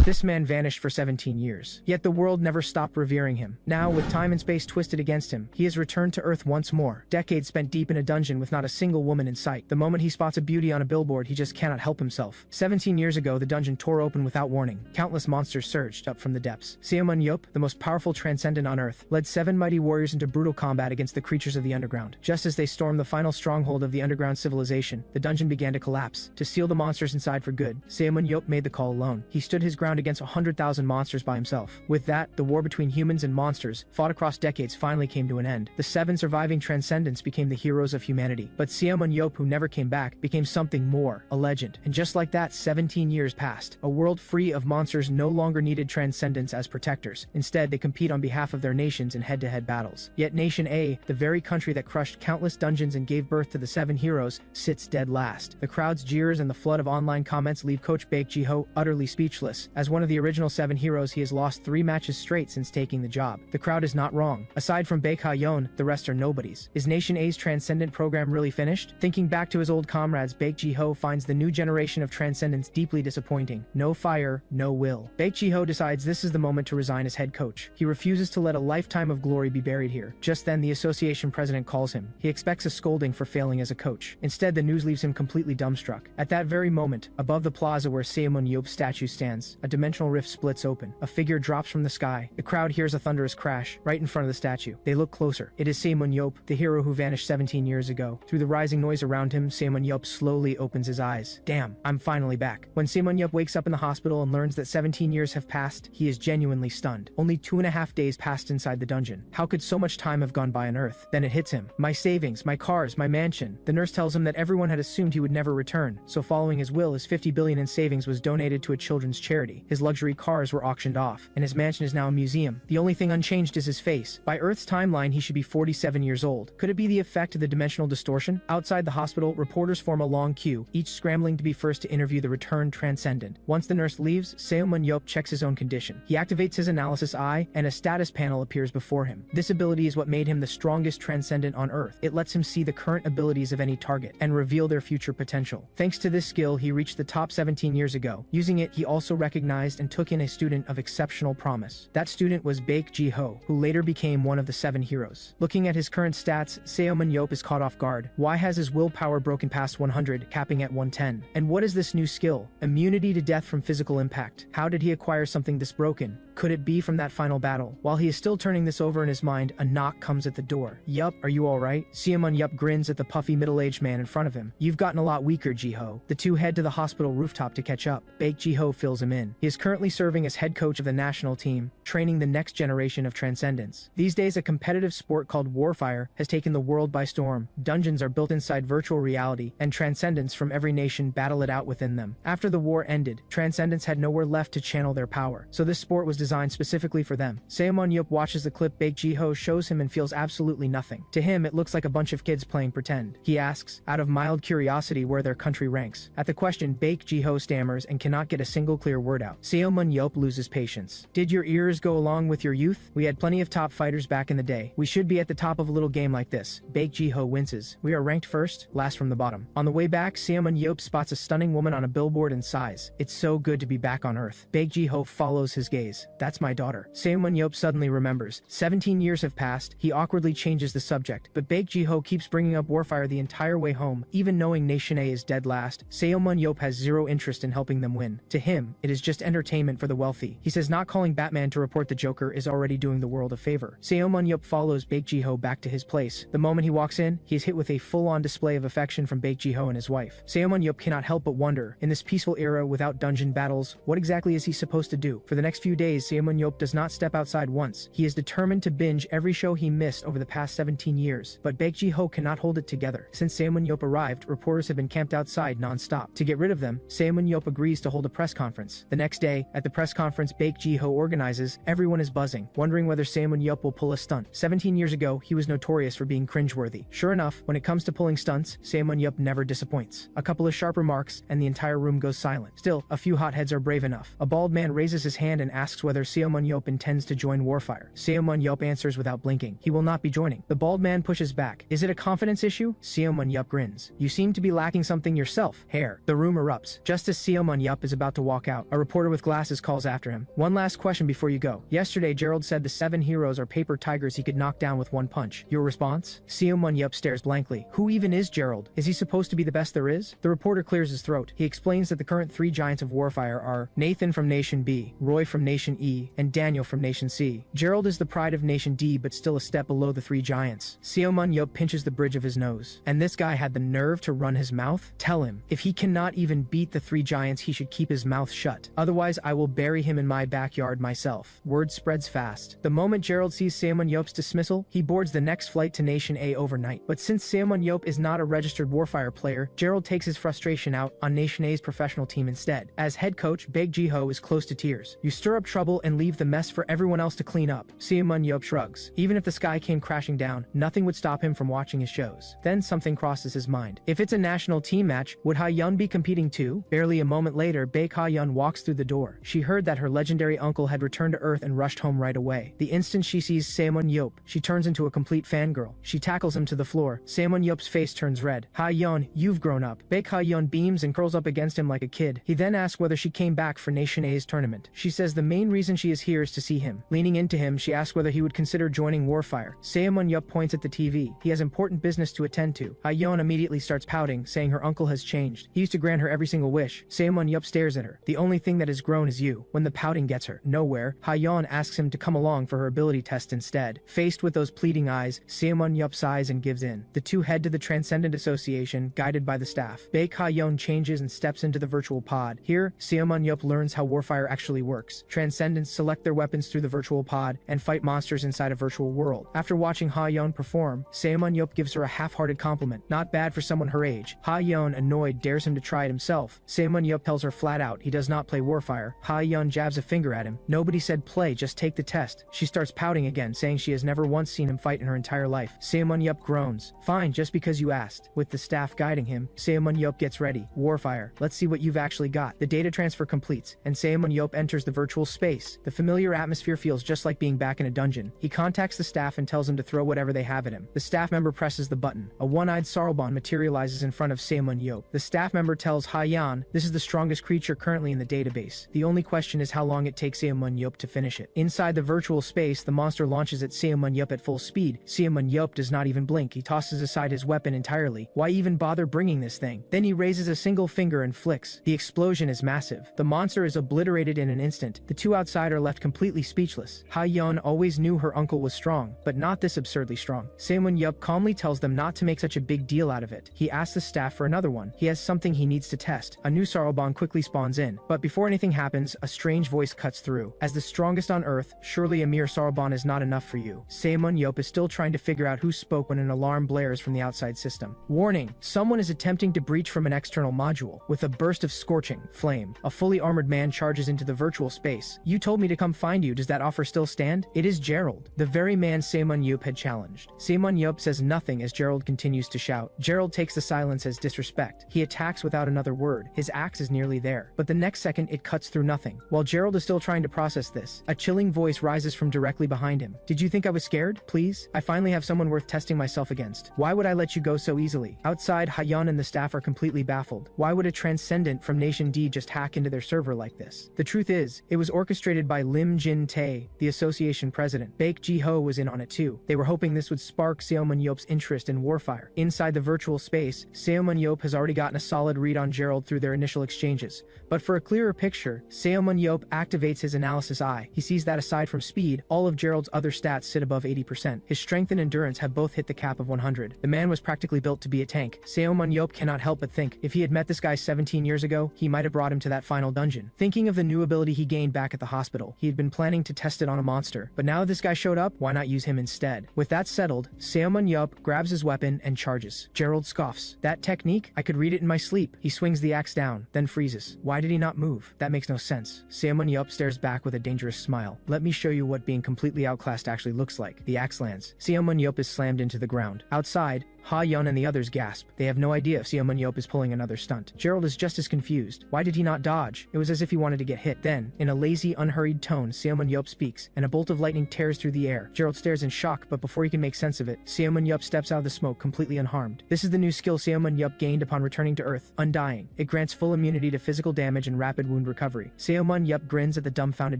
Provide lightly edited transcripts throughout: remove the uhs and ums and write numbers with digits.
This man vanished for 17 years. Yet the world never stopped revering him. Now, with time and space twisted against him, he has returned to Earth once more. Decades spent deep in a dungeon with not a single woman in sight. The moment he spots a beauty on a billboard, he just cannot help himself. 17 years ago, the dungeon tore open without warning. Countless monsters surged up from the depths. ManhwaCapped, the most powerful transcendent on Earth, led 7 mighty warriors into brutal combat against the creatures of the underground. Just as they stormed the final stronghold of the underground civilization, the dungeon began to collapse. To seal the monsters inside for good, ManhwaCapped made the call alone. He stood his ground against 100,000 monsters by himself. With that, the war between humans and monsters, fought across decades, finally came to an end. The 7 surviving transcendents became the heroes of humanity. But ManhwaCapped, who never came back, became something more, a legend. And just like that, 17 years passed. A world free of monsters no longer needed transcendents as protectors. Instead, they compete on behalf of their nations in head-to-head battles. Yet Nation A, the very country that crushed countless dungeons and gave birth to the 7 heroes, sits dead last. The crowd's jeers and the flood of online comments leave Coach Baek Ji-ho utterly speechless. As one of the original 7 heroes, he has lost 3 matches straight since taking the job. The crowd is not wrong. Aside from Baek Ha-yeon, the rest are nobodies. Is Nation A's transcendent program really finished? Thinking back to his old comrades, Baek Ji-ho finds the new generation of transcendents deeply disappointing. No fire, no will. Baek Ji-ho decides this is the moment to resign as head coach. He refuses to let a lifetime of glory be buried here. Just then, the association president calls him. He expects a scolding for failing as a coach. Instead, the news leaves him completely dumbstruck. At that very moment, above the plaza where ManhwaCapped's statue stands, a dimensional rift splits open. A figure drops from the sky. The crowd hears a thunderous crash right in front of the statue. They look closer. It is ManhwaCapped, the hero who vanished 17 years ago. Through the rising noise around him, ManhwaCapped slowly opens his eyes. Damn, I'm finally back. When ManhwaCapped wakes up in the hospital and learns that 17 years have passed, he is genuinely stunned. Only 2.5 days passed inside the dungeon. How could so much time have gone by on Earth? Then it hits him. My savings, my cars, my mansion. The nurse tells him that everyone had assumed he would never return, so following his will, his 50 billion in savings was donated to a children's charity. His luxury cars were auctioned off, and his mansion is now a museum. The only thing unchanged is his face. By Earth's timeline, he should be 47 years old. Could it be the effect of the dimensional distortion? Outside the hospital, reporters form a long queue, each scrambling to be first to interview the returned transcendent. Once the nurse leaves, ManhwaCapped checks his own condition. He activates his analysis eye, and a status panel appears before him. This ability is what made him the strongest transcendent on Earth. It lets him see the current abilities of any target and reveal their future potential. Thanks to this skill, he reached the top 17 years ago. Using it, he also recognized and took in a student of exceptional promise. That student was Baek Ji-ho, who later became one of the 7 heroes. Looking at his current stats, ManhwaCapped is caught off guard. Why has his willpower broken past 100, capping at 110? And what is this new skill? Immunity to death from physical impact. How did he acquire something this broken? Could it be from that final battle? While he is still turning this over in his mind, a knock comes at the door. Yup, are you alright? ManhwaCapped grins at the puffy middle-aged man in front of him. You've gotten a lot weaker, Ji-ho. The two head to the hospital rooftop to catch up. Baek Ji-ho fills him in. He is currently serving as head coach of the national team, training the next generation of transcendents. These days, a competitive sport called Warfire has taken the world by storm. Dungeons are built inside virtual reality, and transcendents from every nation battle it out within them. After the war ended, transcendents had nowhere left to channel their power, so this sport was designed specifically for them. ManhwaCapped watches the clip Baek Ji-ho shows him and feels absolutely nothing. To him, it looks like a bunch of kids playing pretend. He asks, out of mild curiosity, where their country ranks. At the question, Baek Ji-ho stammers and cannot get a single clear word out. ManhwaCapped loses patience. Did your ears go along with your youth? We had plenty of top fighters back in the day. We should be at the top of a little game like this. Baek Ji-ho winces. We are ranked first, last from the bottom. On the way back, ManhwaCapped spots a stunning woman on a billboard and sighs. It's so good to be back on Earth. Baek Ji-ho follows his gaze. That's my daughter. ManhwaCapped suddenly remembers. 17 years have passed. He awkwardly changes the subject, but Baek Ji-ho keeps bringing up Warfire the entire way home. Even knowing Nation A is dead last, ManhwaCapped has zero interest in helping them win. To him, it is just entertainment for the wealthy. He says not calling Batman to report the Joker is already doing the world a favor. ManhwaCapped follows Baek Ji-ho back to his place. The moment he walks in, he is hit with a full-on display of affection from Baek Ji-ho and his wife. ManhwaCapped cannot help but wonder, in this peaceful era without dungeon battles, what exactly is he supposed to do? For the next few days, ManhwaCapped does not step outside once. He is determined to binge every show he missed over the past 17 years. But Baek Ji-ho cannot hold it together. Since ManhwaCapped arrived, reporters have been camped outside non-stop. To get rid of them, ManhwaCapped agrees to hold a press conference. The next day, at the press conference Baek Ji-ho organizes, everyone is buzzing, wondering whether ManhwaCapped will pull a stunt. 17 years ago, he was notorious for being cringeworthy. Sure enough, when it comes to pulling stunts, ManhwaCapped never disappoints. A couple of sharp remarks, and the entire room goes silent. Still, a few hotheads are brave enough. A bald man raises his hand and asks whether whether Seo Mun-yeop intends to join Warfire. Seo Mun-yeop answers without blinking. He will not be joining. The bald man pushes back. Is it a confidence issue? Seo Mun-yeop grins. You seem to be lacking something yourself. Hair. The room erupts. Just as Seo Mun-yeop is about to walk out, a reporter with glasses calls after him. One last question before you go. Yesterday, Gerald said the 7 heroes are paper tigers he could knock down with one punch. Your response? Seo Mun-yeop stares blankly. Who even is Gerald? Is he supposed to be the best there is? The reporter clears his throat. He explains that the current 3 giants of Warfire are Nathan from Nation B, Roy from Nation E, and Daniel from Nation C. Gerald is the pride of Nation D but still a step below the 3 giants. Seo Mun-yeop pinches the bridge of his nose. And this guy had the nerve to run his mouth? Tell him, if he cannot even beat the 3 giants, he should keep his mouth shut. Otherwise, I will bury him in my backyard myself. Word spreads fast. The moment Gerald sees Seo Mun-yeop's dismissal, he boards the next flight to Nation A overnight. But since Seo Mun-yeop is not a registered Warfire player, Gerald takes his frustration out on Nation A's professional team instead. As head coach, Baek Ji-ho is close to tears. You stir up trouble and leave the mess for everyone else to clean up. Seo Mun-yeop shrugs. Even if the sky came crashing down, nothing would stop him from watching his shows. Then something crosses his mind. If it's a national team match, would Ha-yeon be competing too? Barely a moment later, Baek Ha-yeon walks through the door. She heard that her legendary uncle had returned to Earth and rushed home right away. The instant she sees Seo Mun-yeop, she turns into a complete fangirl. She tackles him to the floor. Seo Mun-yeop's face turns red. Ha-yeon, you've grown up. Baek Ha-yeon beams and curls up against him like a kid. He then asks whether she came back for Nation A's tournament. She says the main reason she is here is to see him. Leaning into him, she asks whether he would consider joining Warfire. Seo Mun-yeop points at the TV. He has important business to attend to. Ha-yeon immediately starts pouting, saying her uncle has changed. He used to grant her every single wish. Seo Mun-yeop stares at her. The only thing that has grown is you. When the pouting gets her nowhere, Ha-yeon asks him to come along for her ability test instead. Faced with those pleading eyes, Seo Mun-yeop sighs and gives in. The two head to the Transcendent Association, guided by the staff. Baek Ha-yeon changes and steps into the virtual pod. Here, Seo Mun-yeop learns how Warfire actually works. Transcendents select their weapons through the virtual pod and fight monsters inside a virtual world. After watching Ha-yeon perform, Seo Mun-yeop gives her a half-hearted compliment. Not bad for someone her age. Ha-yeon, annoyed, dares him to try it himself. Seo Mun-yeop tells her flat out he does not play Warfire. Ha-yeon jabs a finger at him. Nobody said play, just take the test. She starts pouting again, saying she has never once seen him fight in her entire life. Seo Mun-yeop groans. Fine, just because you asked. With the staff guiding him, Seo Mun-yeop gets ready. Warfire. Let's see what you've actually got. The data transfer completes, and Seo Mun-yeop enters the virtual space. The familiar atmosphere feels just like being back in a dungeon. He contacts the staff and tells them to throw whatever they have at him. The staff member presses the button. A one-eyed Sarlbon materializes in front of Seo Mun-yeop. The staff member tells Ha-yeon, this is the strongest creature currently in the database. The only question is how long it takes Seo Mun-yeop to finish it. Inside the virtual space, the monster launches at Seo Mun-yeop at full speed. Seo Mun-yeop does not even blink. He tosses aside his weapon entirely. Why even bother bringing this thing? Then he raises a single finger and flicks. The explosion is massive. The monster is obliterated in an instant. The two outside are left completely speechless. Ha-yeon always knew her uncle was strong, but not this absurdly strong. Seo Mun-yeop calmly tells them not to make such a big deal out of it. He asks the staff for another one. He has something he needs to test. A new Sarlbon quickly spawns in, but before anything happens, a strange voice cuts through. As the strongest on Earth, surely a mere Sarlbon is not enough for you. Seo Mun-yeop is still trying to figure out who spoke when an alarm blares from the outside system. Warning! Someone is attempting to breach from an external module. With a burst of scorching flame, a fully armored man charges into the virtual space. You told me to come find you. Does that offer still stand? It is Gerald, the very man Seo Mun-yeop had challenged. Seo Mun-yeop says nothing as Gerald continues to shout. Gerald takes the silence as disrespect. He attacks without another word. His axe is nearly there, but the next second it cuts through nothing. While Gerald is still trying to process this, a chilling voice rises from directly behind him. Did you think I was scared? Please? I finally have someone worth testing myself against. Why would I let you go so easily? Outside, Ha-yeon and the staff are completely baffled. Why would a transcendent from Nation D just hack into their server like this? The truth is, it was orchestrated by Lim Jin-tae, the association president. Baek Ji-ho was in on it too. They were hoping this would spark Seo Mun-yeop's interest in Warfire. Inside the virtual space, Seo Mun-yeop has already gotten a solid read on Gerald through their initial exchanges. But for a clearer picture, Seo Mun-yeop activates his analysis eye. He sees that aside from speed, all of Gerald's other stats sit above 80%. His strength and endurance have both hit the cap of 100. The man was practically built to be a tank. Seo Mun-yeop cannot help but think, if he had met this guy 17 years ago, he might have brought him to that final dungeon. Thinking of the new ability he gained back at the hospital, he had been planning to test it on a monster. But now this guy showed up, why not use him instead? With that settled, Seo Mun-yeop grabs his weapon and charges. Gerald scoffs. That technique? I could read it in my sleep. He swings the axe down, then freezes. Why did he not move? That makes no sense. Seo Mun-yeop stares back with a dangerous smile. Let me show you what being completely outclassed actually looks like. The axe lands. Seo Mun-yeop is slammed into the ground. Outside, Ha-yeon and the others gasp. They have no idea if Seo Mun-yeop is pulling another stunt. Gerald is just as confused. Why did he not dodge? It was as if he wanted to get hit. Then, in a lazy, unhurried tone, Seo Mun-yeop speaks, and a bolt of lightning tears through the air. Gerald stares in shock, but before he can make sense of it, Seo Mun-yeop steps out of the smoke completely unharmed. This is the new skill Seo Mun-yeop gained upon returning to Earth, Undying. It grants full immunity to physical damage and rapid wound recovery. Seo Mun-yeop grins at the dumbfounded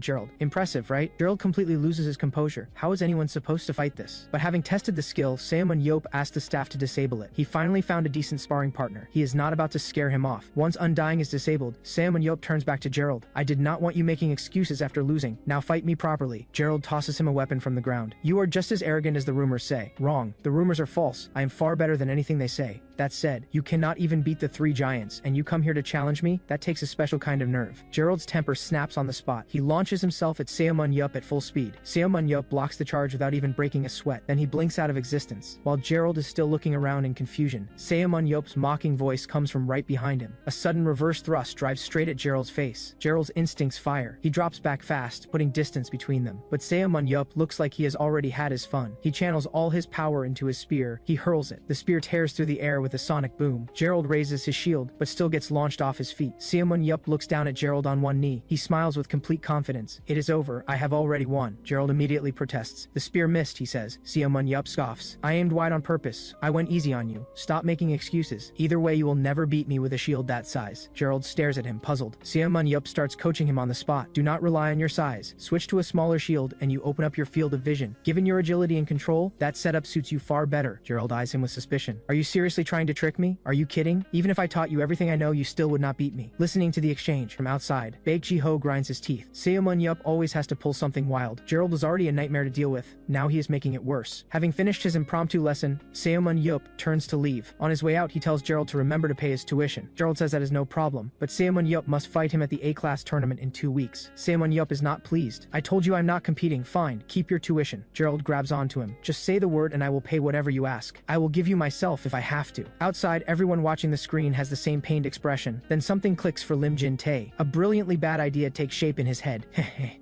Gerald. Impressive, right? Gerald completely loses his composure. How is anyone supposed to fight this? But having tested the skill, Seo Mun-yeop asked the staff to disable it. He finally found a decent sparring partner. He is not about to scare him off. Once Undying is disabled, Seo Mun-yeop turns back to Gerald. I did not want you making excuses after losing. Now fight me properly. Gerald tosses him a weapon from the ground. You are just as arrogant as the rumors say. Wrong. The rumors are false. I am far better than anything they say. That said, you cannot even beat the three giants, and you come here to challenge me? That takes a special kind of nerve. Gerald's temper snaps on the spot. He launches himself at Seo Mun-yeop at full speed. Seo Mun-yeop blocks the charge without even breaking a sweat. Then he blinks out of existence. While Gerald is still looking around in confusion, Seo Mun-yeop's mocking voice comes from right behind him. A sudden reverse thrust drives straight at Gerald's face. Gerald's instincts fire. He drops back fast, putting distance between them. But Seo Mun-yeop looks like he has already had his fun. He channels all his power into his spear. He hurls it. The spear tears through the air with a sonic boom. Gerald raises his shield, but still gets launched off his feet. Seo Mun-yeop looks down at Gerald on one knee. He smiles with complete confidence. It is over. I have already won. Gerald immediately protests. The spear missed, he says. Seo Mun-yeop scoffs. I aimed wide on purpose. I went easy on you. Stop making excuses. Either way, you will never beat me with a shield that size. Gerald stares at him, puzzled. Seo Mun-yeop starts coaching him on the spot. Do not rely on your size. Switch to a smaller shield, and you open up your field of vision. Given your agility and control, that setup suits you far better. Gerald eyes him with suspicion. Are you seriously trying to trick me? Are you kidding? Even if I taught you everything I know, you still would not beat me. Listening to the exchange from outside, Baek Ji-ho grinds his teeth. Seo Mun-yeop always has to pull something wild. Gerald was already a nightmare to deal with. Now he is making it worse. Having finished his impromptu lesson, Seo Mun-yeop turns to leave. On his way out, he tells Gerald to remember to pay his tuition. Gerald says that is no problem, but Seo Mun-yeop must fight him at the A-class tournament in 2 weeks. Seo Mun-yeop is not pleased. I told you I'm not competing. Fine, keep your tuition. Gerald grabs onto him. Just say the word and I will pay whatever you ask. I will give you myself if I have to. Outside, everyone watching the screen has the same pained expression. Then something clicks for Lim Jin-tae. A brilliantly bad idea takes shape in his head.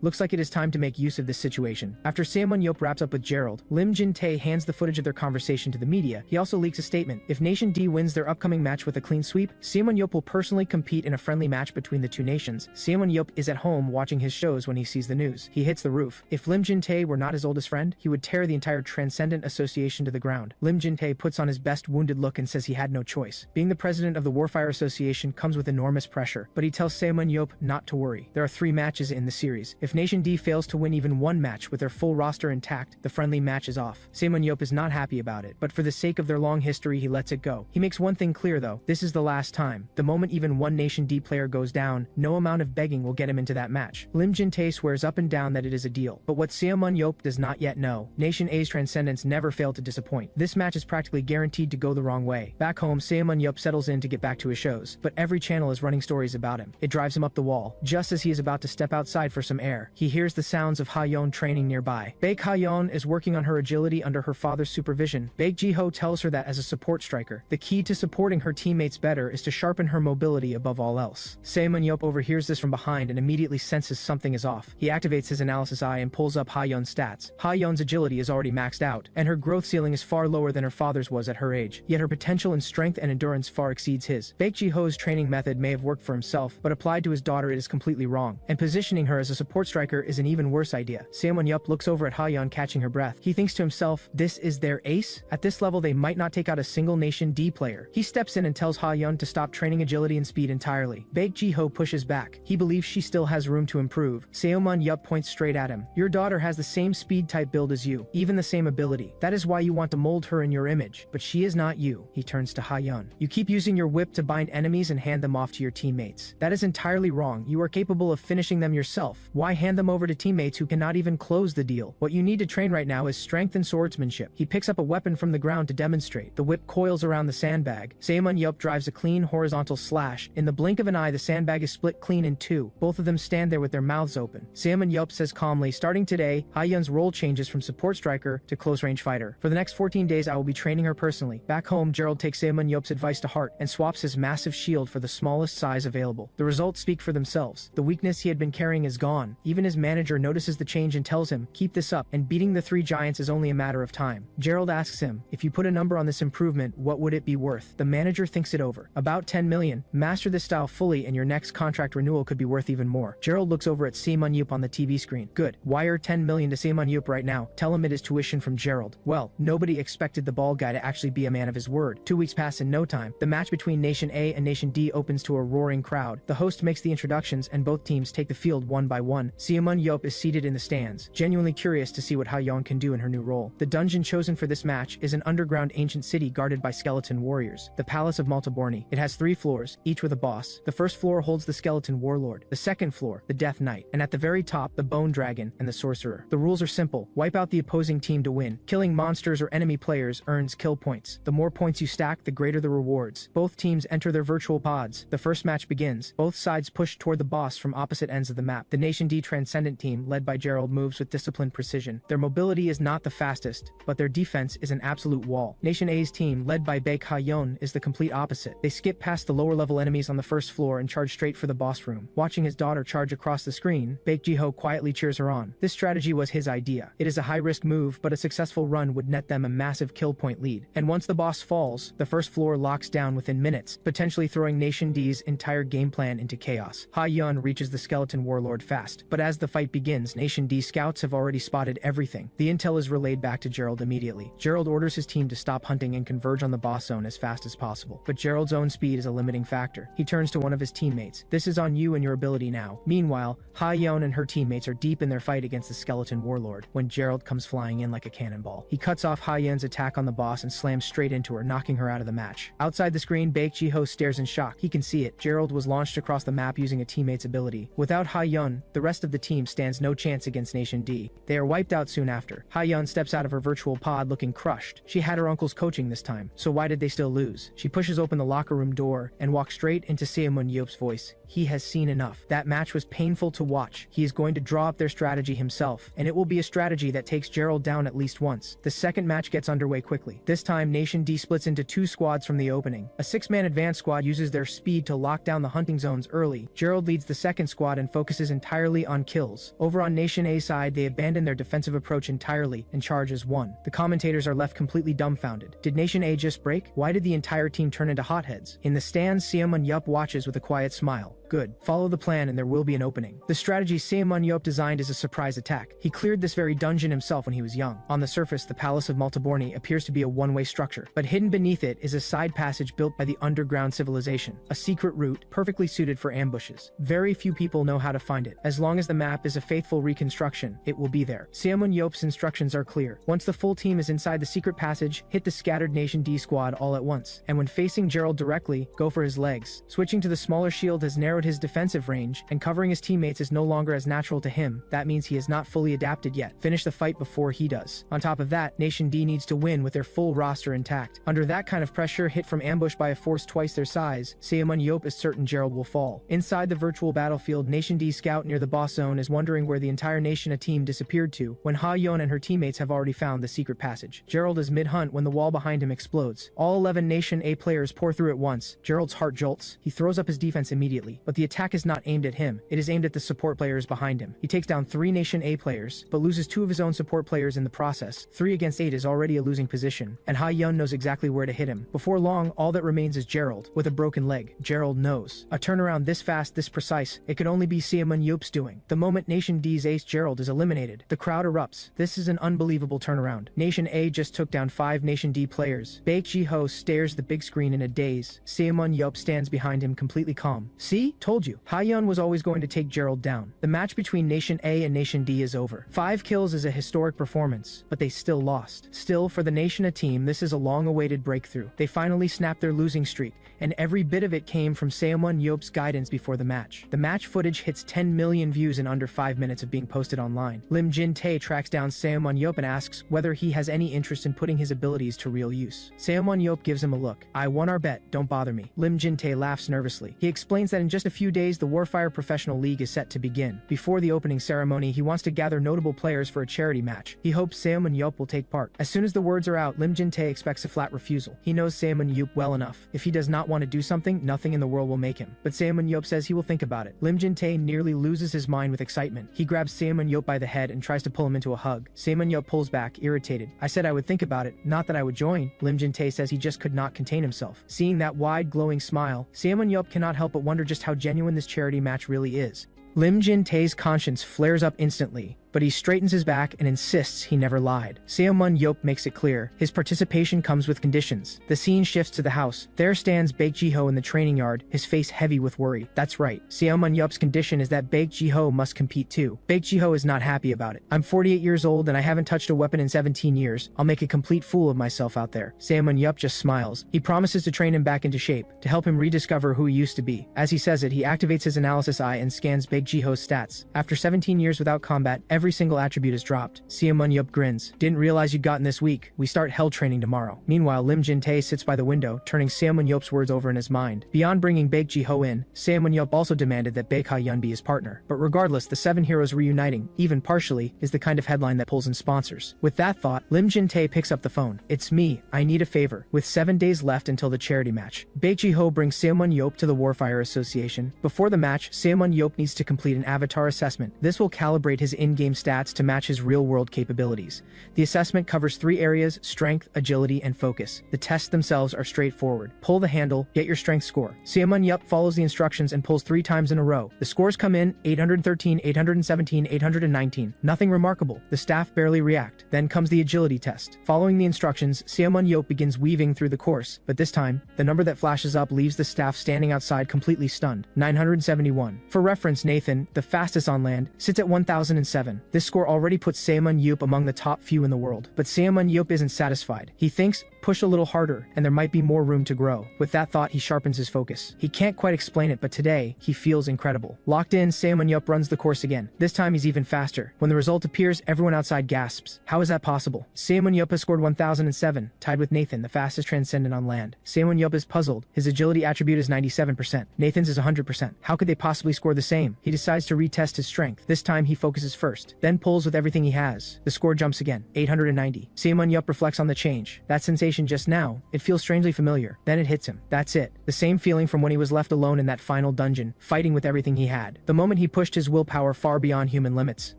Looks like it is time to make use of this situation. After Seo Mun-yeop wraps up with Gerald, Lim Jin-tae hands the footage of their conversation to the media. He also leaks a statement. If Nation D wins their upcoming match with a clean sweep, Seo Mun-yeop will personally compete in a friendly match between the two nations. Seo Mun-yeop is at home watching his shows when he sees the news. He hits the roof. If Lim Jin-tae were not his oldest friend, he would tear the entire Transcendent Association to the ground. Lim Jin-tae puts on his best wounded look and says he had no choice. Being the president of the Warfire Association comes with enormous pressure, but he tells Seo Mun-yeop not to worry. There are 3 matches in the series. If Nation D fails to win even one match with their full roster intact, the friendly match is off. Seo Mun-yeop is not happy about it, but for the sake of their long history, he lets it go. He makes one thing clear though, this is the last time. The moment even one Nation D player goes down, no amount of begging will get him into that match. Lim Jin-tae swears up and down that it is a deal, but what Seo Mun-yeop does not yet know, Nation A's Transcendence never failed to disappoint. This match is practically guaranteed to go the wrong way. Back home, Seo Mun-yeop settles in to get back to his shows, but every channel is running stories about him. It drives him up the wall. Just as he is about to step outside for some air, he hears the sounds of Ha-yeon training nearby. Baek Ha-yeon is working on her agility under her father's supervision. Baek Ji-ho tells her that as a support striker, the key to supporting her teammates better is to sharpen her mobility above all else. Seo Mun-yeop overhears this from behind and immediately senses something is off. He activates his analysis eye and pulls up Ha-yeon's stats. Ha-yeon's agility is already maxed out, and her growth ceiling is far lower than her father's was at her age, yet her potential in strength and endurance far exceeds his. Baek Ji-ho's training method may have worked for himself, but applied to his daughter it is completely wrong, and positioning her as a support striker is an even worse idea. Seo Mun-yeop looks over at Ha-yeon catching her breath. He thinks to himself, this is their ace? At this level they might not take out a single Nation D player. He steps in and tells Ha-yeon to stop training agility and speed entirely. Baek Ji-ho pushes back. He believes she still has room to improve. Seo Mun-yeop points straight at him. Your daughter has the same speed type build as you, even the same ability. That is why you want to mold her in your image, but she is not you. He turns to Ha-yeon. You keep using your whip to bind enemies and hand them off to your teammates. That is entirely wrong. You are capable of finishing them yourself. Why hand them over to teammates who cannot even close the deal? What you need to train right now is strength and swordsmanship. He picks up a weapon from the ground to demonstrate. The whip coils around the sandbag. Seo Mun-yeop drives a clean horizontal slash. In the blink of an eye, the sandbag is split clean in two. Both of them stand there with their mouths open. Seo Mun-yeop says calmly, starting today, Ha-yeon's role changes from support striker to close range fighter. For the next 14 days, I will be training her personally. Back home, Gerald takes Seo Mun-yeop's advice to heart and swaps his massive shield for the smallest size available. The results speak for themselves. The weakness he had been carrying is gone. Even his manager notices the change and tells him, keep this up, and beating the three giants is only a matter of time. Gerald asks him, if you put enough number on this improvement, what would it be worth? The manager thinks it over. About 10 million. Master this style fully and your next contract renewal could be worth even more. Gerald looks over at Manhwa on the TV screen. Good. Wire 10 million to Manhwa right now. Tell him it is tuition from Gerald. Well, nobody expected the bald guy to actually be a man of his word. 2 weeks pass in no time. The match between Nation A and Nation D opens to a roaring crowd. The host makes the introductions and both teams take the field one by one. Manhwa is seated in the stands, genuinely curious to see what Ha-yeon can do in her new role. The dungeon chosen for this match is an underground ancient city guarded by skeleton warriors, the Palace of Maltaborni. It has 3 floors, each with a boss. The first floor holds the skeleton warlord, the second floor, the Death Knight, and at the very top, the Bone Dragon and the Sorcerer. The rules are simple. Wipe out the opposing team to win. Killing monsters or enemy players earns kill points. The more points you stack, the greater the rewards. Both teams enter their virtual pods. The first match begins. Both sides push toward the boss from opposite ends of the map. The Nation D Transcendent team, led by Gerald, moves with disciplined precision. Their mobility is not the fastest, but their defense is an absolute wall. Nation A's team, led by Baek Ha-yeon, is the complete opposite. They skip past the lower-level enemies on the first floor and charge straight for the boss room. Watching his daughter charge across the screen, Baek Ji-ho quietly cheers her on. This strategy was his idea. It is a high-risk move, but a successful run would net them a massive kill point lead. And once the boss falls, the first floor locks down within minutes, potentially throwing Nation D's entire game plan into chaos. Ha-yeon reaches the skeleton warlord fast, but as the fight begins, Nation D scouts have already spotted everything. The intel is relayed back to Gerald immediately. Gerald orders his team to stop hunting and converge on the boss zone as fast as possible. But Gerald's own speed is a limiting factor. He turns to one of his teammates. This is on you and your ability now. Meanwhile, Ha-yeon and her teammates are deep in their fight against the skeleton warlord when Gerald comes flying in like a cannonball. He cuts off Ha-yeon's attack on the boss and slams straight into her, knocking her out of the match. Outside the screen, Baek Ji-ho stares in shock. He can see it. Gerald was launched across the map using a teammate's ability. Without Ha-yeon, the rest of the team stands no chance against Nation D. They are wiped out soon after. Ha-yeon steps out of her virtual pod looking crushed. She had her uncle's coaching this time, so why did they still lose? She pushes open the locker room door and walks straight into Manhwa's voice. He has seen enough. That match was painful to watch. He is going to draw up their strategy himself, and it will be a strategy that takes Gerald down at least once. The second match gets underway quickly. This time, Nation D splits into 2 squads from the opening. A 6-man advance squad uses their speed to lock down the hunting zones early. Gerald leads the second squad and focuses entirely on kills. Over on Nation A side, they abandon their defensive approach entirely and charge as one. The commentators are left completely dumbfounded. Did Nation A just break? Why did the entire team turn into hotheads? In the stands, Manhwa watches with a quiet smile. Good. Follow the plan and there will be an opening. The strategy Manhwa designed is a surprise attack. He cleared this very dungeon himself when he was young. On the surface, the Palace of Maltaborni appears to be a one-way structure, but hidden beneath it is a side passage built by the underground civilization, a secret route perfectly suited for ambushes. Very few people know how to find it. As long as the map is a faithful reconstruction, it will be there. Manhwa's instructions are clear. Once the full team is inside the secret passage, hit the scattered Nation D squad all at once. And when facing Gerald directly, go for his legs. Switching to the smaller shield has narrowed his defensive range, and covering his teammates is no longer as natural to him. That means he is not fully adapted yet. Finish the fight before he does. On top of that, Nation D needs to win with their full roster intact. Under that kind of pressure, hit from ambush by a force twice their size, Manhwa is certain Gerald will fall. Inside the virtual battlefield, Nation D scout near the boss zone is wondering where the entire Nation A team disappeared to, when Ha-yeon and her teammates have already found the secret passage. Gerald is mid-hunt when the wall behind him explodes. All 11 Nation A players pour through at once. Gerald's heart jolts. He throws up his defense immediately, but the attack is not aimed at him. It is aimed at the support players behind him. He takes down 3 Nation A players, but loses 2 of his own support players in the process. 3 against 8 is already a losing position, and Ha-yeon knows exactly where to hit him. Before long, all that remains is Gerald, with a broken leg. Gerald knows. A turnaround this fast, this precise, it could only be Manhwa's doing. The moment Nation D's ace Gerald is eliminated, the crowd erupts. This is an unbelievable turnaround. Nation A just took down 5 Nation D players. Baek Ji-ho stares at the big screen in a daze. Manhwa stands behind him completely calm. See? Told you. Ha-yeon was always going to take Gerald down. The match between Nation A and Nation D is over. 5 kills is a historic performance, but they still lost. Still, for the Nation A team, this is a long-awaited breakthrough. They finally snapped their losing streak, and every bit of it came from Manhwa's guidance before the match. The match footage hits 10 million views in under 5 minutes of being posted online. Lim Jin-tae tracks down Manhwa and asks whether he has any interest in putting his abilities to real use. Manhwa gives him a look. I won our bet, don't bother me. Lim Jin-tae laughs nervously. He explains that in just just a few days, the Warfire Professional League is set to begin. Before the opening ceremony, he wants to gather notable players for a charity match. He hopes Seomun-yup will take part. As soon as the words are out, Lim Jin-tae expects a flat refusal. He knows Seomun-yup well enough. If he does not want to do something, nothing in the world will make him. But Seomun-yup says he will think about it. Lim Jin-tae nearly loses his mind with excitement. He grabs Seomun-yup by the head and tries to pull him into a hug. Seomun-yup pulls back, irritated. "I said I would think about it, not that I would join." Lim Jin-tae says he just could not contain himself. Seeing that wide, glowing smile, Seomun-yup cannot help but wonder just how genuine this charity match really is. Lim Jin-tae's conscience flares up instantly, but he straightens his back and insists he never lied. Seomun-yup makes it clear his participation comes with conditions. The scene shifts to the house. There stands Baek Ji-ho in the training yard, his face heavy with worry. That's right, Seomun-yup's condition is that Baek Ji-ho must compete too. Baek Ji-ho is not happy about it. "I'm 48 years old and I haven't touched a weapon in 17 years. I'll make a complete fool of myself out there." Seomun-yup just smiles. He promises to train him back into shape, to help him rediscover who he used to be. As he says it, he activates his analysis eye and scans Baek Ji-ho's stats. After 17 years without combat, every single attribute is dropped. Seomun-yup grins. "Didn't realize you'd gotten this weak. We start hell training tomorrow." Meanwhile, Lim Jin-tae sits by the window, turning Seomun-yup's words over in his mind. Beyond bringing Baek Ji-ho in, Seomun-yup also demanded that Baek Ha-yeon be his partner. But regardless, the 7 heroes reuniting, even partially, is the kind of headline that pulls in sponsors. With that thought, Lim Jin-tae picks up the phone. "It's me. I need a favor." With 7 days left until the charity match, Baek Ji-ho brings Seomun-yup to the Warfire Association. Before the match, Seomun-yup needs to complete an avatar assessment. This will calibrate his in-game stats to match his real-world capabilities. The assessment covers 3 areas: strength, agility, and focus. The tests themselves are straightforward. Pull the handle, get your strength score. Seomun-yup follows the instructions and pulls 3 times in a row. The scores come in 813, 817, 819. Nothing remarkable. The staff barely react. Then comes the agility test. Following the instructions, Seomun-yup begins weaving through the course, but this time, the number that flashes up leaves the staff standing outside completely stunned. 971. For reference, Nathan, the fastest on land, sits at 1007. This score already puts Seomun-yup among the top few in the world. But Seomun-yup isn't satisfied. He thinks, push a little harder, and there might be more room to grow. With that thought, he sharpens his focus. He can't quite explain it, but today, he feels incredible. Locked in, Seomun-yup runs the course again. This time he's even faster. When the result appears, everyone outside gasps. How is that possible? Seomun-yup has scored 1007, tied with Nathan, the fastest transcendent on land. Seomun-yup is puzzled. His agility attribute is 97%. Nathan's is 100%. How could they possibly score the same? He decides to retest his strength. This time he focuses first, then pulls with everything he has. The score jumps again, 890. Seomun-yup reflects on the change. That sensation just now, it feels strangely familiar. Then it hits him. That's it. The same feeling from when he was left alone in that final dungeon, fighting with everything he had. The moment he pushed his willpower far beyond human limits,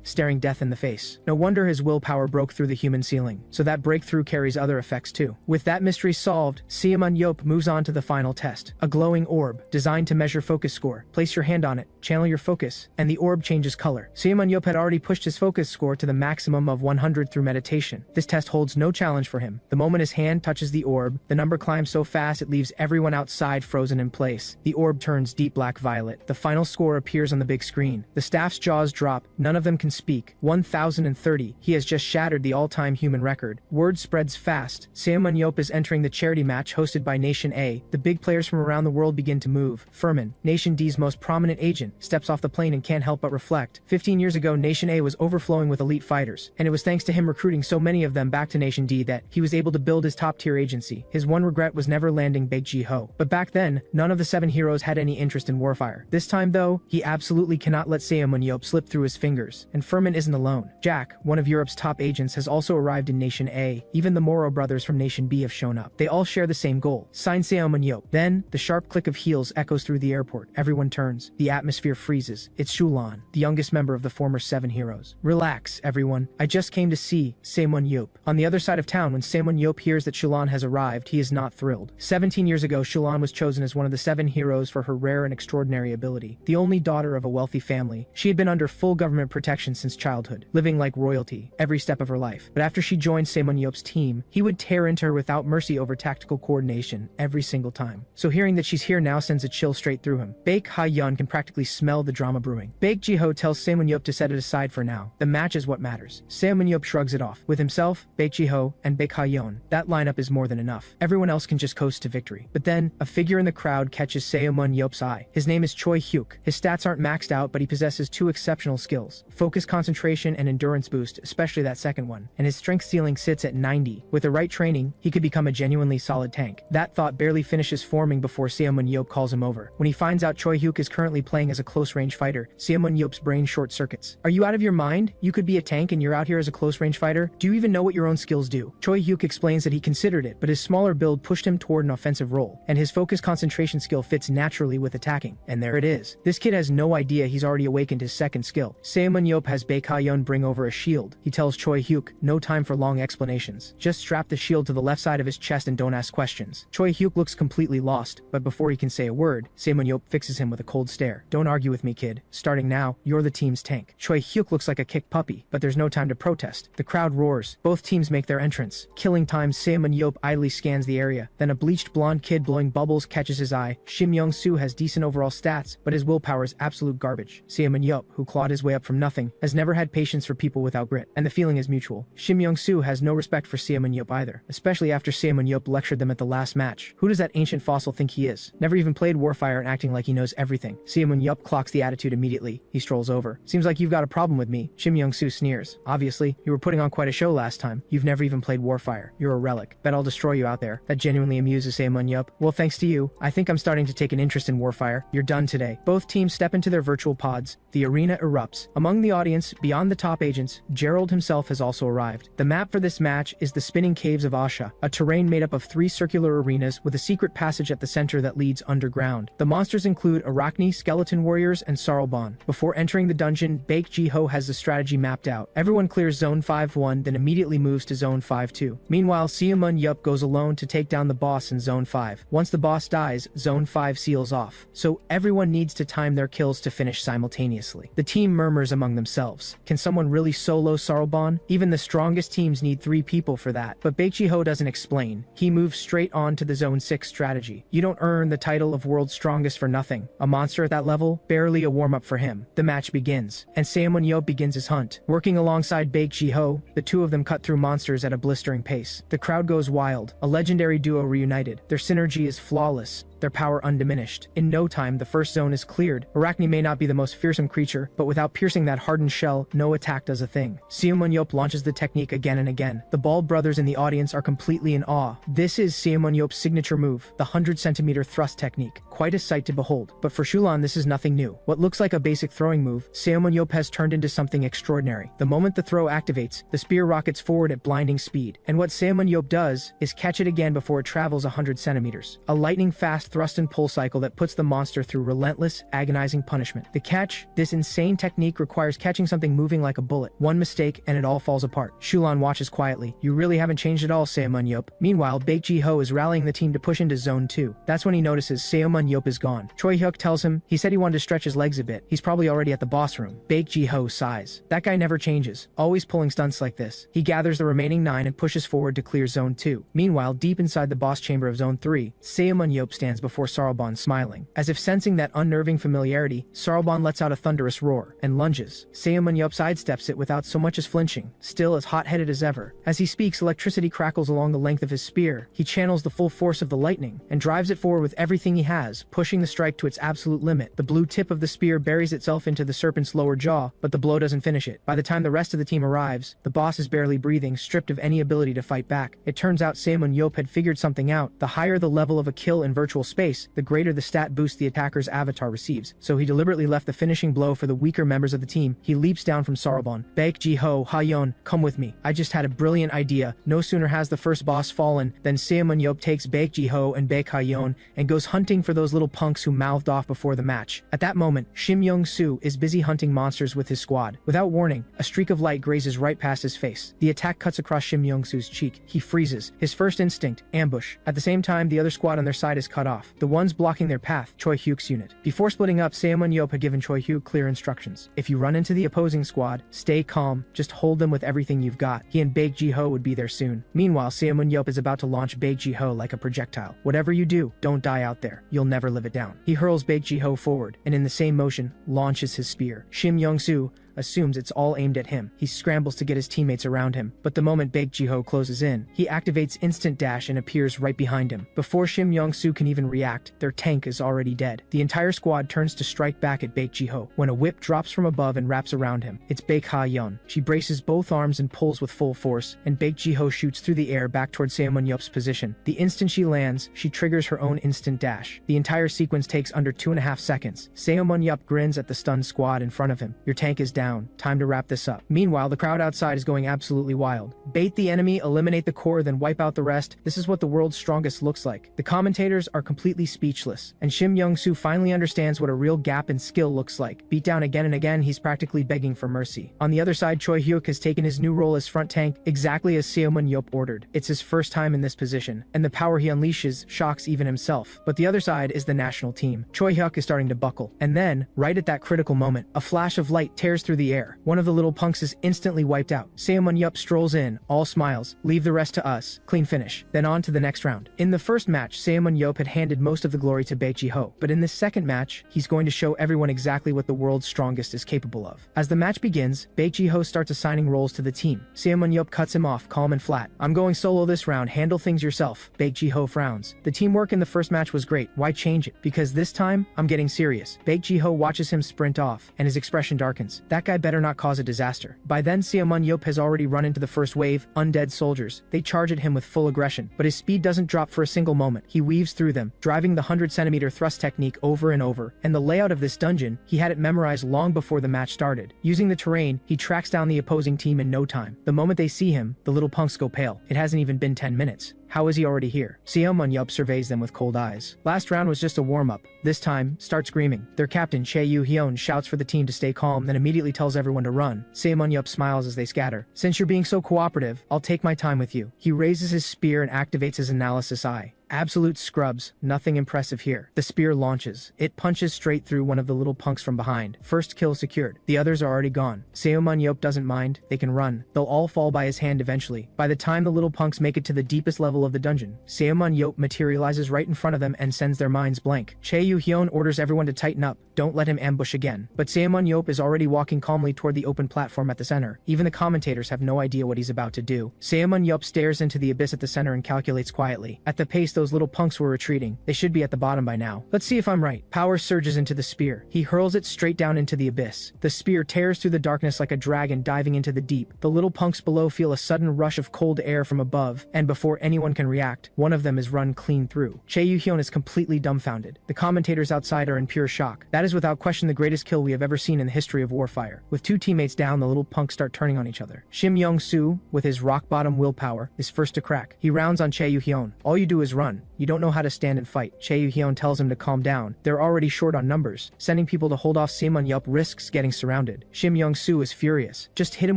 staring death in the face. No wonder his willpower broke through the human ceiling. So that breakthrough carries other effects too. With that mystery solved, Seomun-yup moves on to the final test. A glowing orb, designed to measure focus score. Place your hand on it, channel your focus, and the orb changes color. Seomun-yup had already pushed his focus score to the maximum of 100 through meditation. This test holds no challenge for him. The moment his hand touches the orb, the number climbs so fast it leaves everyone outside frozen in place. The orb turns deep black violet. The final score appears on the big screen. The staff's jaws drop. None of them can speak. 1030. He has just shattered the all-time human record. Word spreads fast. Seomun-yup is entering the charity match hosted by Nation A. The big players from around the world begin to move. Furman, Nation D's most prominent agent, steps off the plane and can't help but reflect. 15 years ago, Nation A was overflowing with elite fighters, and it was thanks to him recruiting so many of them back to Nation D that he was able to build his top-tier agency. His one regret was never landing Baek Ji-ho. But back then, none of the 7 heroes had any interest in warfire. This time though, he absolutely cannot let Seomun-yup slip through his fingers. And Furman isn't alone. Jack, one of Europe's top agents, has also arrived in Nation A. Even the Moro brothers from Nation B have shown up. They all share the same goal. Sign Seomun-yup. Then, the sharp click of heels echoes through the airport. Everyone turns. The atmosphere freezes. It's Shulan, the youngest member of the former 7 heroes. "Relax, everyone. I just came to see Seomun-yup." On the other side of town, when Seomun-yup hears that Shulan has arrived, he is not thrilled. 17 years ago, Shulan was chosen as one of the 7 heroes for her rare and extraordinary ability. The only daughter of a wealthy family, she had been under full government protection since childhood, living like royalty every step of her life. But after she joined Seomun-yup's team, he would tear into her without mercy over tactical coordination every single time. So hearing that she's here now sends a chill straight through him. Baek Ha-yeon can practically smell the drama brewing. Baek Ji-ho tells Seomun-yup to set it aside for now. The match is what matters. Seomun-yup shrugs it off. With himself, Baek Ji-ho, and Baek Ha-yeon, that lineup is more than enough. Everyone else can just coast to victory. But then, a figure in the crowd catches Seomun-yup's eye. His name is Choi Hyuk. His stats aren't maxed out, but he possesses 2 exceptional skills: focus focus, concentration, and endurance boost, especially that second one, and his strength ceiling sits at 90. With the right training, he could become a genuinely solid tank. That thought barely finishes forming before Seomun calls him over. When he finds out Choi Hyuk is currently playing as a close-range fighter, Seomun brain short-circuits. Are you out of your mind? You could be a tank and you're out here as a close-range fighter? Do you even know what your own skills do? Choi Hyuk explains that he considered it, but his smaller build pushed him toward an offensive role, and his focus concentration skill fits naturally with attacking. And there it is. This kid has no idea he's already awakened his second skill. Seomun has Baek Ha-yeon bring over a shield. He tells Choi Hyuk, no time for long explanations. Just strap the shield to the left side of his chest and don't ask questions. Choi Hyuk looks completely lost, but before he can say a word, Seomun fixes him with a cold stare. Don't argue with me, kid. Starting now, you're the team's tank. Choi Hyuk looks like a kicked puppy, but there's no time to protest. The crowd roars. Both teams make their entrance. Killing time, Seomun idly scans the area. Then a bleached blonde kid blowing bubbles catches his eye. Shim Young-soo has decent overall stats, but his willpower is absolute garbage. Seomun who clawed his way up from nothing, has never had patience for people without grit, and the feeling is mutual. Shim Young-soo has no respect for Seomun either, especially after Seomun lectured them at the last match. Who does that ancient fossil think he is? Never even played Warfire and acting like he knows everything. Seomun clocks the attitude immediately. He strolls over. Seems like you've got a problem with me. Shim Young-soo sneers. Obviously, you were putting on quite a show last time. You've never even played Warfire. You're a relic. Bet I'll destroy you out there. That genuinely amuses Seomun. Well, thanks to you, I think I'm starting to take an interest in Warfire. You're done today. Both teams step into their virtual pods. The arena erupts. Among the audience, beyond the top agents, Gerald himself has also arrived. The map for this match is the Spinning Caves of Asha, a terrain made up of 3 circular arenas with a secret passage at the center that leads underground. The monsters include Arachne, skeleton warriors, and Sarlbon. Before entering the dungeon, Baek Ji-ho has the strategy mapped out. Everyone clears Zone 5-1, then immediately moves to Zone 5-2. Meanwhile, Seomun goes alone to take down the boss in Zone 5. Once the boss dies, Zone 5 seals off. So everyone needs to time their kills to finish simultaneously. The team murmurs among themselves. Can someone really solo Sarlbon? Even the strongest teams need 3 people for that. But Baek Ji-ho doesn't explain. He moves straight on to the Zone 6 strategy. You don't earn the title of World's Strongest for nothing. A monster at that level? Barely a warm-up for him. The match begins, and Seomun begins his hunt. Working alongside Baek Ji-ho, the two of them cut through monsters at a blistering pace. The crowd goes wild. A legendary duo reunited. Their synergy is flawless, their power undiminished. In no time, the first zone is cleared. Arachne may not be the most fearsome creature, but without piercing that hardened shell, no attack does a thing. Seomun launches the technique again and again. The Bald brothers in the audience are completely in awe. This is Seomun signature move, the 100-centimeter thrust technique. Quite a sight to behold. But for Shulan, this is nothing new. What looks like a basic throwing move, Seomun has turned into something extraordinary. The moment the throw activates, the spear rockets forward at blinding speed. And what Seomun does is catch it again before it travels 100 centimeters. A lightning-fast thrust and pull cycle that puts the monster through relentless, agonizing punishment. The catch, this insane technique requires catching something moving like a bullet. One mistake and it all falls apart. Shulan watches quietly. You really haven't changed at all, Seomun. Meanwhile, Baek Ji-ho is rallying the team to push into Zone 2. That's when he notices Seomun is gone. Choi Hyuk tells him he said he wanted to stretch his legs a bit. He's probably already at the boss room. Baek Ji-ho sighs. That guy never changes, always pulling stunts like this. He gathers the remaining 9 and pushes forward to clear Zone 2. Meanwhile, deep inside the boss chamber of Zone 3, Seomun stands before Sarlbon smiling. As if sensing that unnerving familiarity, Sarlbon lets out a thunderous roar and lunges. Seomun sidesteps it without so much as flinching, still as hot-headed as ever. As he speaks, electricity crackles along the length of his spear. He channels the full force of the lightning and drives it forward with everything he has, pushing the strike to its absolute limit. The blue tip of the spear buries itself into the serpent's lower jaw, but the blow doesn't finish it. By the time the rest of the team arrives, the boss is barely breathing, stripped of any ability to fight back. It turns out Seomun had figured something out. The higher the level of a kill in virtual space, the greater the stat boost the attacker's avatar receives. So he deliberately left the finishing blow for the weaker members of the team. He leaps down from Sarlbon. Baek Ji-ho, Ha-yeon, come with me. I just had a brilliant idea. No sooner has the first boss fallen than Seomun takes Baek Ji-ho and Baek Ha-yeon and goes hunting for those little punks who mouthed off before the match. At that moment, Shim Young-soo is busy hunting monsters with his squad. Without warning, a streak of light grazes right past his face. The attack cuts across Shim Young-soo's cheek. He freezes. His first instinct, ambush. At the same time, the other squad on their side is cut off. The ones blocking their path, Choi Hyuk's unit. Before splitting up, Seomun had given Choi Hyuk clear instructions. If you run into the opposing squad, stay calm, just hold them with everything you've got. He and Baek Ji-ho would be there soon. Meanwhile, Seomun is about to launch Baek Ji-ho like a projectile. Whatever you do, don't die out there. You'll never live it down. He hurls Baek Ji-ho forward, and in the same motion, launches his spear. Shim Young-soo, assumes it's all aimed at him. He scrambles to get his teammates around him, but the moment Baek Ji-ho closes in, he activates instant dash and appears right behind him. Before Shim Young-soo can even react, their tank is already dead. The entire squad turns to strike back at Baek Ji-ho when a whip drops from above and wraps around him. It's Baek Ha-yeon. She braces both arms and pulls with full force, and Baek Ji-ho shoots through the air back toward Seomun-yup's position. The instant she lands, she triggers her own instant dash. The entire sequence takes under 2.5 seconds. Seomun-yup grins at the stunned squad in front of him. Your tank is down. Time to wrap this up. Meanwhile, the crowd outside is going absolutely wild. Bait the enemy, eliminate the core, then wipe out the rest. This is what the world's strongest looks like. The commentators are completely speechless, and Shim Young-soo finally understands what a real gap in skill looks like. Beat down again and again, he's practically begging for mercy. On the other side, Choi Hyuk has taken his new role as front tank, exactly as Seomun-yup ordered. It's his first time in this position, and the power he unleashes shocks even himself. But the other side is the national team. Choi Hyuk is starting to buckle, and then, right at that critical moment, a flash of light tears through the air. One of the little punks is instantly wiped out. Seomun-yup strolls in, all smiles. Leave the rest to us. Clean finish. Then on to the next round. In the first match, Seomun-yup had handed most of the glory to Baek Ji-ho, but in this second match, he's going to show everyone exactly what the world's strongest is capable of. As the match begins, Baek Ji-ho starts assigning roles to the team. Seomun-yup cuts him off, calm and flat. I'm going solo this round, handle things yourself. Baek Ji-ho frowns. The teamwork in the first match was great, why change it? Because this time, I'm getting serious. Baek Ji-ho watches him sprint off, and his expression darkens. That guy better not cause a disaster. By then, Seomun-yup has already run into the first wave, undead soldiers. They charge at him with full aggression, but his speed doesn't drop for a single moment. He weaves through them, driving the 100-centimeter thrust technique over and over, and the layout of this dungeon, he had it memorized long before the match started. Using the terrain, he tracks down the opposing team in no time. The moment they see him, the little punks go pale. It hasn't even been 10 minutes. How is he already here? Seomun-yup surveys them with cold eyes. Last round was just a warm-up. This time, start screaming. Their captain, Chae Yu-hyun, shouts for the team to stay calm, then immediately tells everyone to run. Seomun-yup smiles as they scatter. Since you're being so cooperative, I'll take my time with you. He raises his spear and activates his analysis eye. Absolute scrubs, nothing impressive here. The spear launches. It punches straight through one of the little punks from behind. First kill secured. The others are already gone. Seomun-yup doesn't mind. They can run. They'll all fall by his hand eventually. By the time the little punks make it to the deepest level of the dungeon, Seomun-yup materializes right in front of them and sends their minds blank. Chae Yu-hyun orders everyone to tighten up. Don't let him ambush again. But Seomun-yup is already walking calmly toward the open platform at the center. Even the commentators have no idea what he's about to do. Seomun-yup stares into the abyss at the center and calculates quietly. At the pace those little punks were retreating, they should be at the bottom by now. Let's see if I'm right. Power surges into the spear. He hurls it straight down into the abyss. The spear tears through the darkness like a dragon diving into the deep. The little punks below feel a sudden rush of cold air from above, and before anyone can react, one of them is run clean through. Chae Yu-hyun is completely dumbfounded. The commentators outside are in pure shock. That is without question the greatest kill we have ever seen in the history of Warfire. With two teammates down, the little punks start turning on each other. Shim Young-soo, with his rock-bottom willpower, is first to crack. He rounds on Chae Yu-hyun. All you do is run. You don't know how to stand and fight. Chae Yu-hyun tells him to calm down. They're already short on numbers. Sending people to hold off Seomun-yup risks getting surrounded. Shim Young-soo is furious. Just hit him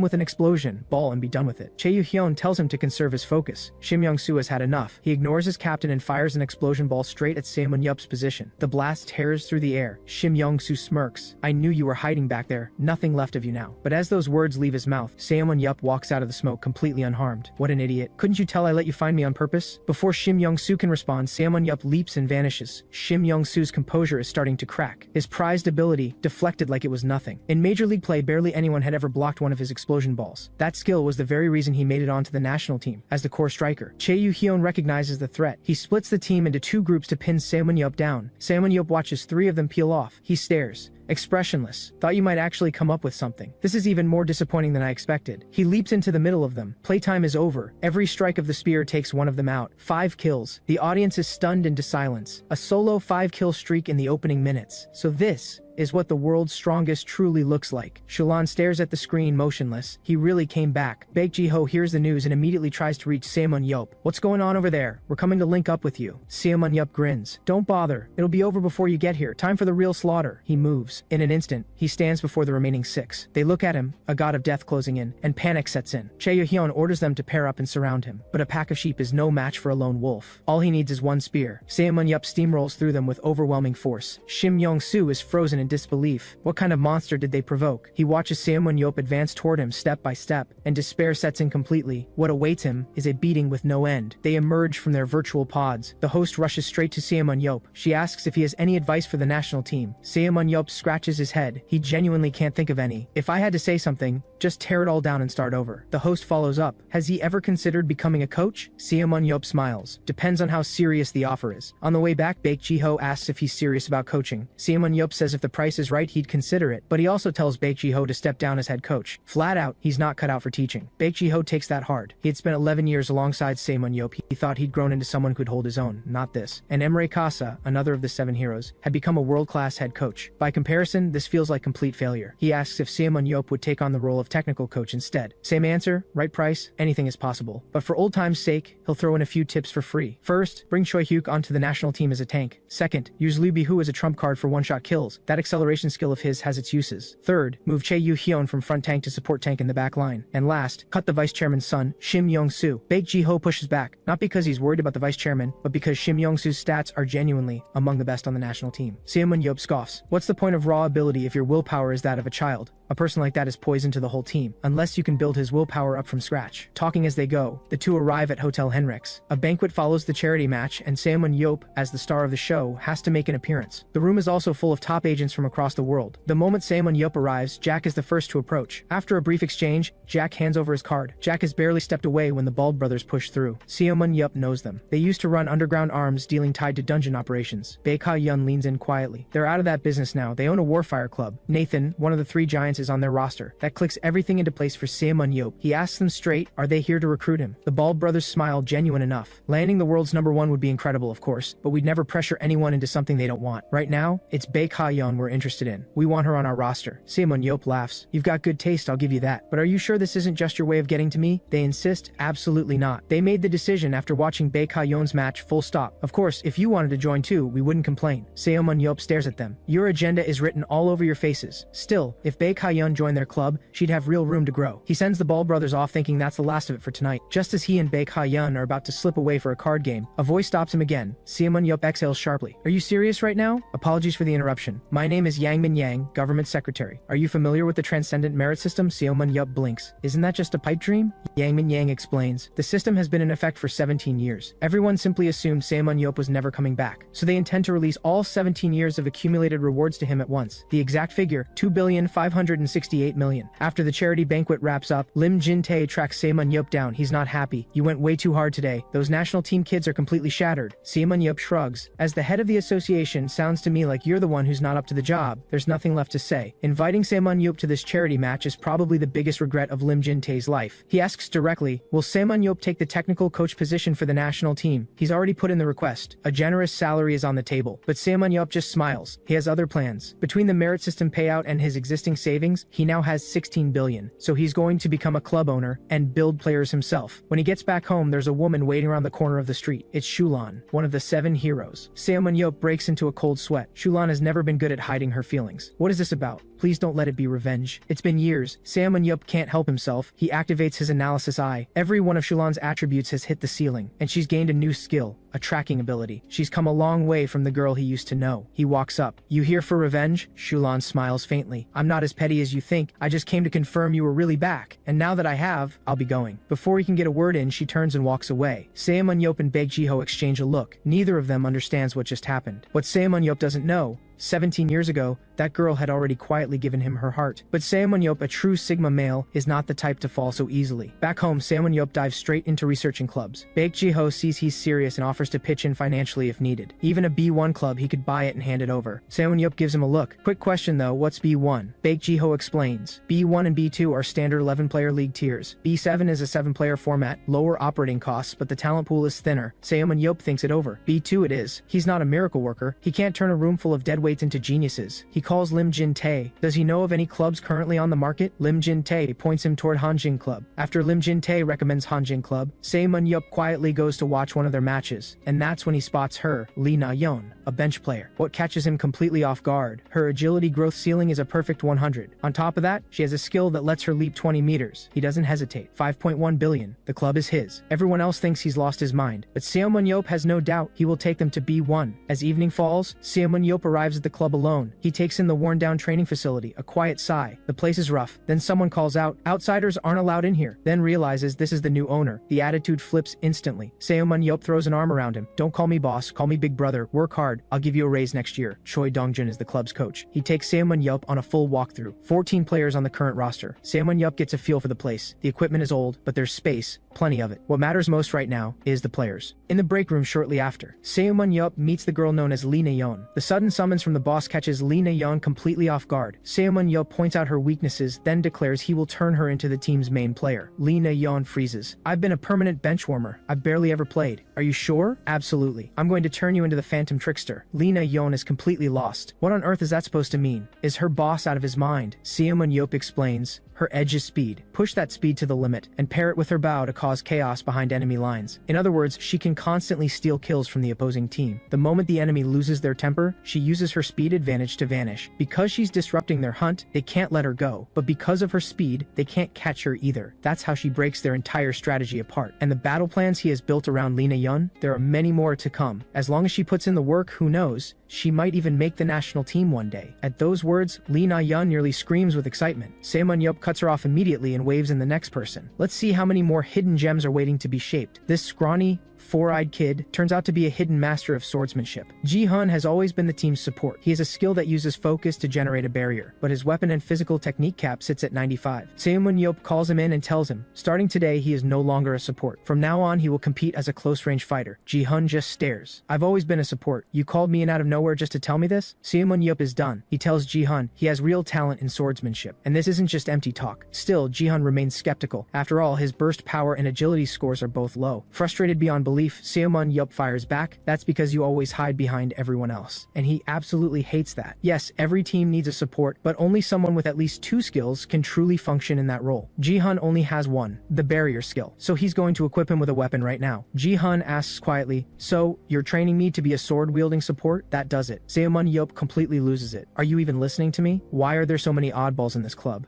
with an explosion, ball, and be done with it. Chae Yu-hyun tells him to conserve his focus. Shim Young-soo has had enough. He ignores his captain and fires an explosion ball straight at Seomun-yup's position. The blast tears through the air. Shim Young-soo smirks. I knew you were hiding back there. Nothing left of you now. But as those words leave his mouth, Seomun-yup walks out of the smoke completely unharmed. What an idiot. Couldn't you tell I let you find me on purpose? Before Shim Young-soo can respond, Seomun-yup leaps and vanishes. Shim Young-soo's composure is starting to crack. His prized ability deflected like it was nothing. In Major League play, barely anyone had ever blocked one of his explosion balls. That skill was the very reason he made it onto the national team, as the core striker. Chae Yu-hyun recognizes the threat. He splits the team into two groups to pin Seomun-yup down. Seomun-yup watches three of them peel off. He stares. Expressionless. Thought you might actually come up with something. This is even more disappointing than I expected. He leaps into the middle of them. Playtime is over. Every strike of the spear takes one of them out. 5 kills. The audience is stunned into silence. A solo 5-kill streak in the opening minutes. So this is what the world's strongest truly looks like. Shulan stares at the screen motionless. He really came back. Baek Ji-ho hears the news and immediately tries to reach Seomun-yup. What's going on over there? We're coming to link up with you. Seomun-yup grins. Don't bother. It'll be over before you get here. Time for the real slaughter. He moves. In an instant, he stands before the remaining 6. They look at him, a god of death closing in, and panic sets in. Chae Yu-hyun orders them to pair up and surround him. But a pack of sheep is no match for a lone wolf. All he needs is one spear. Seomun-yup steamrolls through them with overwhelming force. Shim Young-soo is frozen in disbelief. What kind of monster did they provoke? He watches Seomun-yeop advance toward him step by step, and despair sets in completely. What awaits him is a beating with no end. They emerge from their virtual pods. The host rushes straight to Seomun-yeop. She asks if he has any advice for the national team. Seomun-yeop scratches his head. He genuinely can't think of any. If I had to say something, just tear it all down and start over. The host follows up. Has he ever considered becoming a coach? Seomun-yeop smiles. Depends on how serious the offer is. On the way back, Baek Ji-ho asks if he's serious about coaching. Seomun-yeop says if the price is right, he'd consider it, but he also tells Baek Ji-ho to step down as head coach. Flat out, he's not cut out for teaching. Baek Ji-ho takes that hard. He had spent 11 years alongside Seomun-yeop. He thought he'd grown into someone who could hold his own, not this. And Emre Kasa, another of the 7 heroes, had become a world-class head coach. By comparison, this feels like complete failure. He asks if Seomun-yeop would take on the role of technical coach instead. Same answer, right price, anything is possible. But for old time's sake, he'll throw in a few tips for free. First, bring Choi Hyuk onto the national team as a tank. Second, use Liu Bihu as a trump card for one-shot kills. That acceleration skill of his has its uses. Third, move Chae Yu-hyun from front tank to support tank in the back line. And last, cut the vice chairman's son, Shim Yong-soo. Baek Ji-ho pushes back, not because he's worried about the vice chairman, but because Shim Yong-soo's stats are genuinely among the best on the national team. Seomun-yeop scoffs. What's the point of raw ability if your willpower is that of a child? A person like that is poison to the whole team, unless you can build his willpower up from scratch. Talking as they go, the two arrive at Hotel Henrik's. A banquet follows the charity match, and Seomun-yeop, as the star of the show, has to make an appearance. The room is also full of top agents from across the world. The moment Seomun-yeop arrives, Jack is the first to approach. After a brief exchange, Jack hands over his card. Jack has barely stepped away when the Bald brothers push through. Seomun-yeop knows them. They used to run underground arms dealing tied to dungeon operations. Baek Ha-yeon leans in quietly. They're out of that business now. They own a warfire club. Nathan, one of the 3 giants, is on their roster. That clicks everything into place for Seomun-yeop. He asks them straight, are they here to recruit him? The Bald brothers smile, genuine enough. Landing the world's #1 would be incredible, of course, but we'd never pressure anyone into something they don't want. Right now, it's Baek Ha-yeon we're interested in. We want her on our roster. Seomun-yeop laughs. You've got good taste, I'll give you that. But are you sure this isn't just your way of getting to me? They insist, absolutely not. They made the decision after watching Baek Ha-yeon's match, full stop. Of course, if you wanted to join too, we wouldn't complain. Seomun-yeop stares at them. Your agenda is written all over your faces. Still, if Baek Ha-yeon joined their club, she'd have real room to grow. He sends the Ball brothers off thinking that's the last of it for tonight. Just as he and Baek Ha-yeon are about to slip away for a card game, a voice stops him again. Seomun-yeop exhales sharply. Are you serious right now? Apologies for the interruption. My name is Yang Min-yang, government secretary. Are you familiar with the transcendent merit system? Seomun-yeop blinks. Isn't that just a pipe dream? Yang Min-yang explains. The system has been in effect for 17 years. Everyone simply assumed Seomun-yeop was never coming back, so they intend to release all 17 years of accumulated rewards to him at once. The exact figure, 2,568,000,000. After the charity banquet wraps up, Lim Jin-tae tracks Seomun-yeop down. He's not happy. You went way too hard today. Those national team kids are completely shattered. Seomun-yeop shrugs. As the head of the association, sounds to me like you're the one who's not up to the job. There's nothing left to say. Inviting Seomun-yeop to this charity match is probably the biggest regret of Lim Jin-tae's life. He asks directly, will Seomun-yeop take the technical coach position for the national team? He's already put in the request. A generous salary is on the table. But Seomun-yeop just smiles. He has other plans. Between the merit system payout and his existing savings, he now has 16 billion. So he's going to become a club owner and build players himself. When he gets back home, there's a woman waiting around the corner of the street. It's Shulan, one of the 7 heroes. Seomun-yeop breaks into a cold sweat. Shulan has never been good at hiding her feelings. What is this about? Please don't let it be revenge. It's been years. Seomun-yeop can't help himself. He activates his analysis eye. Every one of Shulan's attributes has hit the ceiling, and she's gained a new skill, a tracking ability. She's come a long way from the girl he used to know. He walks up. You here for revenge? Shulan smiles faintly. I'm not as petty as you think. I just came to confirm you were really back, and now that I have, I'll be going. Before he can get a word in, she turns and walks away. Seomun-yeop and Baek Ji-ho exchange a look. Neither of them understands what just happened. What Seomun-yeop doesn't know, 17 years ago, that girl had already quietly given him her heart. But Seomun-yeop, a true Sigma male, is not the type to fall so easily. Back home, Seomun-yeop dives straight into researching clubs. Baek Ji-ho sees he's serious and offers to pitch in financially if needed. Even a B1 club, he could buy it and hand it over. Seomun-yeop gives him a look. Quick question though, what's B1? Baek Ji-ho explains. B1 and B2 are standard 11-player league tiers. B7 is a 7-player format, lower operating costs, but the talent pool is thinner. Seomun-yeop thinks it over. B2 it is. He's not a miracle worker. He can't turn a room full of deadweights into geniuses. He calls Lim Jin-tae. Does he know of any clubs currently on the market? Lim Jin-tae points him toward Hanjin Club. After Lim Jin-tae recommends Hanjin Club, Seomun-yeop quietly goes to watch one of their matches, and that's when he spots her, Lee Na-yeon, a bench player. What catches him completely off guard? Her agility growth ceiling is a perfect 100. On top of that, she has a skill that lets her leap 20 meters. He doesn't hesitate. 5.1 billion. The club is his. Everyone else thinks he's lost his mind, but Seomun-yeop has no doubt he will take them to B1. As evening falls, Seomun-yeop arrives at the club alone. He takes takes in the worn-down training facility, a quiet sigh. The place is rough. Then someone calls out, "Outsiders aren't allowed in here." Then realizes this is the new owner. The attitude flips instantly. Seo Man-yeop throws an arm around him. "Don't call me boss, call me big brother. Work hard. I'll give you a raise next year." Choi Dong-jun is the club's coach. He takes Seo Man-yeop on a full walkthrough. 14 players on the current roster. Seo Man-yeop gets a feel for the place. The equipment is old, but there's space. Plenty of it. What matters most right now is the players. In the break room shortly after, Seo Man-yeop meets the girl known as Lee Na-yeon. The sudden summons from the boss catches Lee Na-yeon completely off guard. Seo Man-yeop points out her weaknesses, then declares he will turn her into the team's main player. Lee Na-yeon freezes. "I've been a permanent bench warmer. I've barely ever played." "Are you sure?" "Absolutely. I'm going to turn you into the Phantom Trickster." Lee Na-yeon is completely lost. What on earth is that supposed to mean? Is her boss out of his mind? Seo Man-yeop explains. Her edge is speed. Push that speed to the limit, and pair it with her bow to cause chaos behind enemy lines. In other words, she can constantly steal kills from the opposing team. The moment the enemy loses their temper, she uses her speed advantage to vanish. Because she's disrupting their hunt, they can't let her go. But because of her speed, they can't catch her either. That's how she breaks their entire strategy apart. And the battle plans he has built around Lee Na-yeon, there are many more to come. As long as she puts in the work, who knows? She might even make the national team one day. At those words, Lee Na-yeon nearly screams with excitement. Seo Man-yeop cuts her off immediately and waves in the next person. Let's see how many more hidden gems are waiting to be shaped. This scrawny, four-eyed kid turns out to be a hidden master of swordsmanship. Ji-hun has always been the team's support. He has a skill that uses focus to generate a barrier, but his weapon and physical technique cap sits at 95. Seo Man-yeop calls him in and tells him, starting today he is no longer a support. From now on he will compete as a close-range fighter. Ji-hun just stares. "I've always been a support. You called me in out of nowhere just to tell me this?" Seo Man-yeop is done. He tells Ji-hun he has real talent in swordsmanship, and this isn't just empty talk. Still, Ji-hun remains skeptical. After all, his burst power and agility scores are both low. Frustrated beyond belief, Seo Man-yeop fires back. "That's because you always hide behind everyone else." And he absolutely hates that. Yes, every team needs a support, but only someone with at least 2 skills can truly function in that role. Ji-hun only has 1, the barrier skill, so he's going to equip him with a weapon right now. Ji-hun asks quietly, "So, you're training me to be a sword-wielding support?" That does it. Seo Man-yeop completely loses it. "Are you even listening to me? Why are there so many oddballs in this club?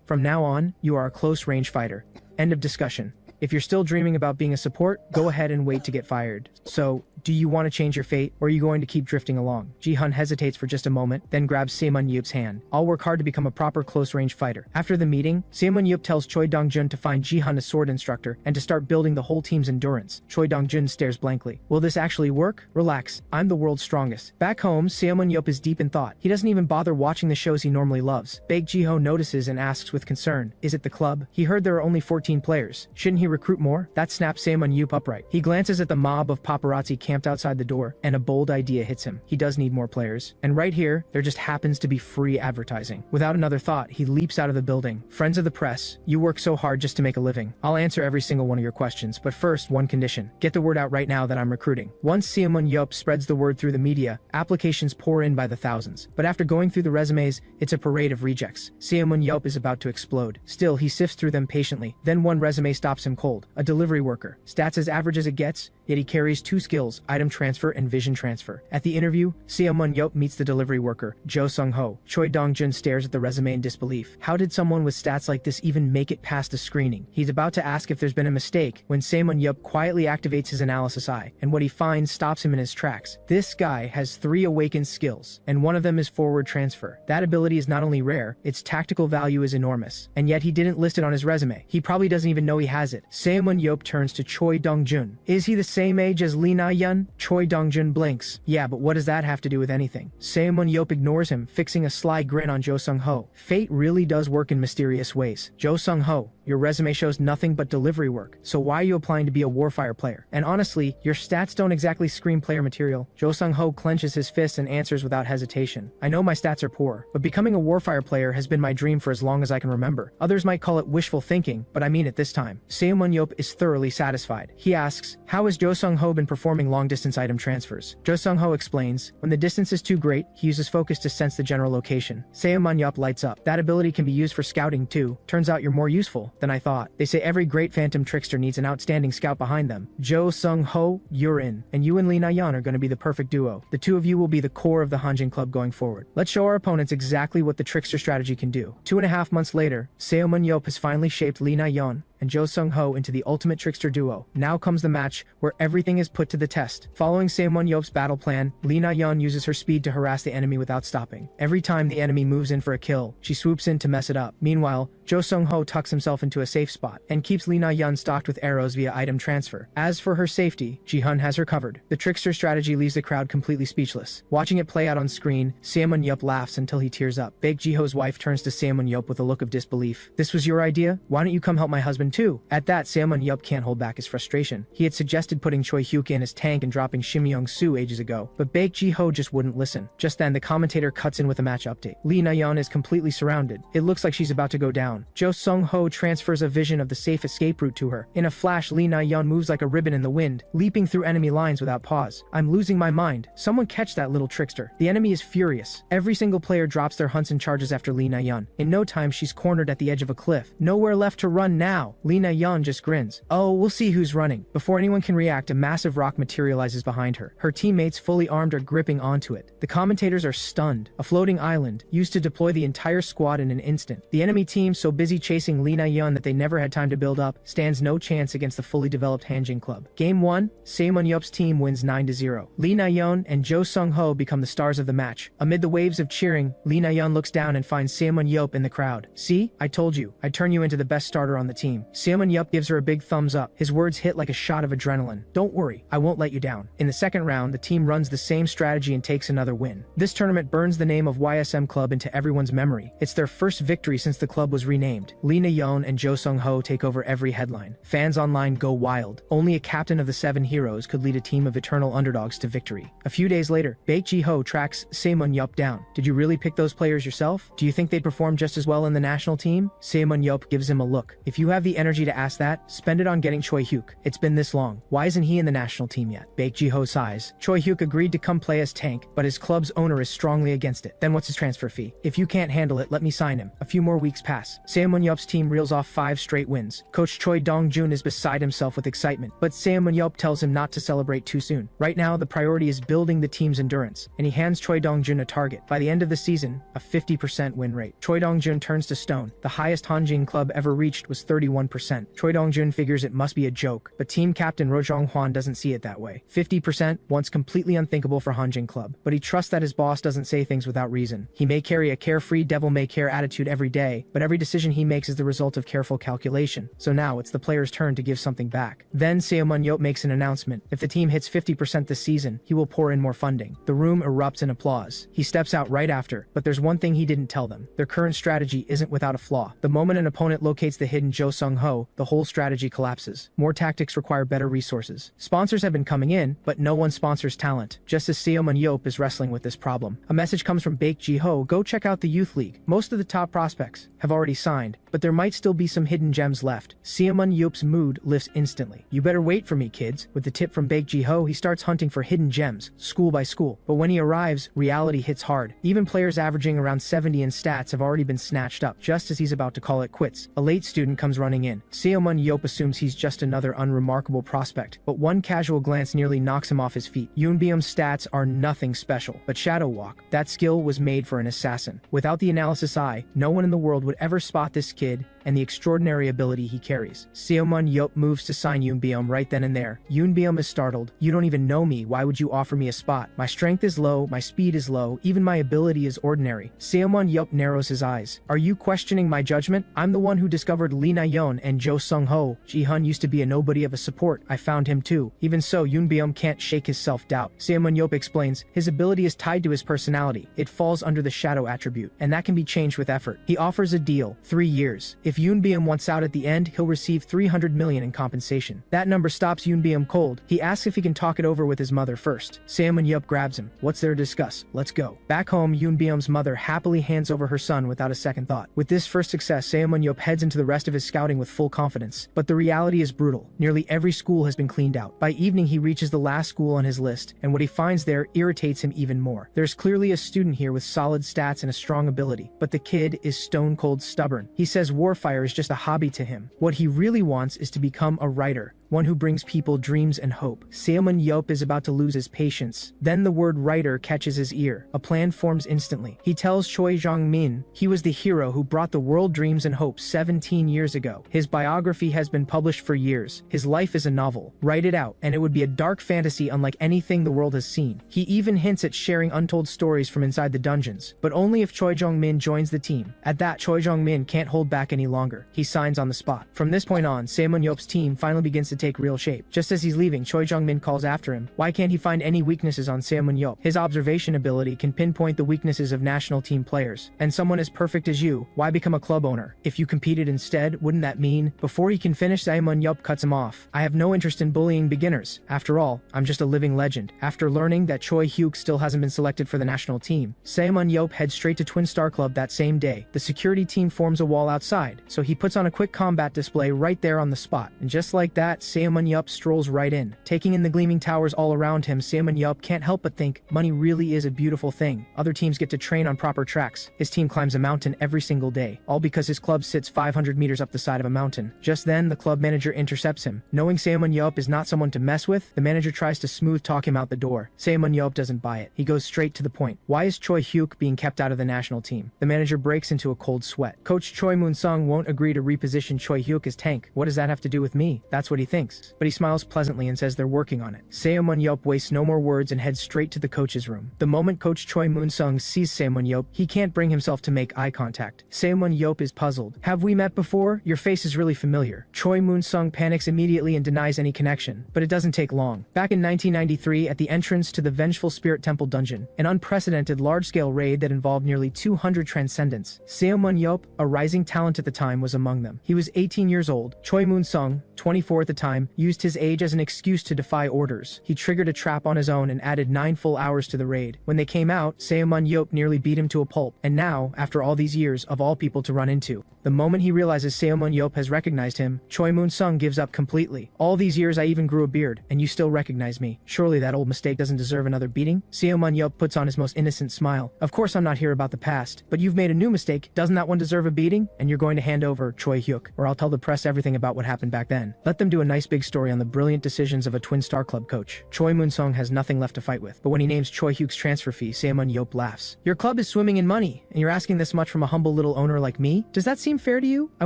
From now on, you are a close-range fighter." End of discussion. If you're still dreaming about being a support, go ahead and wait to get fired. So, do you want to change your fate, or are you going to keep drifting along? Ji-hun hesitates for just a moment, then grabs Seo Man-yeop's hand. "I'll work hard to become a proper close-range fighter." After the meeting, Seo Man-yeop tells Choi Dong-jun to find Ji-hun a sword instructor and to start building the whole team's endurance. Choi Dong-jun stares blankly. "Will this actually work?" "Relax, I'm the world's strongest." Back home, Seo Man-yeop is deep in thought. He doesn't even bother watching the shows he normally loves. Baek Ji-ho notices and asks with concern, "Is it the club? He heard there are only 14 players. Shouldn't he recruit more?" That snaps Seo Man-yeop upright. He glances at the mob of paparazzi camped outside the door, and a bold idea hits him. He does need more players. And right here, there just happens to be free advertising. Without another thought, he leaps out of the building. "Friends of the press, you work so hard just to make a living. I'll answer every single one of your questions, but first, one condition. Get the word out right now that I'm recruiting." Once Seo Man-yeop spreads the word through the media, applications pour in by the thousands. But after going through the resumes, it's a parade of rejects. Seo Man-yeop is about to explode. Still, he sifts through them patiently. Then one resume stops him cold. A delivery worker. Stats as average as it gets, yet he carries 2 skills, item transfer and vision transfer. At the interview, Seo Man-yeop meets the delivery worker, Jo Sung-ho. Choi Dong-jun stares at the resume in disbelief. How did someone with stats like this even make it past the screening? He's about to ask if there's been a mistake when Seo Man-yeop quietly activates his analysis eye, and what he finds stops him in his tracks. This guy has 3 awakened skills, and one of them is forward transfer. That ability is not only rare, its tactical value is enormous. And yet he didn't list it on his resume. He probably doesn't even know he has it. Seo Man-yeop turns to Choi Dong-jun. "Is he the same age as Lee Na-yeon?" Choi Dong-jun blinks. "Yeah, but what does that have to do with anything?" Seo Man-yeop ignores him, fixing a sly grin on Jo Sung-ho. Fate really does work in mysterious ways. "Jo Sung-ho, your resume shows nothing but delivery work, so why are you applying to be a warfire player? And honestly, your stats don't exactly scream player material." Jo Sung-ho clenches his fists and answers without hesitation. "I know my stats are poor, but becoming a warfire player has been my dream for as long as I can remember. Others might call it wishful thinking, but I mean it this time." Seo Man-yeop is thoroughly satisfied. He asks, "How has Jo Sung-ho been performing long-distance item transfers?" Jo Sung-ho explains, "When the distance is too great, he uses focus to sense the general location." Seo Man-yeop lights up. "That ability can be used for scouting too. Turns out you're more useful than I thought. They say every great phantom trickster needs an outstanding scout behind them. Jo Sung-ho, you're in. And you and Lee Na-yeon are going to be the perfect duo. The two of you will be the core of the Hanjin Club going forward. Let's show our opponents exactly what the trickster strategy can do." 2.5 months later, Seo Man-yeop has finally shaped Lee Na-yeon, and Jo Sung-ho into the ultimate trickster duo. Now comes the match, where everything is put to the test. Following Saemun-yeop's battle plan, Lee Na-yeon uses her speed to harass the enemy without stopping. Every time the enemy moves in for a kill, she swoops in to mess it up. Meanwhile, Jo Sung-ho tucks himself into a safe spot, and keeps Lee Na-yeon stocked with arrows via item transfer. As for her safety, Ji-hun has her covered. The trickster strategy leaves the crowd completely speechless. Watching it play out on screen, Saemun-yeop laughs until he tears up. Baek Ji-ho's wife turns to Saemun-yeop with a look of disbelief. "This was your idea? Why don't you come help my husband too?" At that, Saemun-yeop can't hold back his frustration. He had suggested putting Choi Hyuk in his tank and dropping Shim Young-soo ages ago, but Baek Ji-ho just wouldn't listen. Just then, the commentator cuts in with a match update. Lee Na-yeon is completely surrounded. It looks like she's about to go down. Jo Sung-ho transfers a vision of the safe escape route to her. In a flash, Lee Na-yeon moves like a ribbon in the wind, leaping through enemy lines without pause. "I'm losing my mind. Someone catch that little trickster." The enemy is furious. Every single player drops their hunts and charges after Lee Na-yeon. In no time, she's cornered at the edge of a cliff. Nowhere left to run now. Lee Na-yeon just grins. "Oh, we'll see who's running." Before anyone can react, a massive rock materializes behind her. Her teammates, fully armed, are gripping onto it. The commentators are stunned. A floating island, used to deploy the entire squad in an instant. The enemy team, so busy chasing Lee Na-yeon that they never had time to build up, stands no chance against the fully developed Hanjin Club. Game 1, Saemun-yeop's team wins 9-0. Lee Na-yeon and Jo Sung-ho become the stars of the match. Amid the waves of cheering, Lee Na-yeon looks down and finds Saemun-yeop in the crowd. "See? I told you. I'd turn you into the best starter on the team." Saemun-yeop gives her a big thumbs up. His words hit like a shot of adrenaline. "Don't worry, I won't let you down." In the second round, the team runs the same strategy and takes another win. This tournament burns the name of YSM Club into everyone's memory. It's their first victory since the club was renamed. Lee Na-yeon and Jo Sung-ho take over every headline. Fans online go wild. Only a captain of the 7 heroes could lead a team of eternal underdogs to victory. A few days later, Baek Ji-ho tracks Saemun-yeop down. "Did you really pick those players yourself? Do you think they'd perform just as well in the national team?" Saemun-yeop gives him a look. "If you have the energy to ask that, spend it on getting Choi Hyuk. It's been this long. Why isn't he in the national team yet?" Baek Ji-ho sighs. "Choi Hyuk agreed to come play as tank, but his club's owner is strongly against it." "Then what's his transfer fee? If you can't handle it, let me sign him." A few more weeks pass. Saemun-yeop's team reels off 5 straight wins. Coach Choi Dong-jun is beside himself with excitement, but Saemun-yeop tells him not to celebrate too soon. Right now, the priority is building the team's endurance, and he hands Choi Dong-jun a target. By the end of the season, a 50% win rate. Choi Dong-jun turns to stone. The highest Hanjin Club ever reached was 31%. Choi Dong-jun figures it must be a joke, but team captain Ro Jong-hwan doesn't see it that way. 50%, once completely unthinkable for Hanjin Club, but he trusts that his boss doesn't say things without reason. He may carry a carefree devil-may-care attitude every day, but every decision he makes is the result of careful calculation. So now it's the player's turn to give something back. Then Saemun-yeop makes an announcement. If the team hits 50% this season, he will pour in more funding. The room erupts in applause. He steps out right after, but there's one thing he didn't tell them. Their current strategy isn't without a flaw. The moment an opponent locates the hidden Jo Sung-ho, the whole strategy collapses. More tactics require better resources. Sponsors have been coming in, but no one sponsors talent. Just as Saemun-yeop is wrestling with this problem, a message comes from Baek Ji-ho. "Go check out the youth league. Most of the top prospects have already signed, but there might still be some hidden gems left." Saemun-yeop's mood lifts instantly. "You better wait for me, kids." With the tip from Baek Ji-ho, he starts hunting for hidden gems, school by school. But when he arrives, reality hits hard. Even players averaging around 70 in stats have already been snatched up just as he's about to call it quits. A late student comes running in. Saemun-yeop assumes he's just another unremarkable prospect, but one casual glance nearly knocks him off his feet. Yoonbyum's stats are nothing special, but Shadow Walk, that skill was made for an assassin. Without the analysis eye, no one in the world would ever spot this kid and the extraordinary ability he carries. Saemun-yeop moves to sign Yoonbyum right then and there. Yoonbyum is startled. "You don't even know me. Why would you offer me a spot? My strength is low, my speed is low, even my ability is ordinary." Saemun-yeop narrows his eyes. "Are you questioning my judgment? I'm the one who discovered Lee Na-yeon and Jo Sung-ho. Ji-hun used to be a nobody of a support. I found him too." Even so, Yoonbyum can't shake his self-doubt. Saemun-yeop explains, his ability is tied to his personality. It falls under the shadow attribute, and that can be changed with effort. He offers a deal, 3 years. If Yoonbyum wants out at the end, he'll receive 300 million in compensation. That number stops Yoonbyum cold. He asks if he can talk it over with his mother first. Saemun-yeop grabs him. "What's there to discuss? Let's go." Back home, Yoonbyum's mother happily hands over her son without a second thought. With this first success, Saemun-yeop heads into the rest of his scouting with full confidence. But the reality is brutal. Nearly every school has been cleaned out. By evening, he reaches the last school on his list, and what he finds there irritates him even more. There's clearly a student here with solid stats and a strong ability, but the kid is stone cold stubborn. He says warfire is just a hobby to him. What he really wants is to become a writer. one who brings people dreams and hope. SeoManhwa is about to lose his patience. Then the word writer catches his ear. A plan forms instantly. He tells Choi Jong-min he was the hero who brought the world dreams and hopes 17 years ago. His biography has been published for years. His life is a novel. Write it out, and it would be a dark fantasy unlike anything the world has seen. He even hints at sharing untold stories from inside the dungeons, but only if Choi Jong-min joins the team. At that, Choi Jong-min can't hold back any longer. He signs on the spot. From this point on, SeoManhwa's team finally begins to take real shape. Just as he's leaving, Choi Jong-min calls after him. Why can't he find any weaknesses on SeoManhwa? His observation ability can pinpoint the weaknesses of national team players. And someone as perfect as you, why become a club owner? If you competed instead, wouldn't that mean? Before he can finish, SeoManhwa cuts him off. I have no interest in bullying beginners. After all, I'm just a living legend. After learning that Choi Hyuk still hasn't been selected for the national team, SeoManhwa heads straight to Twin Star Club that same day. The security team forms a wall outside, so he puts on a quick combat display right there on the spot. And just like that, SeoManhwa strolls right in. Taking in the gleaming towers all around him, SeoManhwa can't help but think, money really is a beautiful thing. Other teams get to train on proper tracks. His team climbs a mountain every single day, all because his club sits 500 meters up the side of a mountain. Just then, the club manager intercepts him. Knowing SeoManhwa is not someone to mess with, the manager tries to smooth talk him out the door. SeoManhwa doesn't buy it. He goes straight to the point. Why is Choi Hyuk being kept out of the national team? The manager breaks into a cold sweat. Coach Choi Moon-sung won't agree to reposition Choi Hyuk as tank. What does that have to do with me? That's what he thinks. But he smiles pleasantly and says they're working on it. SeoManhwa wastes no more words and heads straight to the coach's room. The moment Coach Choi Moon-sung sees SeoManhwa, he can't bring himself to make eye contact. SeoManhwa is puzzled. Have we met before? Your face is really familiar. Choi Moon-sung panics immediately and denies any connection. But it doesn't take long. Back in 1993, at the entrance to the Vengeful Spirit Temple dungeon, an unprecedented large-scale raid that involved nearly 200 transcendents. SeoManhwa, a rising talent at the time, was among them. He was 18 years old. Choi Moon-sung, 24 at the time, used his age as an excuse to defy orders. He triggered a trap on his own and added 9 full hours to the raid. When they came out, SeoManhwa nearly beat him to a pulp. And now, after all these years, of all people to run into. The moment he realizes SeoManhwa has recognized him, Choi Moon-sung gives up completely. All these years I even grew a beard, and you still recognize me. Surely that old mistake doesn't deserve another beating? SeoManhwa puts on his most innocent smile. Of course I'm not here about the past, but you've made a new mistake. Doesn't that one deserve a beating? And you're going to hand over Choi Hyuk, or I'll tell the press everything about what happened back then. Let them do a nice big story on the brilliant decisions of a Twin Star Club coach. Choi Moon-sung has nothing left to fight with, but when he names Choi Hyuk's transfer fee, SeoManhwa laughs. Your club is swimming in money, and you're asking this much from a humble little owner like me? Does that seem fair to you? I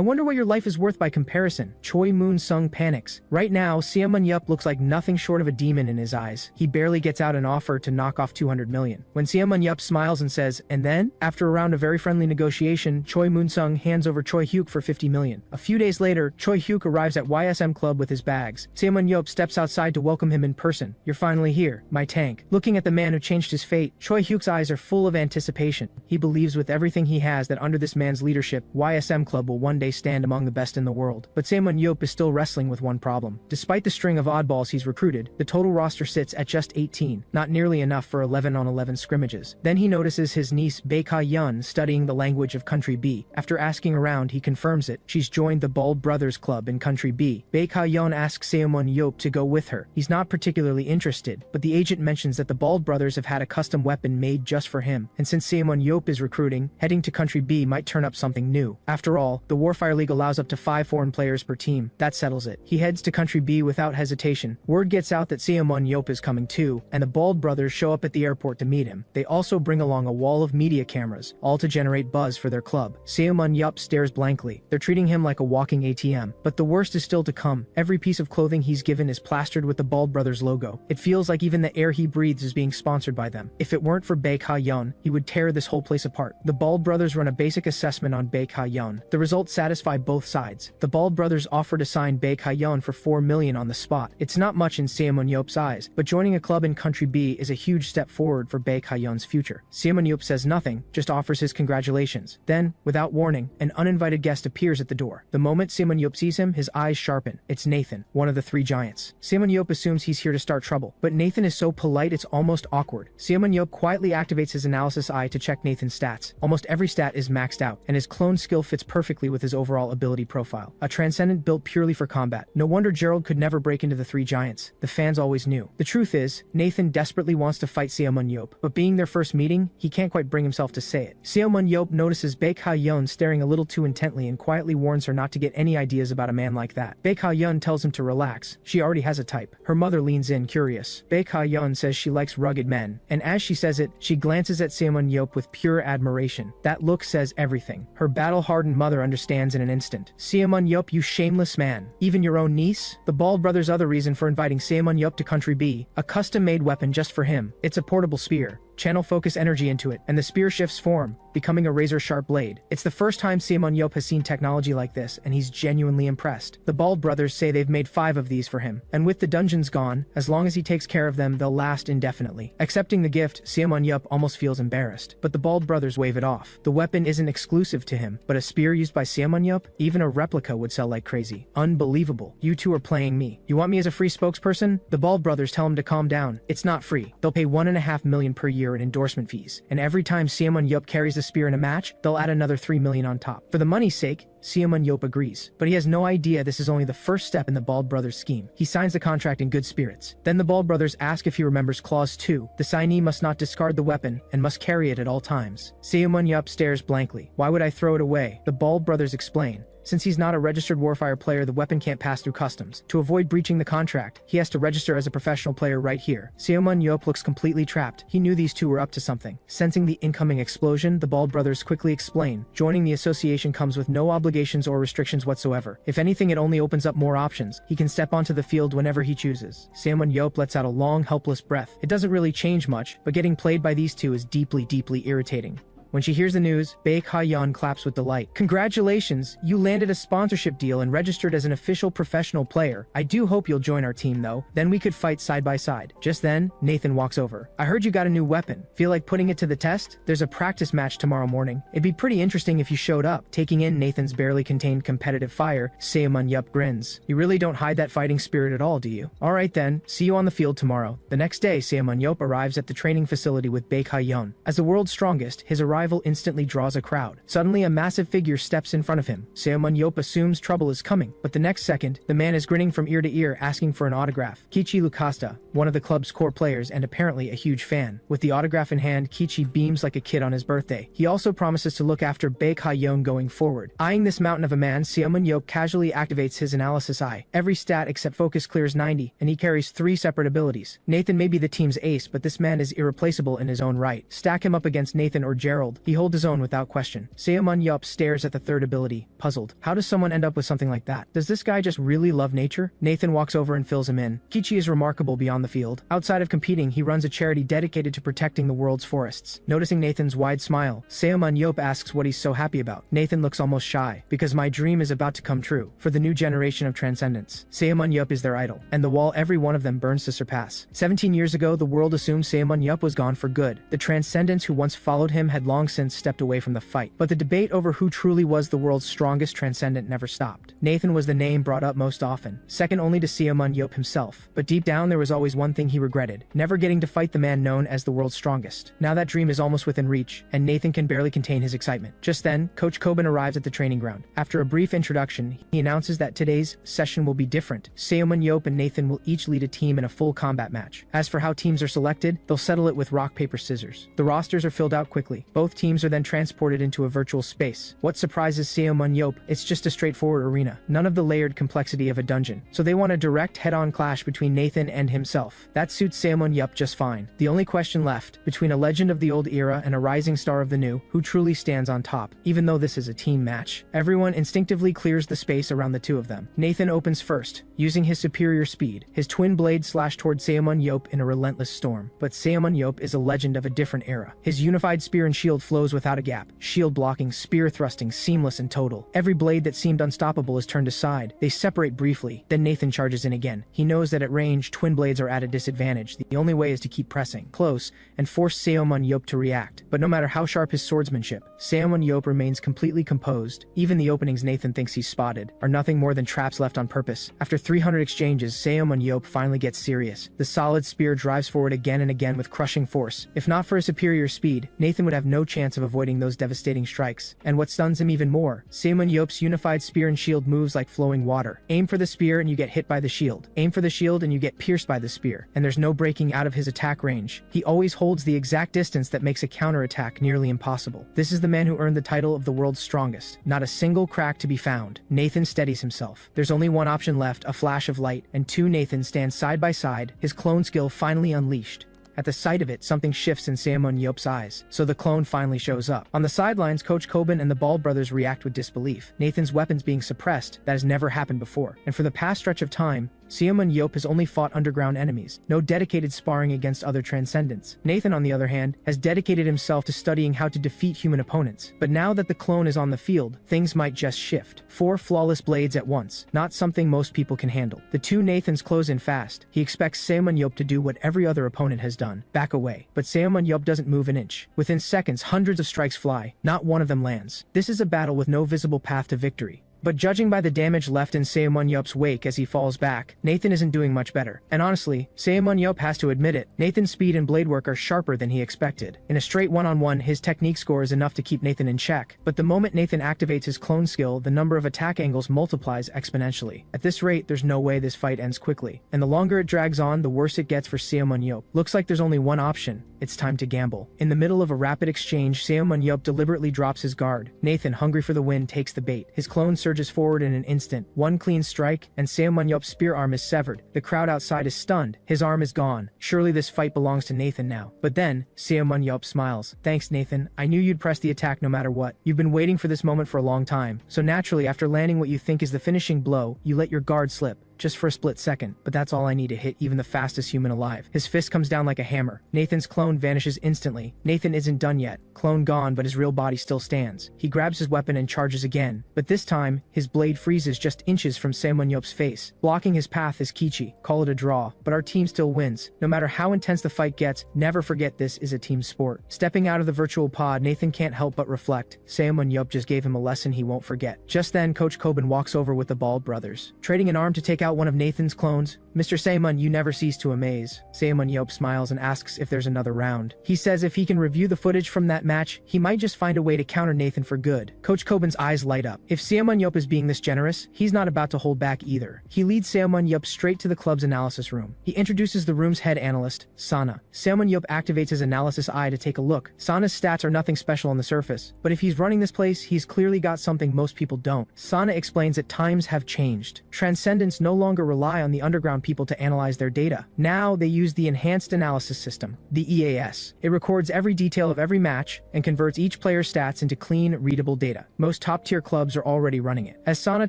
wonder what your life is worth by comparison. Choi Moon-sung panics. Right now, SeoManhwa looks like nothing short of a demon in his eyes. He barely gets out an offer to knock off 200 million. When SeoManhwa smiles and says, and then? After a round of very friendly negotiation, Choi Moon-sung hands over Choi Hyuk for 50 million. A few days later, Choi Hyuk arrives at YSM Club with his bags. SeoManhwa steps outside to welcome him in person. You're finally here, my tank. Looking at the man who changed his fate, Choi Hyuk's eyes are full of anticipation. He believes with everything he has that under this man's leadership, YSM Club will one day stand among the best in the world. But SeoManhwa is still wrestling with one problem. Despite the string of oddballs he's recruited, the total roster sits at just 18, not nearly enough for 11-on-11 scrimmages. Then he notices his niece Baek-ha-yeon studying the language of Country B. After asking around, he confirms it. She's joined the Bald Brothers Club in Country B. Baek-ha-yeon asks SeoManhwa to go with her. He's not particularly interested, but the agent mentions that the Bald Brothers have had a custom weapon made just for him, and since SeoManhwa is recruiting, heading to Country B might turn up something new. After all, the Warfire League allows up to 5 foreign players per team. That settles it. He heads to Country B without hesitation. Word gets out that SeoManhwa is coming too, and the Bald Brothers show up at the airport to meet him. They also bring along a wall of media cameras, all to generate buzz for their club. SeoManhwa stares blankly. They're treating him like a walking ATM. But the worst is still to come. Every piece of clothing he's given is plastered with the Bald Brothers logo. It feels like even the air he breathes is being sponsored by them. If it weren't for Baek-ha-yeon, he would tear this whole place apart. The Bald Brothers run a basic assessment on Baek-ha-yeon. The results satisfy both sides. The Bald Brothers offer to sign Baek-ha-yeon for 4 million on the spot. It's not much in SeoManhwa's eyes, but joining a club in Country B is a huge step forward for Baek-ha-yeon's future. SeoManhwa says nothing, just offers his congratulations. Then, without warning, an uninvited guest appears at the door. The moment SeoManhwa sees him, his eyes sharpen. It's Nathan, one of the 3 giants. SeoManhwa assumes he's here to start trouble, but Nathan is so polite it's almost awkward. SeoManhwa quietly activates his analysis eye to check Nathan's stats. Almost every stat is maxed out, and his clone skill fits perfectly with his overall ability profile. A transcendent built purely for combat. No wonder Gerald could never break into the 3 giants. The fans always knew. The truth is, Nathan desperately wants to fight SeoManhwa, but being their first meeting, he can't quite bring himself to say it. SeoManhwa notices Baek-ha-yeon staring a little too intently and quietly warns her not to get any ideas about a man like that. Baek-ha-yeon tells tells him to relax. She already has a type. Her mother leans in, curious. Baek Ha-yeon says she likes rugged men, and as she says it, she glances at Seomun-yeop with pure admiration. That look says everything. Her battle-hardened mother understands in an instant. Seomun-yeop, you shameless man. Even your own niece? The Bald brothers' other reason for inviting Seomun-yeop to Country B, a custom-made weapon just for him. It's a portable spear. Channel focus energy into it, and the spear shifts form, becoming a razor-sharp blade. It's the first time Seomun-yeop has seen technology like this, and he's genuinely impressed. The Bald brothers say they've made 5 of these for him, and with the dungeons gone, as long as he takes care of them, they'll last indefinitely. Accepting the gift, Seomun-yeop almost feels embarrassed, but the Bald brothers wave it off. The weapon isn't exclusive to him, but a spear used by Seomun-yeop, even a replica would sell like crazy. Unbelievable. You two are playing me. You want me as a free spokesperson? The Bald brothers tell him to calm down. It's not free. They'll pay $1.5 million per year in endorsement fees, and every time Seomun-yeop carries the spear in a match, they'll add another $3 million on top. For the money's sake, Seomun-yeop agrees, but he has no idea this is only the first step in the Bald brothers' scheme. He signs the contract in good spirits. Then the Bald brothers ask if he remembers Clause 2. The signee must not discard the weapon and must carry it at all times. Seomun-yeop stares blankly. Why would I throw it away? The Bald brothers explain. Since he's not a registered Warfire player, the weapon can't pass through customs. To avoid breaching the contract, he has to register as a professional player right here. Seomun-yeop looks completely trapped. He knew these two were up to something. Sensing the incoming explosion, the Bald brothers quickly explain. Joining the association comes with no obligations or restrictions whatsoever. If anything, it only opens up more options. He can step onto the field whenever he chooses. Seomun-yeop lets out a long, helpless breath. It doesn't really change much, but getting played by these two is deeply, deeply irritating. When she hears the news, Baek Ha-yeon claps with delight. Congratulations, you landed a sponsorship deal and registered as an official professional player. I do hope you'll join our team though, then we could fight side by side. Just then, Nathan walks over. I heard you got a new weapon. Feel like putting it to the test? There's a practice match tomorrow morning. It'd be pretty interesting if you showed up. Taking in Nathan's barely contained competitive fire, Seomun-yeop grins. You really don't hide that fighting spirit at all, do you? Alright then, see you on the field tomorrow. The next day, Seomun-yeop arrives at the training facility with Baek Ha-yeon. As the world's strongest, his arrival instantly draws a crowd. Suddenly, a massive figure steps in front of him. Seomun-yeop assumes trouble is coming, but the next second, the man is grinning from ear to ear asking for an autograph. Kichi Lucasta, one of the club's core players and apparently a huge fan. With the autograph in hand, Kichi beams like a kid on his birthday. He also promises to look after Baek Ha-yeon going forward. Eyeing this mountain of a man, Seomun-yeop casually activates his analysis eye. Every stat except focus clears 90, and he carries 3 separate abilities. Nathan may be the team's ace, but this man is irreplaceable in his own right. Stack him up against Nathan or Gerald. He holds his own without question. Seomun-yeop stares at the third ability, puzzled. How does someone end up with something like that? Does this guy just really love nature? Nathan walks over and fills him in. Kichi is remarkable beyond the field. Outside of competing, he runs a charity dedicated to protecting the world's forests. Noticing Nathan's wide smile, Seomun-yeop asks what he's so happy about. Nathan looks almost shy. Because my dream is about to come true. For the new generation of transcendence. Seomun-yeop is their idol, and the wall every one of them burns to surpass. 17 years ago, the world assumed Seomun-yeop was gone for good. The transcendents who once followed him had long since stepped away from the fight, but the debate over who truly was the world's strongest transcendent never stopped. Nathan was the name brought up most often, second only to Seomun-yeop himself, but deep down there was always one thing he regretted, never getting to fight the man known as the world's strongest. Now that dream is almost within reach, and Nathan can barely contain his excitement. Just then, Coach Coben arrives at the training ground. After a brief introduction, he announces that today's session will be different. Seomun-yeop and Nathan will each lead a team in a full combat match. As for how teams are selected, they'll settle it with rock, paper, scissors. The rosters are filled out quickly. Both teams are then transported into a virtual space. What surprises Seomun-yeop? It's just a straightforward arena. None of the layered complexity of a dungeon. So they want a direct head-on clash between Nathan and himself. That suits Seomun-yeop just fine. The only question left, between a legend of the old era and a rising star of the new, who truly stands on top? Even though this is a team match, everyone instinctively clears the space around the two of them. Nathan opens first, using his superior speed. His twin blades slash toward Seomun-yeop in a relentless storm. But Seomun-yeop is a legend of a different era. His unified spear and shield flows without a gap. Shield blocking, spear thrusting, seamless and total. Every blade that seemed unstoppable is turned aside. They separate briefly, then Nathan charges in again. He knows that at range, twin blades are at a disadvantage. The only way is to keep pressing close and force Seomun-yeop to react. But no matter how sharp his swordsmanship, Seomun-yeop remains completely composed. Even the openings Nathan thinks he's spotted are nothing more than traps left on purpose. After 300 exchanges, Seomun-yeop finally gets serious. The solid spear drives forward again and again with crushing force. If not for his superior speed, Nathan would have no chance of avoiding those devastating strikes. And what stuns him even more, ManhwaCapped's unified spear and shield moves like flowing water. Aim for the spear and you get hit by the shield. Aim for the shield and you get pierced by the spear. And there's no breaking out of his attack range. He always holds the exact distance that makes a counterattack nearly impossible. This is the man who earned the title of the world's strongest. Not a single crack to be found. Nathan steadies himself. There's only one option left, a flash of light, and two Nathans stand side by side, his clone skill finally unleashed. At the sight of it, something shifts in ManhwaCapped's eyes, so the clone finally shows up. On the sidelines, Coach Coben and the Ball brothers react with disbelief. Nathan's weapons being suppressed, that has never happened before. And for the past stretch of time, ManhwaCapped has only fought underground enemies, no dedicated sparring against other transcendents. Nathan, on the other hand, has dedicated himself to studying how to defeat human opponents. But now that the clone is on the field, things might just shift. 4 flawless blades at once, not something most people can handle. The two Nathans close in fast. He expects ManhwaCapped to do what every other opponent has done, back away. But ManhwaCapped doesn't move an inch. Within seconds, hundreds of strikes fly. Not one of them lands. This is a battle with no visible path to victory. But judging by the damage left in ManhwaCapped's wake as he falls back, Nathan isn't doing much better. And honestly, ManhwaCapped has to admit it, Nathan's speed and blade work are sharper than he expected. In a straight one-on-one, his technique score is enough to keep Nathan in check. But the moment Nathan activates his clone skill, the number of attack angles multiplies exponentially. At this rate, there's no way this fight ends quickly. And the longer it drags on, the worse it gets for ManhwaCapped. Looks like there's only one option. It's time to gamble. In the middle of a rapid exchange, ManhwaCapped deliberately drops his guard. Nathan, hungry for the win, takes the bait. His clone surges forward in an instant. One clean strike, and ManhwaCapped's spear arm is severed. The crowd outside is stunned. His arm is gone. Surely this fight belongs to Nathan now. But then, ManhwaCapped smiles. Thanks, Nathan. I knew you'd press the attack no matter what. You've been waiting for this moment for a long time. So naturally, after landing what you think is the finishing blow, you let your guard slip. Just for a split second, but that's all I need to hit even the fastest human alive. His fist comes down like a hammer. Nathan's clone vanishes instantly. Nathan isn't done yet. Clone gone, but his real body still stands. He grabs his weapon and charges again, but this time, his blade freezes just inches from ManhwaCapped's face. Blocking his path is Kichi. Call it a draw, but our team still wins. No matter how intense the fight gets, never forget this is a team sport. Stepping out of the virtual pod, Nathan can't help but reflect. ManhwaCapped just gave him a lesson he won't forget. Just then, Coach Coben walks over with the Ball brothers. Trading an arm to take out one of Nathan's clones, Mr. Saemun, you never cease to amaze. ManhwaCapped smiles and asks if there's another round. He says if he can review the footage from that match, he might just find a way to counter Nathan for good. Coach Coben's eyes light up. If ManhwaCapped is being this generous, he's not about to hold back either. He leads ManhwaCapped straight to the club's analysis room. He introduces the room's head analyst, Sana. ManhwaCapped activates his analysis eye to take a look. Sana's stats are nothing special on the surface, but if he's running this place, he's clearly got something most people don't. Sana explains that times have changed. Transcendents no longer rely on the underground people to analyze their data. Now they use the Enhanced Analysis System, the EAS. It records every detail of every match and converts each player's stats into clean, readable data. Most top-tier clubs are already running it. As Sana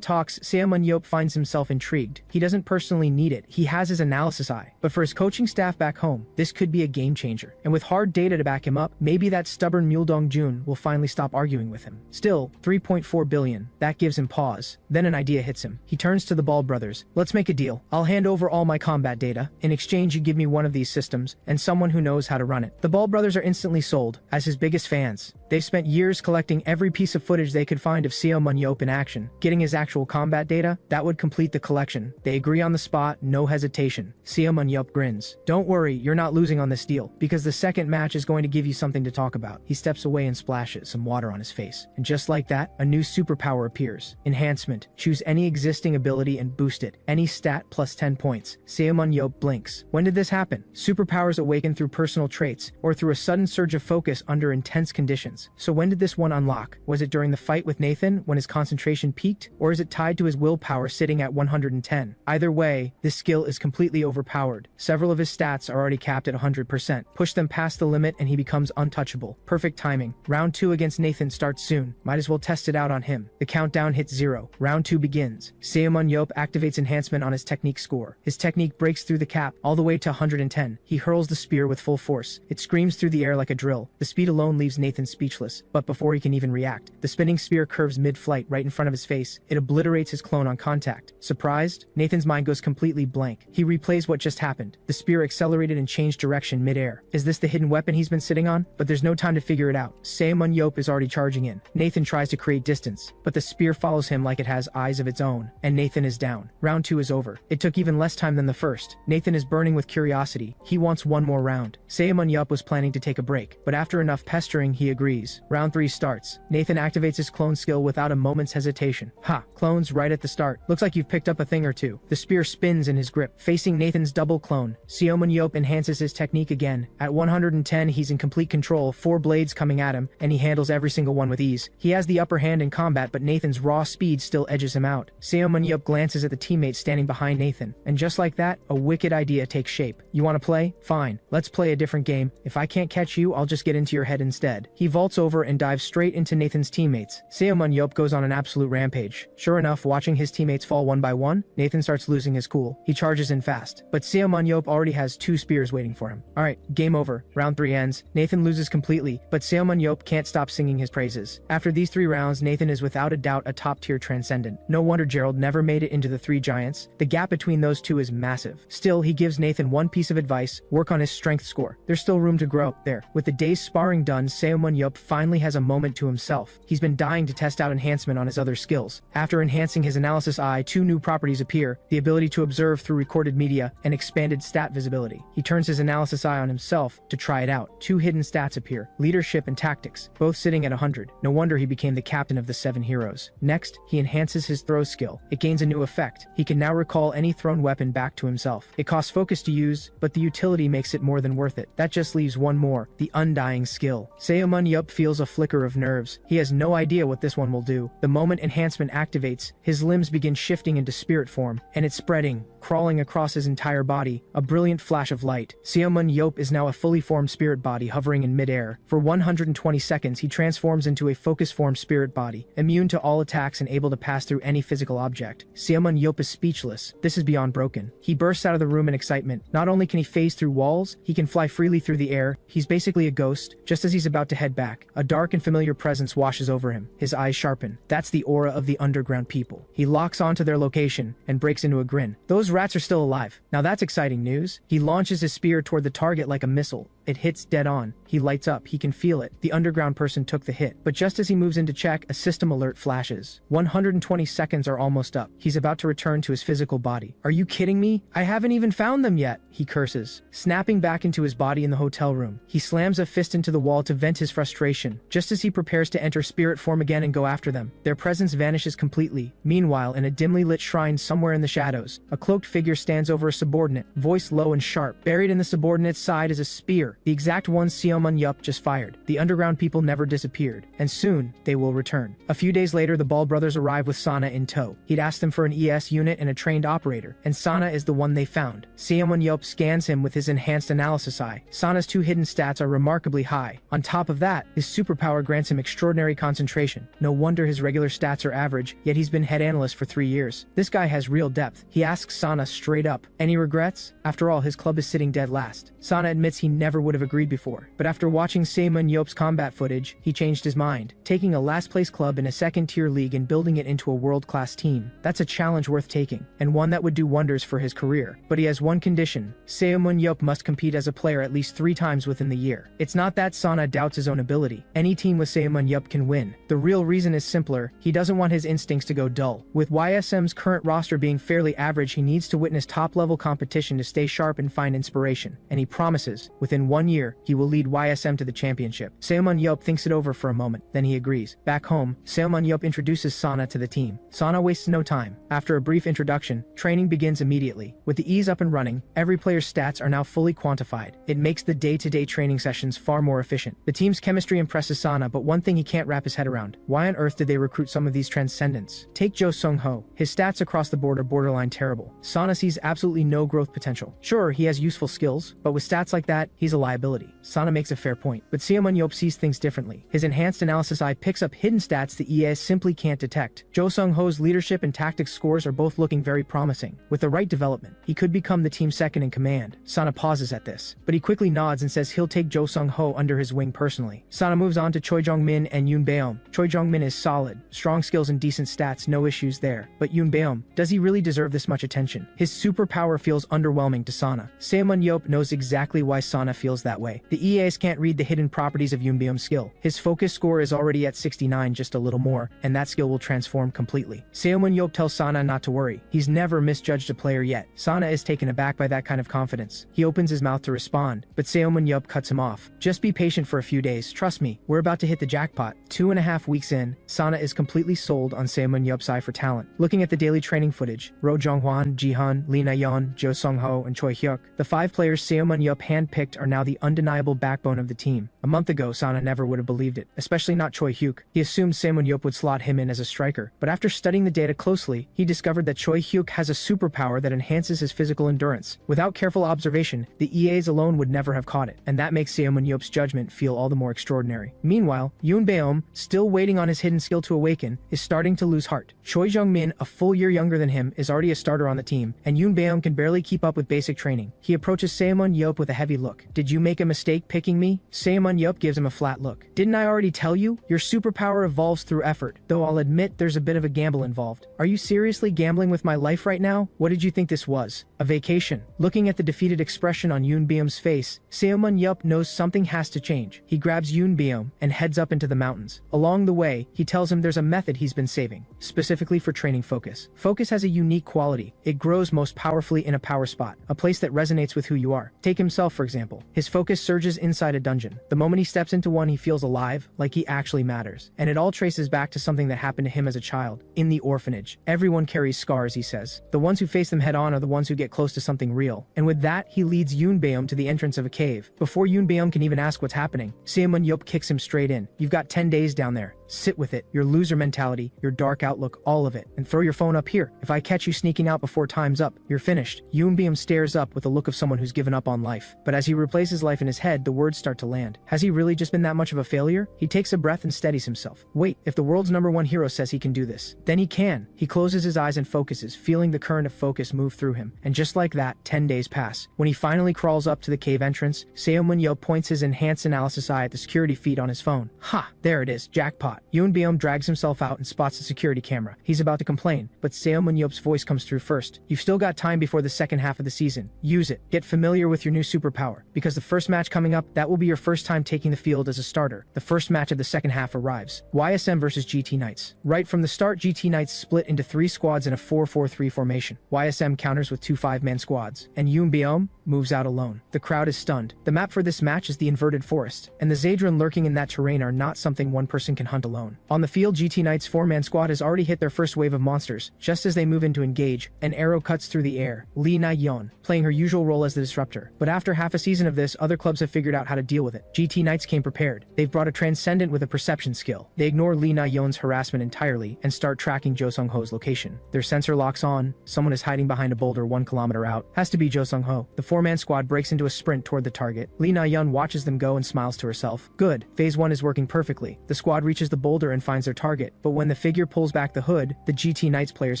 talks, ManhwaCapped finds himself intrigued. He doesn't personally need it. He has his analysis eye. But for his coaching staff back home, this could be a game changer. And with hard data to back him up, maybe that stubborn Mule Dong Jun will finally stop arguing with him. Still, 3.4 billion. That gives him pause. Then an idea hits him. He turns to the Ball brothers. Let's make a deal. I'll hand over all my combat data. In exchange, you give me one of these systems and someone who knows how to run it. The Ball brothers are instantly sold as his biggest fans. They've spent years collecting every piece of footage they could find of ManhwaCapped in action. Getting his actual combat data, that would complete the collection. They agree on the spot, no hesitation. ManhwaCapped grins. Don't worry, you're not losing on this deal, because the second match is going to give you something to talk about. He steps away and splashes some water on his face. And just like that, a new superpower appears. Enhancement. Choose any existing ability and boost it. Any stat plus 10 points. ManhwaCapped blinks. When did this happen? Superpowers awaken through personal traits, or through a sudden surge of focus under intense conditions. So when did this one unlock? Was it during the fight with Nathan, when his concentration peaked, or is it tied to his willpower sitting at 110? Either way, this skill is completely overpowered. Several of his stats are already capped at 100%. Push them past the limit and he becomes untouchable. Perfect timing. Round 2 against Nathan starts soon. Might as well test it out on him. The countdown hits 0. Round 2 begins. ManhwaCapped activates enhancement on his technique score. His technique breaks through the cap, all the way to 110. He hurls the spear with full force. It screams through the air like a drill. The speed alone leaves Nathan speechless, but before he can even react, the spinning spear curves mid-flight right in front of his face. It obliterates his clone on contact. Surprised? Nathan's mind goes completely blank. He replays what just happened. The spear accelerated and changed direction mid-air. Is this the hidden weapon he's been sitting on? But there's no time to figure it out. ManhwaCapped is already charging in. Nathan tries to create distance, but the spear follows him like it has eyes of its own, and Nathan is down. Round 2 is over. It took even less less time than the first. Nathan is burning with curiosity. He wants one more round. ManhwaCapped was planning to take a break, but after enough pestering, he agrees. Round 3 starts. Nathan activates his clone skill without a moment's hesitation. Ha! Clones right at the start. Looks like you've picked up a thing or two. The spear spins in his grip, facing Nathan's double clone. ManhwaCapped enhances his technique again. At 110, he's in complete control, 4 blades coming at him, and he handles every single one with ease. He has the upper hand in combat, but Nathan's raw speed still edges him out. ManhwaCapped glances at the teammates standing behind Nathan, and just like that, a wicked idea takes shape. You want to play? Fine. Let's play a different game. If I can't catch you, I'll just get into your head instead. He vaults over and dives straight into Nathan's teammates. ManhwaCapped goes on an absolute rampage. Sure enough, watching his teammates fall one by one, Nathan starts losing his cool. He charges in fast, but ManhwaCapped already has 2 spears waiting for him. Alright, game over. Round 3 ends. Nathan loses completely, but ManhwaCapped can't stop singing his praises. After these 3 rounds, Nathan is without a doubt a top-tier transcendent. No wonder Gerald never made it into the 3 giants. The gap between those two is massive. Still, he gives Nathan one piece of advice: work on his strength score. There's still room to grow there. With the day's sparring done, ManhwaCapped finally has a moment to himself. He's been dying to test out enhancement on his other skills. After enhancing his analysis eye, 2 new properties appear: the ability to observe through recorded media and expanded stat visibility. He turns his analysis eye on himself to try it out. 2 hidden stats appear: leadership and tactics, both sitting at 100. No wonder he became the captain of the 7 heroes. Next, he enhances his throw skill. It gains a new effect. He can now recall any thrown weapon back to himself. It costs focus to use, but the utility makes it more than worth it. That just leaves one more: the undying skill. ManhwaCapped feels a flicker of nerves. He has no idea what this one will do. The moment enhancement activates, his limbs begin shifting into spirit form, and it's spreading, crawling across his entire body. A brilliant flash of light. ManhwaCapped is now a fully formed spirit body hovering in midair. For 120 seconds, he transforms into a focus-formed spirit body, immune to all attacks and able to pass through any physical object. ManhwaCapped is speechless. This is beyond broken. He bursts out of the room in excitement. Not only can he phase through walls, he can fly freely through the air. He's basically a ghost. Just as he's about to head back, a dark and familiar presence washes over him. His eyes sharpen. That's the aura of the underground people. He locks onto their location and breaks into a grin. Those rats are still alive. Now that's exciting news. He launches his spear toward the target like a missile. It hits dead on. He lights up. He can feel it. The underground person took the hit. But just as he moves in to check, a system alert flashes. 120 seconds are almost up. He's about to return to his physical body. Are you kidding me? I haven't even found them yet, he curses. Snapping back into his body in the hotel room, he slams a fist into the wall to vent his frustration. Just as he prepares to enter spirit form again and go after them, their presence vanishes completely. Meanwhile, in a dimly lit shrine somewhere in the shadows, a cloaked figure stands over a subordinate, voice low and sharp. Buried in the subordinate's side is a spear, the exact one ManhwaCapped just fired. The underground people never disappeared, and soon they will return. A few days later, the Ball brothers arrive with Sana in tow. He'd asked them for an ES unit and a trained operator, and Sana is the one they found. ManhwaCapped scans him with his enhanced analysis eye. Sana's 2 hidden stats are remarkably high. On top of that, his superpower grants him extraordinary concentration. No wonder his regular stats are average, yet he's been head analyst for 3 years. This guy has real depth. He asks Sana straight up, any regrets? After all, his club is sitting dead last. Sana admits he never would have agreed before, but after watching ManhwaCapped's combat footage, he changed his mind. Taking a last-place club in a second-tier league and building it into a world-class team, that's a challenge worth taking, and one that would do wonders for his career. But he has one condition: ManhwaCapped must compete as a player at least 3 times within the year. It's not that Sana doubts his own ability. Any team with ManhwaCapped can win. The real reason is simpler: he doesn't want his instincts to go dull. With YSM's current roster being fairly average, he needs to witness top-level competition to stay sharp and find inspiration, and he promises, within 1 year, he will lead YSM to the championship. ManhwaCapped thinks it over for a moment, then he agrees. Back home, ManhwaCapped introduces Sana to the team. Sana wastes no time. After a brief introduction, training begins immediately. With the ease up and running, every player's stats are now fully quantified. It makes the day-to-day training sessions far more efficient. The team's chemistry impresses Sana, but one thing he can't wrap his head around: why on earth did they recruit some of these transcendents? Take Jo Sung-ho. His stats across the board are borderline terrible. Sana sees absolutely no growth potential. Sure, he has useful skills, but with stats like that, he's a liability. Sana makes a fair point, but ManhwaCapped sees things differently. His enhanced analysis eye picks up hidden stats the EAs simply can't detect. Jo Sung-ho's leadership and tactics scores are both looking very promising. With the right development, he could become the team's second in command. Sana pauses at this, but he quickly nods and says he'll take Jo Sung-ho under his wing personally. Sana moves on to Choi Jong-min and Yoon Beom. Choi Jong-min is solid, strong skills and decent stats, no issues there. But Yoon Beom, does he really deserve this much attention? His superpower feels underwhelming to Sana. ManhwaCapped knows exactly why Sana feels feels that way. The EAs can't read the hidden properties of Yoonbeom's skill. His focus score is already at 69, just a little more, and that skill will transform completely. Seomun-yeop tells Sana not to worry. He's never misjudged a player yet. Sana is taken aback by that kind of confidence. He opens his mouth to respond, but Seomun-yeop cuts him off. Just be patient for a few days, trust me, we're about to hit the jackpot. 2.5 weeks in, Sana is completely sold on Seomun-yeop's eye for talent. Looking at the daily training footage, Ro Jonghwan, Jihan, Lee Na-yeon, Jo Sung-ho, and Choi Hyuk, the 5 players Seomun-yeop handpicked are now the undeniable backbone of the team. A month ago, Sana never would have believed it, especially not Choi Hyuk. He assumed Seomun-yeop would slot him in as a striker, but after studying the data closely, he discovered that Choi Hyuk has a superpower that enhances his physical endurance. Without careful observation, the EAs alone would never have caught it, and that makes Seomun-yeop's judgment feel all the more extraordinary. Meanwhile, Yoonbeom, still waiting on his hidden skill to awaken, is starting to lose heart. Choi Jung-min, a full year younger than him, is already a starter on the team, and Yoonbeom can barely keep up with basic training. He approaches Seomun-yeop with a heavy look. Did you make a mistake picking me? Seomun-yeop gives him a flat look. Didn't I already tell you? Your superpower evolves through effort, though I'll admit there's a bit of a gamble involved. Are you seriously gambling with my life right now? What did you think this was? A vacation? Looking at the defeated expression on Yoonbeom's face, Seomun-yeop knows something has to change. He grabs Yoonbeom and heads up into the mountains. Along the way, he tells him there's a method he's been saving, specifically for training focus. Focus has a unique quality. It grows most powerfully in a power spot, a place that resonates with who you are. Take himself, for example. His focus surges inside a dungeon. The moment he steps into one, he feels alive, like he actually matters. And it all traces back to something that happened to him as a child, in the orphanage. Everyone carries scars, he says. The ones who face them head on are the ones who get close to something real. And with that, he leads Yoonbeom to the entrance of a cave. Before Yoonbeom can even ask what's happening, Seomun-yeop kicks him straight in. You've got 10 days down there. Sit with it, your loser mentality, your dark outlook, all of it, and throw your phone up here. If I catch you sneaking out before time's up, you're finished. Yoonbeom stares up with the look of someone who's given up on life. But as he replays his life in his head, the words start to land. Has he really just been that much of a failure? He takes a breath and steadies himself. Wait, if the world's #1 hero says he can do this, then he can. He closes his eyes and focuses, feeling the current of focus move through him. And just like that, 10 days pass. When he finally crawls up to the cave entrance, Seomun-yeop points his enhanced analysis eye at the security feed on his phone. Ha! There it is, jackpot. Yoonbeom drags himself out and spots the security camera. He's about to complain, but Seomun-yeop's voice comes through first. You've still got time before the second half of the season. Use it. Get familiar with your new superpower, because the first match coming up, that will be your first time taking the field as a starter. The first match of the second half arrives. YSM versus GT Knights. Right from the start, GT Knights split into 3 squads in a 4-4-3 formation. YSM counters with 2 5-man squads, and Yoonbeom moves out alone. The crowd is stunned. The map for this match is the inverted forest, and the Zadron lurking in that terrain are not something one person can hunt alone. On the field, GT Knights' 4-man squad has already hit their first wave of monsters. Just as they move in to engage, an arrow cuts through the air. Lee Na-yeon, playing her usual role as the disruptor. But after half a season of this, other clubs have figured out how to deal with it. GT Knights came prepared. They've brought a transcendent with a perception skill. They ignore Lee Na-yeon's harassment entirely and start tracking Jo Sung-ho's location. Their sensor locks on. Someone is hiding behind a boulder 1 kilometer out. Has to be Jo Sung-ho. The 4-man squad breaks into a sprint toward the target. Lee Na-yeon watches them go and smiles to herself. Good. Phase 1 is working perfectly. The squad reaches the boulder and finds their target, but when the figure pulls back the hood, the GT Knights players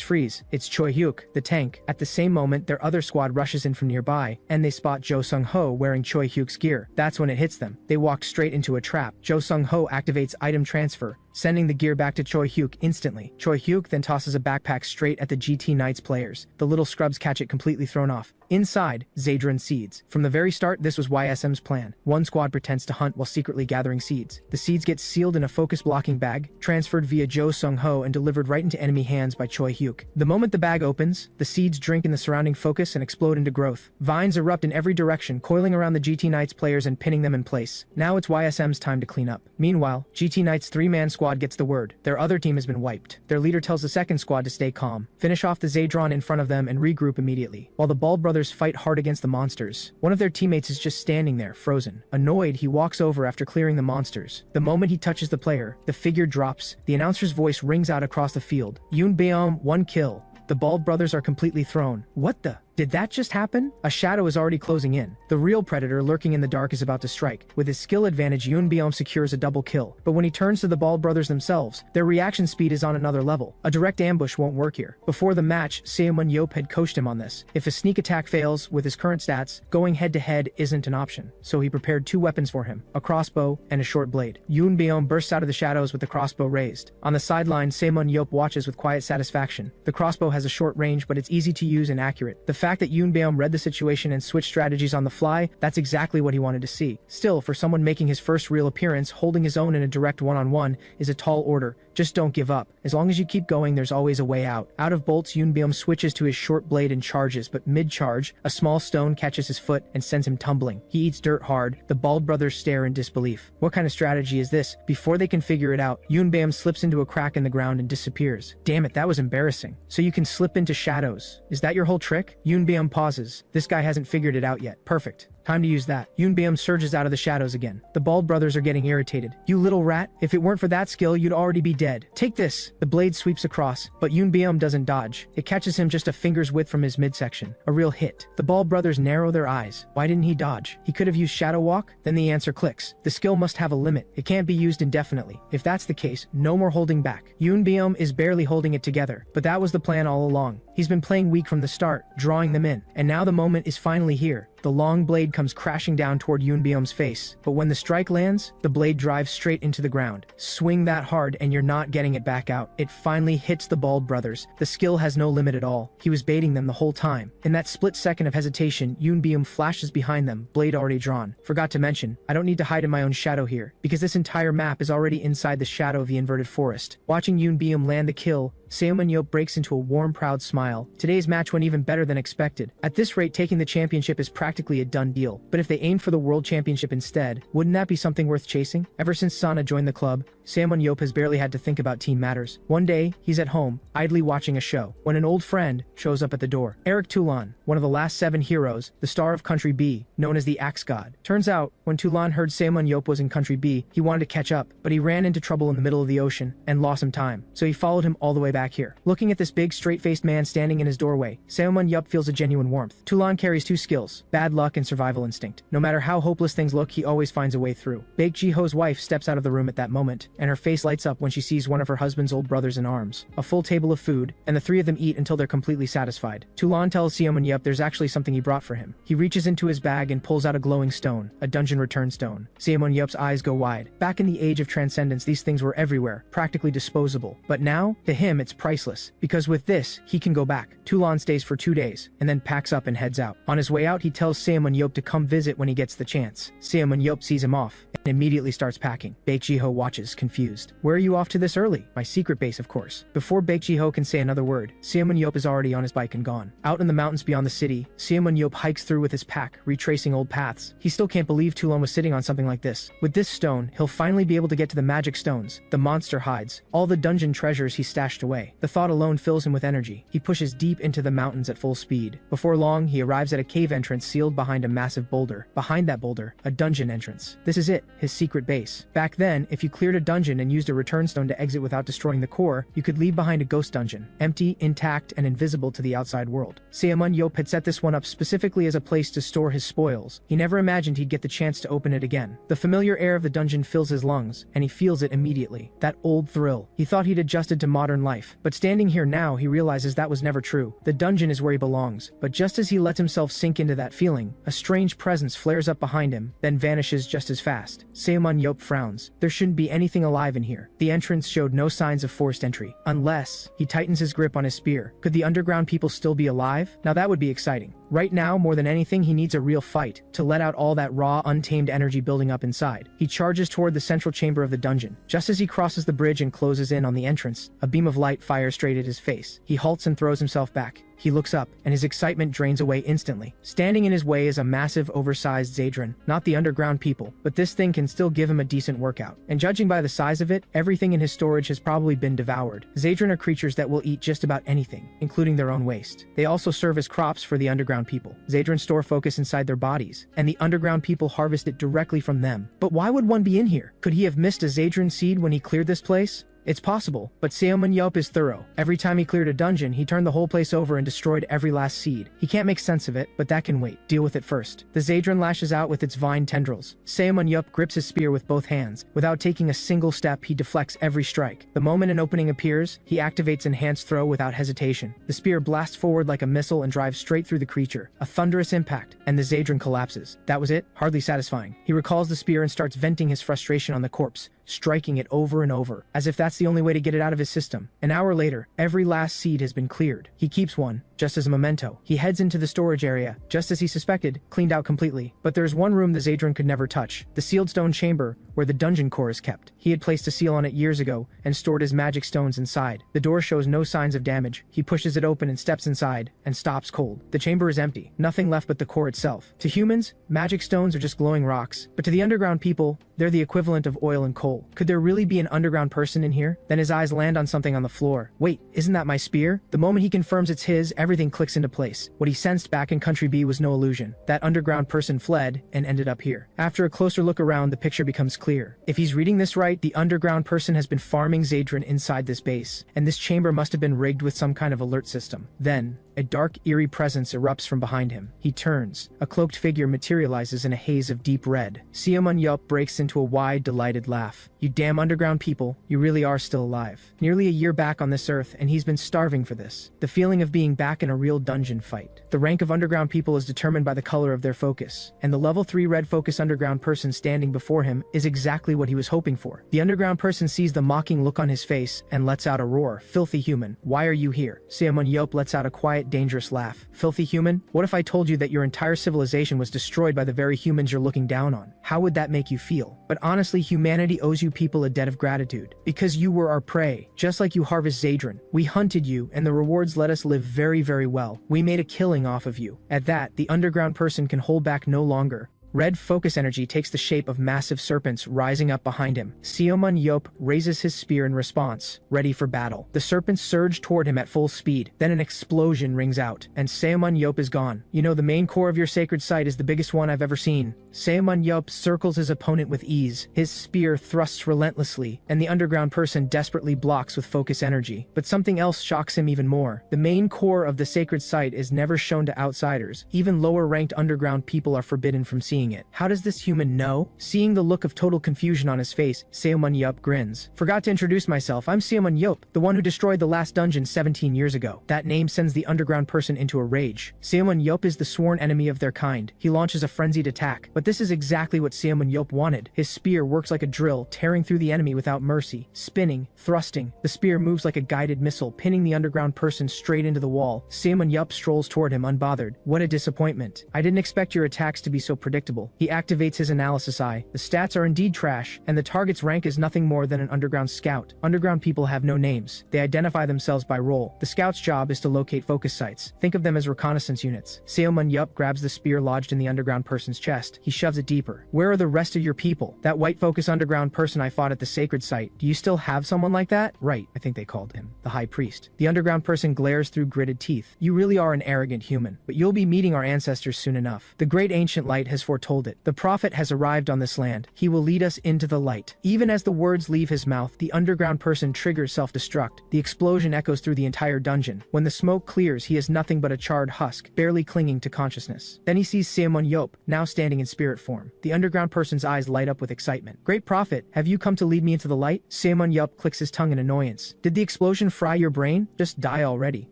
freeze. It's Choi Hyuk, the tank. At the same moment, their other squad rushes in from nearby, and they spot Jo Sung-ho wearing Choi Hyuk's gear. That's when it hits them. They walk straight into a trap. Jo Sung-ho activates item transfer, sending the gear back to Choi Hyuk instantly. Choi Hyuk then tosses a backpack straight at the GT Knights players. The little scrubs catch it completely thrown off. Inside, Zadron seeds. From the very start, this was YSM's plan. One squad pretends to hunt while secretly gathering seeds. The seeds get sealed in a focus blocking bag, transferred via Jo Sung-ho and delivered right into enemy hands by Choi Hyuk. The moment the bag opens, the seeds drink in the surrounding focus and explode into growth. Vines erupt in every direction, coiling around the GT Knights players and pinning them in place. Now it's YSM's time to clean up. Meanwhile, GT Knights' 3-man squad gets the word. Their other team has been wiped. Their leader tells the second squad to stay calm, finish off the Zadron in front of them and regroup immediately. While the Ball brothers fight hard against the monsters, one of their teammates is just standing there, frozen. Annoyed, he walks over after clearing the monsters. The moment he touches the player, the figure drops. The announcer's voice rings out across the field. Yoonbeom, 1 kill. The Bald brothers are completely thrown. What the? Did that just happen? A shadow is already closing in. The real predator lurking in the dark is about to strike. With his skill advantage, Yoonbeom secures a double kill. But when he turns to the Bald brothers themselves, their reaction speed is on another level. A direct ambush won't work here. Before the match, Seomun-yeop had coached him on this. If a sneak attack fails, with his current stats, going head-to-head isn't an option. So he prepared 2 weapons for him, a crossbow and a short blade. Yoonbeom bursts out of the shadows with the crossbow raised. On the sideline, Seomun-yeop watches with quiet satisfaction. The crossbow has a short range, but it's easy to use and accurate. The fact that Yunbeom read the situation and switched strategies on the fly, that's exactly what he wanted to see. Still, for someone making his first real appearance, holding his own in a direct one-on-one is a tall order. Just don't give up. As long as you keep going, there's always a way out. Out of bolts, Yunbeom switches to his short blade and charges, but mid-charge, a small stone catches his foot and sends him tumbling. He eats dirt hard. The bald brothers stare in disbelief. What kind of strategy is this? Before they can figure it out, Yunbeom slips into a crack in the ground and disappears. Damn it, that was embarrassing. So you can slip into shadows. Is that your whole trick? Yunbeom pauses. This guy hasn't figured it out yet. Perfect. Time to use that. Yunbeom surges out of the shadows again. The bald brothers are getting irritated. You little rat, if it weren't for that skill, you'd already be dead. Take this. The blade sweeps across, but Yunbeom doesn't dodge. It catches him just a finger's width from his midsection. A real hit. The bald brothers narrow their eyes. Why didn't he dodge? He could have used Shadow Walk? Then the answer clicks. The skill must have a limit. It can't be used indefinitely. If that's the case, no more holding back. Yunbeom is barely holding it together, but that was the plan all along. He's been playing weak from the start, drawing them in, and now the moment is finally here. The long blade comes crashing down toward Yunbeom's face, but when the strike lands, the blade drives straight into the ground. Swing that hard and you're not getting it back out. It finally hits the bald brothers. The skill has no limit at all. He was baiting them the whole time. In that split second of hesitation, Yunbeom flashes behind them, blade already drawn. Forgot to mention, I don't need to hide in my own shadow here, because this entire map is already inside the shadow of the inverted forest. Watching Yunbeom land the kill, Seoman breaks into a warm, proud smile. Today's match went even better than expected. At this rate, taking the championship is practically a done deal. But if they aimed for the world championship instead, wouldn't that be something worth chasing? Ever since Sana joined the club, Seoman has barely had to think about team matters. One day, he's at home, idly watching a show, when an old friend shows up at the door. Eric Toulon, one of the last 7 heroes, the star of Country B, known as the Axe God. Turns out, when Toulon heard Seoman was in Country B, he wanted to catch up, but he ran into trouble in the middle of the ocean and lost some time. So he followed him all the way back here. Looking at this big, straight-faced man standing in his doorway, Seoman feels a genuine warmth. Toulon carries 2 skills, bad luck and survival instinct. No matter how hopeless things look, he always finds a way through. Baek Ji-ho's wife steps out of the room at that moment, and her face lights up when she sees one of her husband's old brothers in arms. A full table of food, and the 3 of them eat until they're completely satisfied. Toulon tells Seoman there's actually something he brought for him. He reaches into his bag and pulls out a glowing stone, a dungeon return stone. Seoman eyes go wide. Back in the age of transcendence, these things were everywhere, practically disposable. But now, to him, it's priceless, because with this, he can go back. Toulon stays for 2 days, and then packs up and heads out. On his way out, he tells Seoman to come visit when he gets the chance. Seoman sees him off, and immediately starts packing. Baek Ji-ho watches, confused. Where are you off to this early? My secret base, of course. Before Baek Ji-ho can say another word, Seoman is already on his bike and gone. Out in the mountains beyond the city, Seoman hikes through with his pack, retracing old paths. He still can't believe Toulon was sitting on something like this. With this stone, he'll finally be able to get to the magic stones, the monster hides, all the dungeon treasures he stashed away. The thought alone fills him with energy. He pushes deep into the mountains at full speed. Before long, he arrives at a cave entrance sealed behind a massive boulder. Behind that boulder, a dungeon entrance. This is it, his secret base. Back then, if you cleared a dungeon and used a return stone to exit without destroying the core, you could leave behind a ghost dungeon, empty, intact, and invisible to the outside world. Seoman had set this one up specifically as a place to store his spoils. He never imagined he'd get the chance to open it again. The familiar air of the dungeon fills his lungs, and he feels it immediately. That old thrill. He thought he'd adjusted to modern life, but standing here now, he realizes that was never true. The dungeon is where he belongs, but just as he lets himself sink into that feeling, a strange presence flares up behind him, then vanishes just as fast. Seoman frowns. There shouldn't be anything alive in here. The entrance showed no signs of forced entry. Unless, he tightens his grip on his spear. Could the underground people still be alive? Now that would be exciting. Right now, more than anything, he needs a real fight to let out all that raw, untamed energy building up inside. He charges toward the central chamber of the dungeon. Just as he crosses the bridge and closes in on the entrance, a beam of light fires straight at his face. He halts and throws himself back. He looks up, and his excitement drains away instantly. Standing in his way is a massive, oversized Zadron. Not the underground people, but this thing can still give him a decent workout. And judging by the size of it, everything in his storage has probably been devoured. Zadron are creatures that will eat just about anything, including their own waste. They also serve as crops for the underground people. Zadron store focus inside their bodies, and the underground people harvest it directly from them. But why would one be in here? Could he have missed a Zadron seed when he cleared this place? It's possible, but Seoman is thorough. Every time he cleared a dungeon, he turned the whole place over and destroyed every last seed. He can't make sense of it, but that can wait. Deal with it first. The Zadron lashes out with its vine tendrils. Seoman grips his spear with both hands. Without taking a single step, he deflects every strike. The moment an opening appears, he activates Enhanced Throw without hesitation. The spear blasts forward like a missile and drives straight through the creature. A thunderous impact, and the Zadron collapses. That was it? Hardly satisfying. He recalls the spear and starts venting his frustration on the corpse. striking it over and over, as if that's the only way to get it out of his system. An hour later, every last seed has been cleared. He keeps one, just as a memento. He heads into the storage area, just as he suspected, cleaned out completely. But there's one room the Zadron could never touch, the sealed stone chamber, where the dungeon core is kept. He had placed a seal on it years ago, and stored his magic stones inside. The door shows no signs of damage. He pushes it open and steps inside, and stops cold. The chamber is empty, nothing left but the core itself. To humans, magic stones are just glowing rocks, but to the underground people, they're the equivalent of oil and coal. Could there really be an underground person in here? Then his eyes land on something on the floor. Wait, isn't that my spear? The moment he confirms it's his, everything clicks into place. What he sensed back in Country B was no illusion. That underground person fled and ended up here. After a closer look around, the picture becomes clear. If he's reading this right, the underground person has been farming Zadron inside this base, and this chamber must have been rigged with some kind of alert system. Then, a dark, eerie presence erupts from behind him. He turns. A cloaked figure materializes in a haze of deep red. ManhwaCapped breaks into a wide, delighted laugh. You damn underground people, you really are still alive. Nearly a year back on this earth, and he's been starving for this. The feeling of being back in a real dungeon fight. The rank of underground people is determined by the color of their focus, and the level 3 red focus underground person standing before him is exactly what he was hoping for. The underground person sees the mocking look on his face and lets out a roar. Filthy human, why are you here? ManhwaCapped lets out a quiet, dangerous laugh. Filthy human? What if I told you that your entire civilization was destroyed by the very humans you're looking down on? How would that make you feel? But honestly, humanity owes you people a debt of gratitude. Because you were our prey, just like you harvest Zadron. We hunted you, and the rewards let us live very, very well. We made a killing off of you. At that, the underground person can hold back no longer. Red focus energy takes the shape of massive serpents rising up behind him. ManhwaCapped raises his spear in response, ready for battle. The serpents surge toward him at full speed. Then an explosion rings out, and ManhwaCapped is gone. You know, the main core of your sacred site is the biggest one I've ever seen. ManhwaCapped circles his opponent with ease. His spear thrusts relentlessly, and the underground person desperately blocks with focus energy. But something else shocks him even more. The main core of the sacred site is never shown to outsiders. Even lower-ranked underground people are forbidden from seeing it. How does this human know? Seeing the look of total confusion on his face, ManhwaCapped grins. Forgot to introduce myself. I'm ManhwaCapped, the one who destroyed the last dungeon 17 years ago. That name sends the underground person into a rage. ManhwaCapped is the sworn enemy of their kind. He launches a frenzied attack. But this is exactly what ManhwaCapped wanted. His spear works like a drill, tearing through the enemy without mercy. Spinning, thrusting. The spear moves like a guided missile, pinning the underground person straight into the wall. ManhwaCapped strolls toward him unbothered. What a disappointment. I didn't expect your attacks to be so predictable. He activates his analysis eye. The stats are indeed trash, and the target's rank is nothing more than an underground scout. Underground people have no names. They identify themselves by role. The scout's job is to locate focus sites. Think of them as reconnaissance units. ManhwaCapped grabs the spear lodged in the underground person's chest. He shoves it deeper. Where are the rest of your people? That white focus underground person I fought at the sacred site. Do you still have someone like that? Right, I think they called him the High Priest. The underground person glares through gritted teeth. You really are an arrogant human, but you'll be meeting our ancestors soon enough. The great ancient light has foretold it. The prophet has arrived on this land. He will lead us into the light. Even as the words leave his mouth, the underground person triggers self-destruct. The explosion echoes through the entire dungeon. When the smoke clears, he is nothing but a charred husk, barely clinging to consciousness. Then he sees ManhwaCapped, now standing in spirit form. The underground person's eyes light up with excitement. Great prophet, have you come to lead me into the light? ManhwaCapped clicks his tongue in annoyance. Did the explosion fry your brain? Just die already.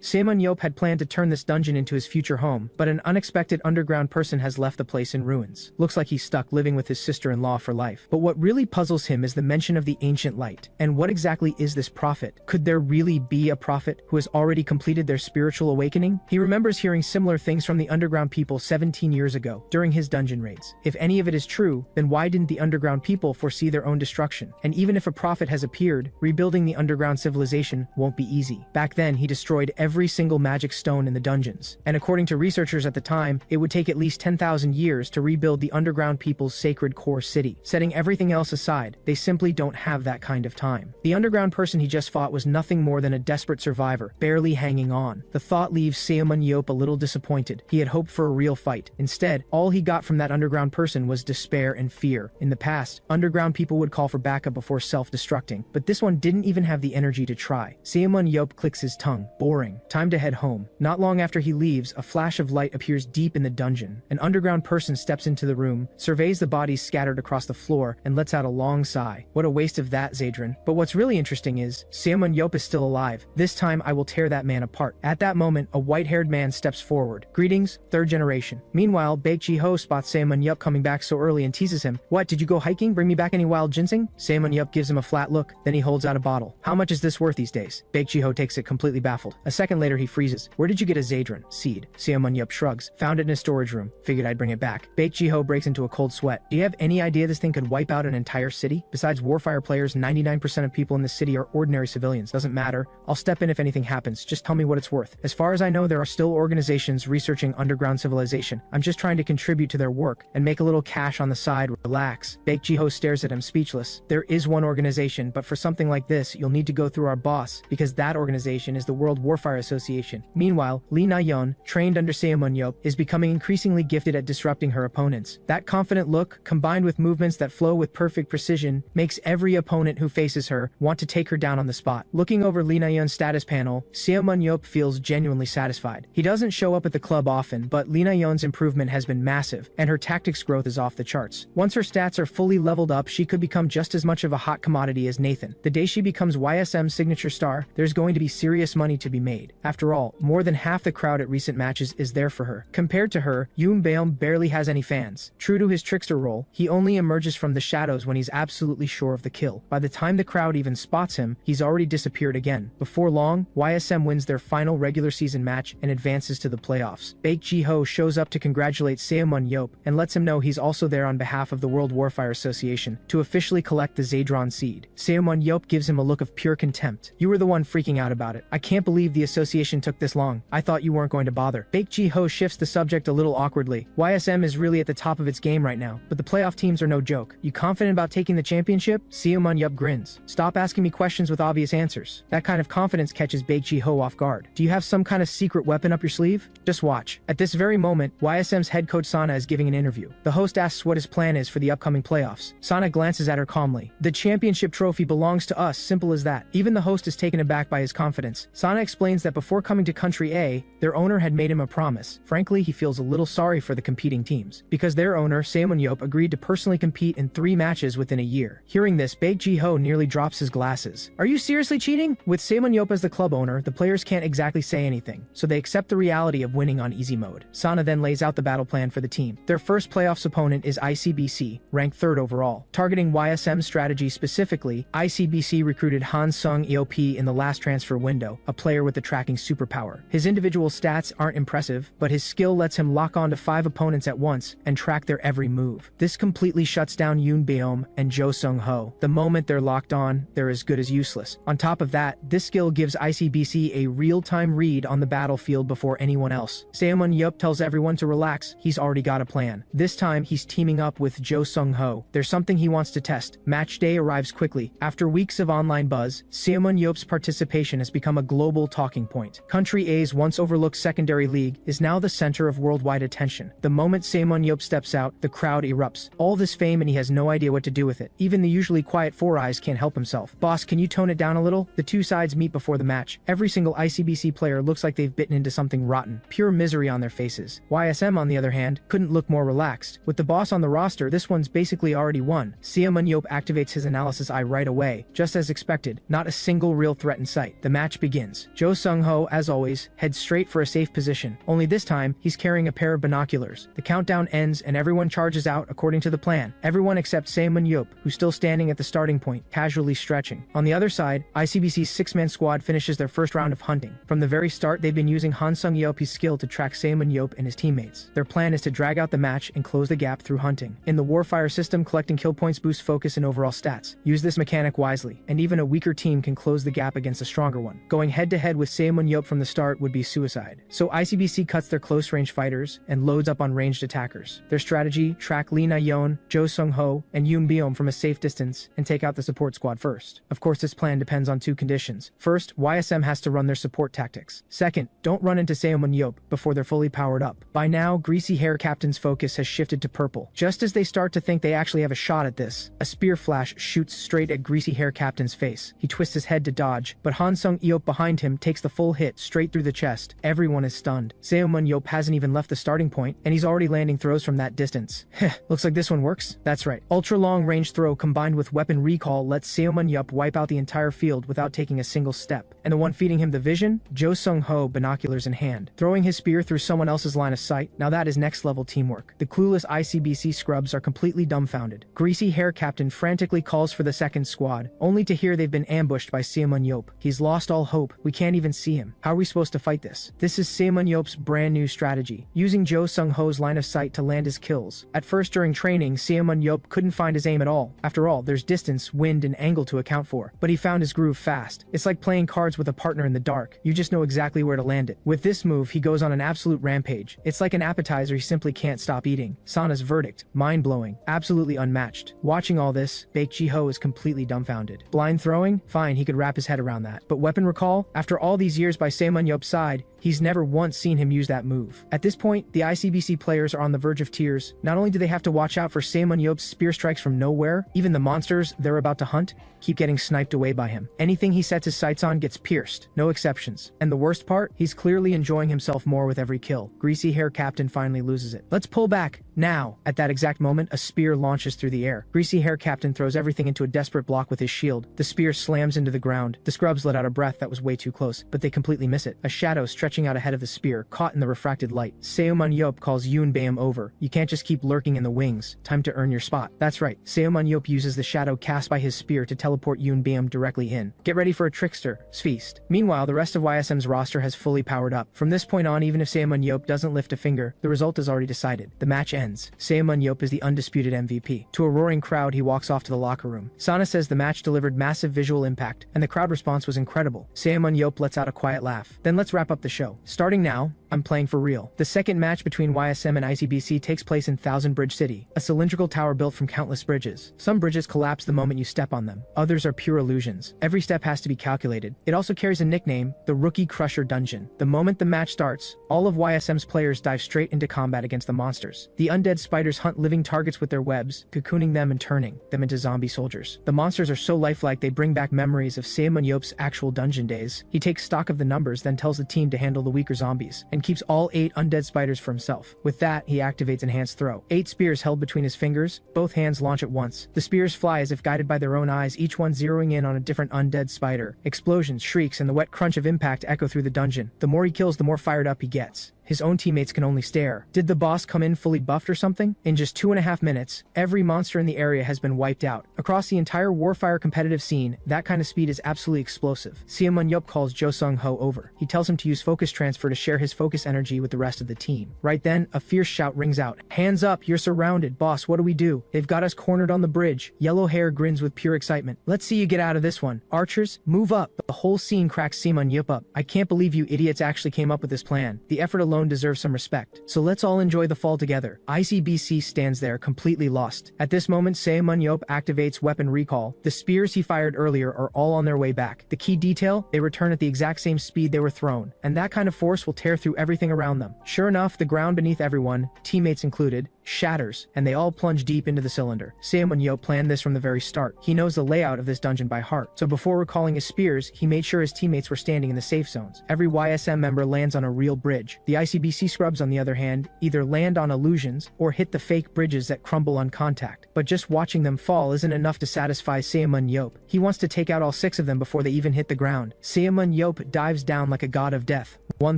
ManhwaCapped had planned to turn this dungeon into his future home, but an unexpected underground person has left the place in ruins. Looks like he's stuck living with his sister-in-law for life. But what really puzzles him is the mention of the ancient light. And what exactly is this prophet? Could there really be a prophet who has already completed their spiritual awakening? He remembers hearing similar things from the underground people 17 years ago, during his dungeon raids. If any of it is true, then why didn't the underground people foresee their own destruction? And even if a prophet has appeared, rebuilding the underground civilization won't be easy. Back then, he destroyed every single magic stone in the dungeons. And according to researchers at the time, it would take at least 10,000 years to rebuild the underground people's sacred core city. Setting everything else aside, they simply don't have that kind of time. The underground person he just fought was nothing more than a desperate survivor, barely hanging on. The thought leaves ManhwaCapped a little disappointed. He had hoped for a real fight. Instead, all he got from that underground person was despair and fear. In the past, underground people would call for backup before self-destructing, but this one didn't even have the energy to try. ManhwaCapped clicks his tongue. Boring. Time to head home. Not long after he leaves, a flash of light appears deep in the dungeon. An underground person steps into into the room, surveys the bodies scattered across the floor, and lets out a long sigh. What a waste of that, Zadran. But what's really interesting is, Seomun-yeop is still alive. This time I will tear that man apart. At that moment, a white-haired man steps forward. Greetings, third generation. Meanwhile, Baek Ji-ho spots Seomun-yeop coming back so early and teases him. What, did you go hiking? Bring me back any wild ginseng? Seomun-yeop gives him a flat look, then he holds out a bottle. How much is this worth these days? Baek Ji-ho takes it completely baffled. A second later he freezes. Where did you get a Zadran seed? Seomun-yeop shrugs. Found it in a storage room. Figured I'd bring it back. Baek Ji-ho breaks into a cold sweat. Do you have any idea this thing could wipe out an entire city? Besides Warfire players, 99% of people in this city are ordinary civilians. Doesn't matter. I'll step in if anything happens. Just tell me what it's worth. As far as I know, there are still organizations researching underground civilization. I'm just trying to contribute to their work and make a little cash on the side. Relax. Baek Ji-ho stares at him speechless. There is one organization, but for something like this, you'll need to go through our boss, because that organization is the World Warfare Association. Meanwhile, Lee Na-yeon, trained under Seomun-yeop, is becoming increasingly gifted at disrupting her opponents. That confident look, combined with movements that flow with perfect precision, makes every opponent who faces her want to take her down on the spot. Looking over Lee Na-yeon's status panel, Seomun-yeop feels genuinely satisfied. He doesn't show up at the club often, but Lee Na-yeon's improvement has been massive, and her tactics growth is off the charts. Once her stats are fully leveled up, she could become just as much of a hot commodity as Nathan. The day she becomes YSM's signature star, there's going to be serious money to be made. After all, more than half the crowd at recent matches is there for her. Compared to her, Yoon Beom barely has any fans. True to his trickster role, he only emerges from the shadows when he's absolutely sure of the kill. By the time the crowd even spots him, he's already disappeared again. Before long, YSM wins their final regular season match and advances to the playoffs. Baek Ji-ho shows up to congratulate Seomun-yeop and lets him know he's also there on behalf of the World Warfare Association to officially collect the Zadran seed. Seomun-yeop gives him a look of pure contempt. You were the one freaking out about it. I can't believe the association took this long. I thought you weren't going to bother. Baek Ji-ho shifts the subject a little awkwardly. YSM is really at the top of its game right now, but the playoff teams are no joke. You confident about taking the championship? Seomun-yeop grins. Stop asking me questions with obvious answers. That kind of confidence catches Baek Ji-ho off guard. Do you have some kind of secret weapon up your sleeve? Just watch. At this very moment, YSM's head coach Sana is giving an interview. The host asks what his plan is for the upcoming playoffs. Sana glances at her calmly. The championship trophy belongs to us, simple as that. Even the host is taken aback by his confidence. Sana explains that before coming to Country A, their owner had made him a promise. Frankly, he feels a little sorry for the competing teams, because their owner, Seomun-yeop, agreed to personally compete in 3 matches within a year. Hearing this, Baek Ji-ho nearly drops his glasses. Are you seriously cheating? With Seomun-yeop as the club owner, the players can't exactly say anything, so they accept the reality of winning on easy mode. Sana then lays out the battle plan for the team. Their first playoffs opponent is ICBC, ranked 3rd overall. Targeting YSM's strategy specifically, ICBC recruited Han Sung-eop in the last transfer window, a player with the tracking superpower. His individual stats aren't impressive, but his skill lets him lock on to 5 opponents at once and track their every move. This completely shuts down Yoon Beom and Jo Sung-ho. The moment they're locked on, they're as good as useless. On top of that, this skill gives ICBC a real-time read on the battlefield before anyone else. Seomun-yeop tells everyone to relax, he's already got a plan. This time, he's teaming up with Jo Sung-ho. There's something he wants to test. Match day arrives quickly. After weeks of online buzz, Seomun-yeop's participation has become a global talking point. Country A's once overlooked secondary league is now the center of worldwide attention. The moment Seomun-yeop steps out, the crowd erupts. All this fame and he has no idea what to do with it. Even the usually quiet Four Eyes can't help himself. Boss, can you tone it down a little? The two sides meet before the match. Every single ICBC player looks like they've bitten into something rotten. Pure misery on their faces. YSM, on the other hand, couldn't look more relaxed. With the boss on the roster, this one's basically already won. Seomun-yeop activates his analysis eye right away. Just as expected, not a single real threat in sight. The match begins. Jo Sung-ho, as always, heads straight for a safe position. Only this time, he's carrying a pair of binoculars. The countdown ends and everyone charges out according to the plan. Everyone except Seomun-yeop, who's still standing at the starting point, casually stretching. On the other side, ICBC's 6-man squad finishes their first round of hunting. From the very start, they've been using Han Sung-yeop's skill to track Seomun-yeop and his teammates. Their plan is to drag out the match and close the gap through hunting. In the Warfire system, collecting kill points boosts focus and overall stats. Use this mechanic wisely, and even a weaker team can close the gap against a stronger one. Going head-to-head with Seomun-yeop from the start would be suicide. So ICBC cuts their close-range fighters and loads up on ranged attackers. Their strategy, track Lee Na-yeon, Jo Sung-ho, and Yoon Beom from a safe distance and take out the support squad first. Of course, this plan depends on 2 conditions. First, YSM has to run their support tactics. Second, don't run into Seomun-yeop before they're fully powered up. By now, Greasy Hair Captain's focus has shifted to purple. Just as they start to think they actually have a shot at this, a spear flash shoots straight at Greasy Hair Captain's face. He twists his head to dodge, but Han Sung-yeop behind him takes the full hit straight through the chest. Everyone is stunned. Seomun-yeop hasn't even left the starting point, and he's already landing throws from that distance. Heh, looks like this one works. That's right. Ultra long range throw combined with weapon recall lets Seo Man-yup wipe out the entire field without taking a single step. And the one feeding him the vision? Jo Sung-ho, binoculars in hand. Throwing his spear through someone else's line of sight, now that is next level teamwork. The clueless ICBC scrubs are completely dumbfounded. Greasy hair captain frantically calls for the second squad, only to hear they've been ambushed by Seo Man-yup. He's lost all hope. We can't even see him. How are we supposed to fight this? This is Seo Man-yup's brand new strategy, using Jo Sung-ho's line of sight to land his kills. At first during training, Seo Man-yup couldn't find his aim at all. After all, there's distance, wind, and angle to account for. But he found his groove fast. It's like playing cards with a partner in the dark. You just know exactly where to land it. With this move, he goes on an absolute rampage. It's like an appetizer he simply can't stop eating. Sana's verdict: mind-blowing, absolutely unmatched. Watching all this, Baek Ji-ho is completely dumbfounded. Blind throwing? Fine, he could wrap his head around that. But weapon recall? After all these years by Seo Man-yup's side, he's never once seen him use that move. At this point, the ICBC players are on the verge of tears. Not only do they have to watch out for Seo Man-yup's spear strikes from nowhere, even the monsters they're about to hunt keep getting sniped away by him. Anything he sets his sights on gets pierced, no exceptions. And the worst part? He's clearly enjoying himself more with every kill. Greasy hair captain finally loses it. Let's pull back. Now! At that exact moment, a spear launches through the air. Greasy hair captain throws everything into a desperate block with his shield. The spear slams into the ground. The scrubs let out a breath that was way too close, but they completely miss it. A shadow stretching out ahead of the spear, caught in the refracted light. Seo Man-yup calls Yoon Baem over. You can't just keep lurking in the wings. Time to earn your spot. That's right. Seo Man-yup uses the shadow cast by his spear to teleport Yoon Baem directly in. Get ready for a trickster feast. Meanwhile, the rest of YSM's roster has fully powered up. From this point on, even if Seo Man-yup doesn't lift a finger, the result is already decided. The match ends. Seo Man-yup is the undisputed MVP. To a roaring crowd, he walks off to the locker room. Sana says the match delivered massive visual impact, and the crowd response was incredible. Seo Man-yup lets out a quiet laugh. Then let's wrap up the show. Starting now, I'm playing for real. The second match between YSM and ICBC takes place in Thousand Bridge City, a cylindrical tower built from countless bridges. Some bridges collapse the moment you step on them. Others are pure illusions. Every step has to be calculated. It also carries a nickname, the Rookie Crusher Dungeon. The moment the match starts, all of YSM's players dive straight into combat against the monsters. The undead spiders hunt living targets with their webs, cocooning them and turning them into zombie soldiers. The monsters are so lifelike they bring back memories of Seo Man-yup's actual dungeon days. He takes stock of the numbers, then tells the team to handle the weaker zombies, and keeps all 8 undead spiders for himself. With that, he activates Enhanced Throw. 8 spears held between his fingers, both hands launch at once. The spears fly as if guided by their own eyes, each one zeroing in on a different undead spider. Explosions, shrieks, and the wet crunch of impact echo through the dungeon. The more he kills, the more fired up he gets. His own teammates can only stare. Did the boss come in fully buffed or something? In just 2.5 minutes, every monster in the area has been wiped out. Across the entire Warfire competitive scene, that kind of speed is absolutely explosive. Seo Man-yup calls Jo Sung-ho over. He tells him to use focus transfer to share his focus energy with the rest of the team. Right then, a fierce shout rings out. Hands up, you're surrounded. Boss, what do we do? They've got us cornered on the bridge. Yellow hair grins with pure excitement. Let's see you get out of this one. Archers, move up. The whole scene cracks Seo Man-yup up. I can't believe you idiots actually came up with this plan. The effort alone deserves some respect. So let's all enjoy the fall together. ICBC stands there completely lost. At this moment, Seo Man-yup activates weapon recall. The spears he fired earlier are all on their way back. The key detail? They return at the exact same speed they were thrown. And that kind of force will tear through everything around them. Sure enough, the ground beneath everyone, teammates included, shatters, and they all plunge deep into the cylinder. Seo Man-yup planned this from the very start. He knows the layout of this dungeon by heart. So before recalling his spears, he made sure his teammates were standing in the safe zones. Every YSM member lands on a real bridge. The ICBC scrubs, on the other hand, either land on illusions or hit the fake bridges that crumble on contact. But just watching them fall isn't enough to satisfy Seo Man-yup. He wants to take out all 6 of them before they even hit the ground. Seo Man-yup dives down like a god of death. 1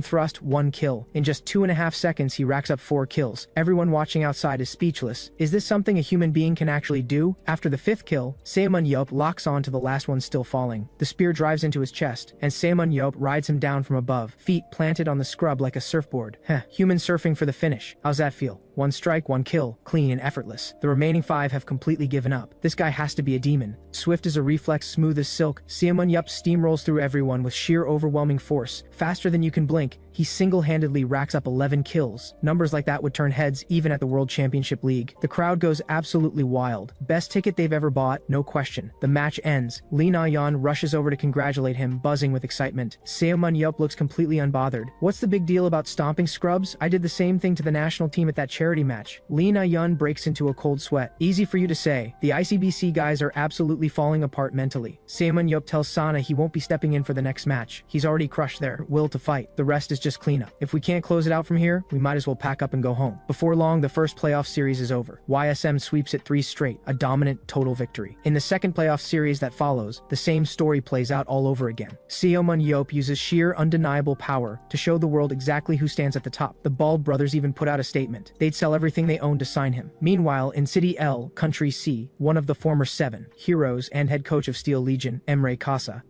thrust, 1 kill. In just 2.5 seconds, he racks up 4 kills. Everyone watching outside is speechless. Is this something a human being can actually do? After the 5th kill, Seo Man-yup locks on to the last one still falling. The spear drives into his chest, and Seo Man-yup rides him down from above, feet planted on the scrub like a surfboard. Heh, human surfing for the finish. How's that feel? 1 strike, 1 kill, clean and effortless. The remaining 5 have completely given up. This guy has to be a demon. Swift as a reflex, smooth as silk, Seo Man-yup steamrolls through everyone with sheer overwhelming force. Faster than you can blink, he single-handedly racks up 11 kills. Numbers like that would turn heads even at the World Championship League. The crowd goes absolutely wild. Best ticket they've ever bought, no question. The match ends. Lee Na-yeon rushes over to congratulate him, buzzing with excitement. Seo Man-yup looks completely unbothered. What's the big deal about stomping scrubs? I did the same thing to the national team at that charity match. Lee Na-yeon breaks into a cold sweat. Easy for you to say. The ICBC guys are absolutely falling apart mentally. Seo Man-yup tells Sana he won't be stepping in for the next match. He's already crushed their will to fight. The rest is just just cleanup. If we can't close it out from here, we might as well pack up and go home. Before long, the first playoff series is over. YSM sweeps it 3 straight, a dominant, total victory. In the second playoff series that follows, the same story plays out all over again. ManhwaCapped uses sheer, undeniable power to show the world exactly who stands at the top. The Bald brothers even put out a statement. They'd sell everything they owned to sign him. Meanwhile, in City L, Country C, one of the former 7 heroes and head coach of Steel Legion, Emre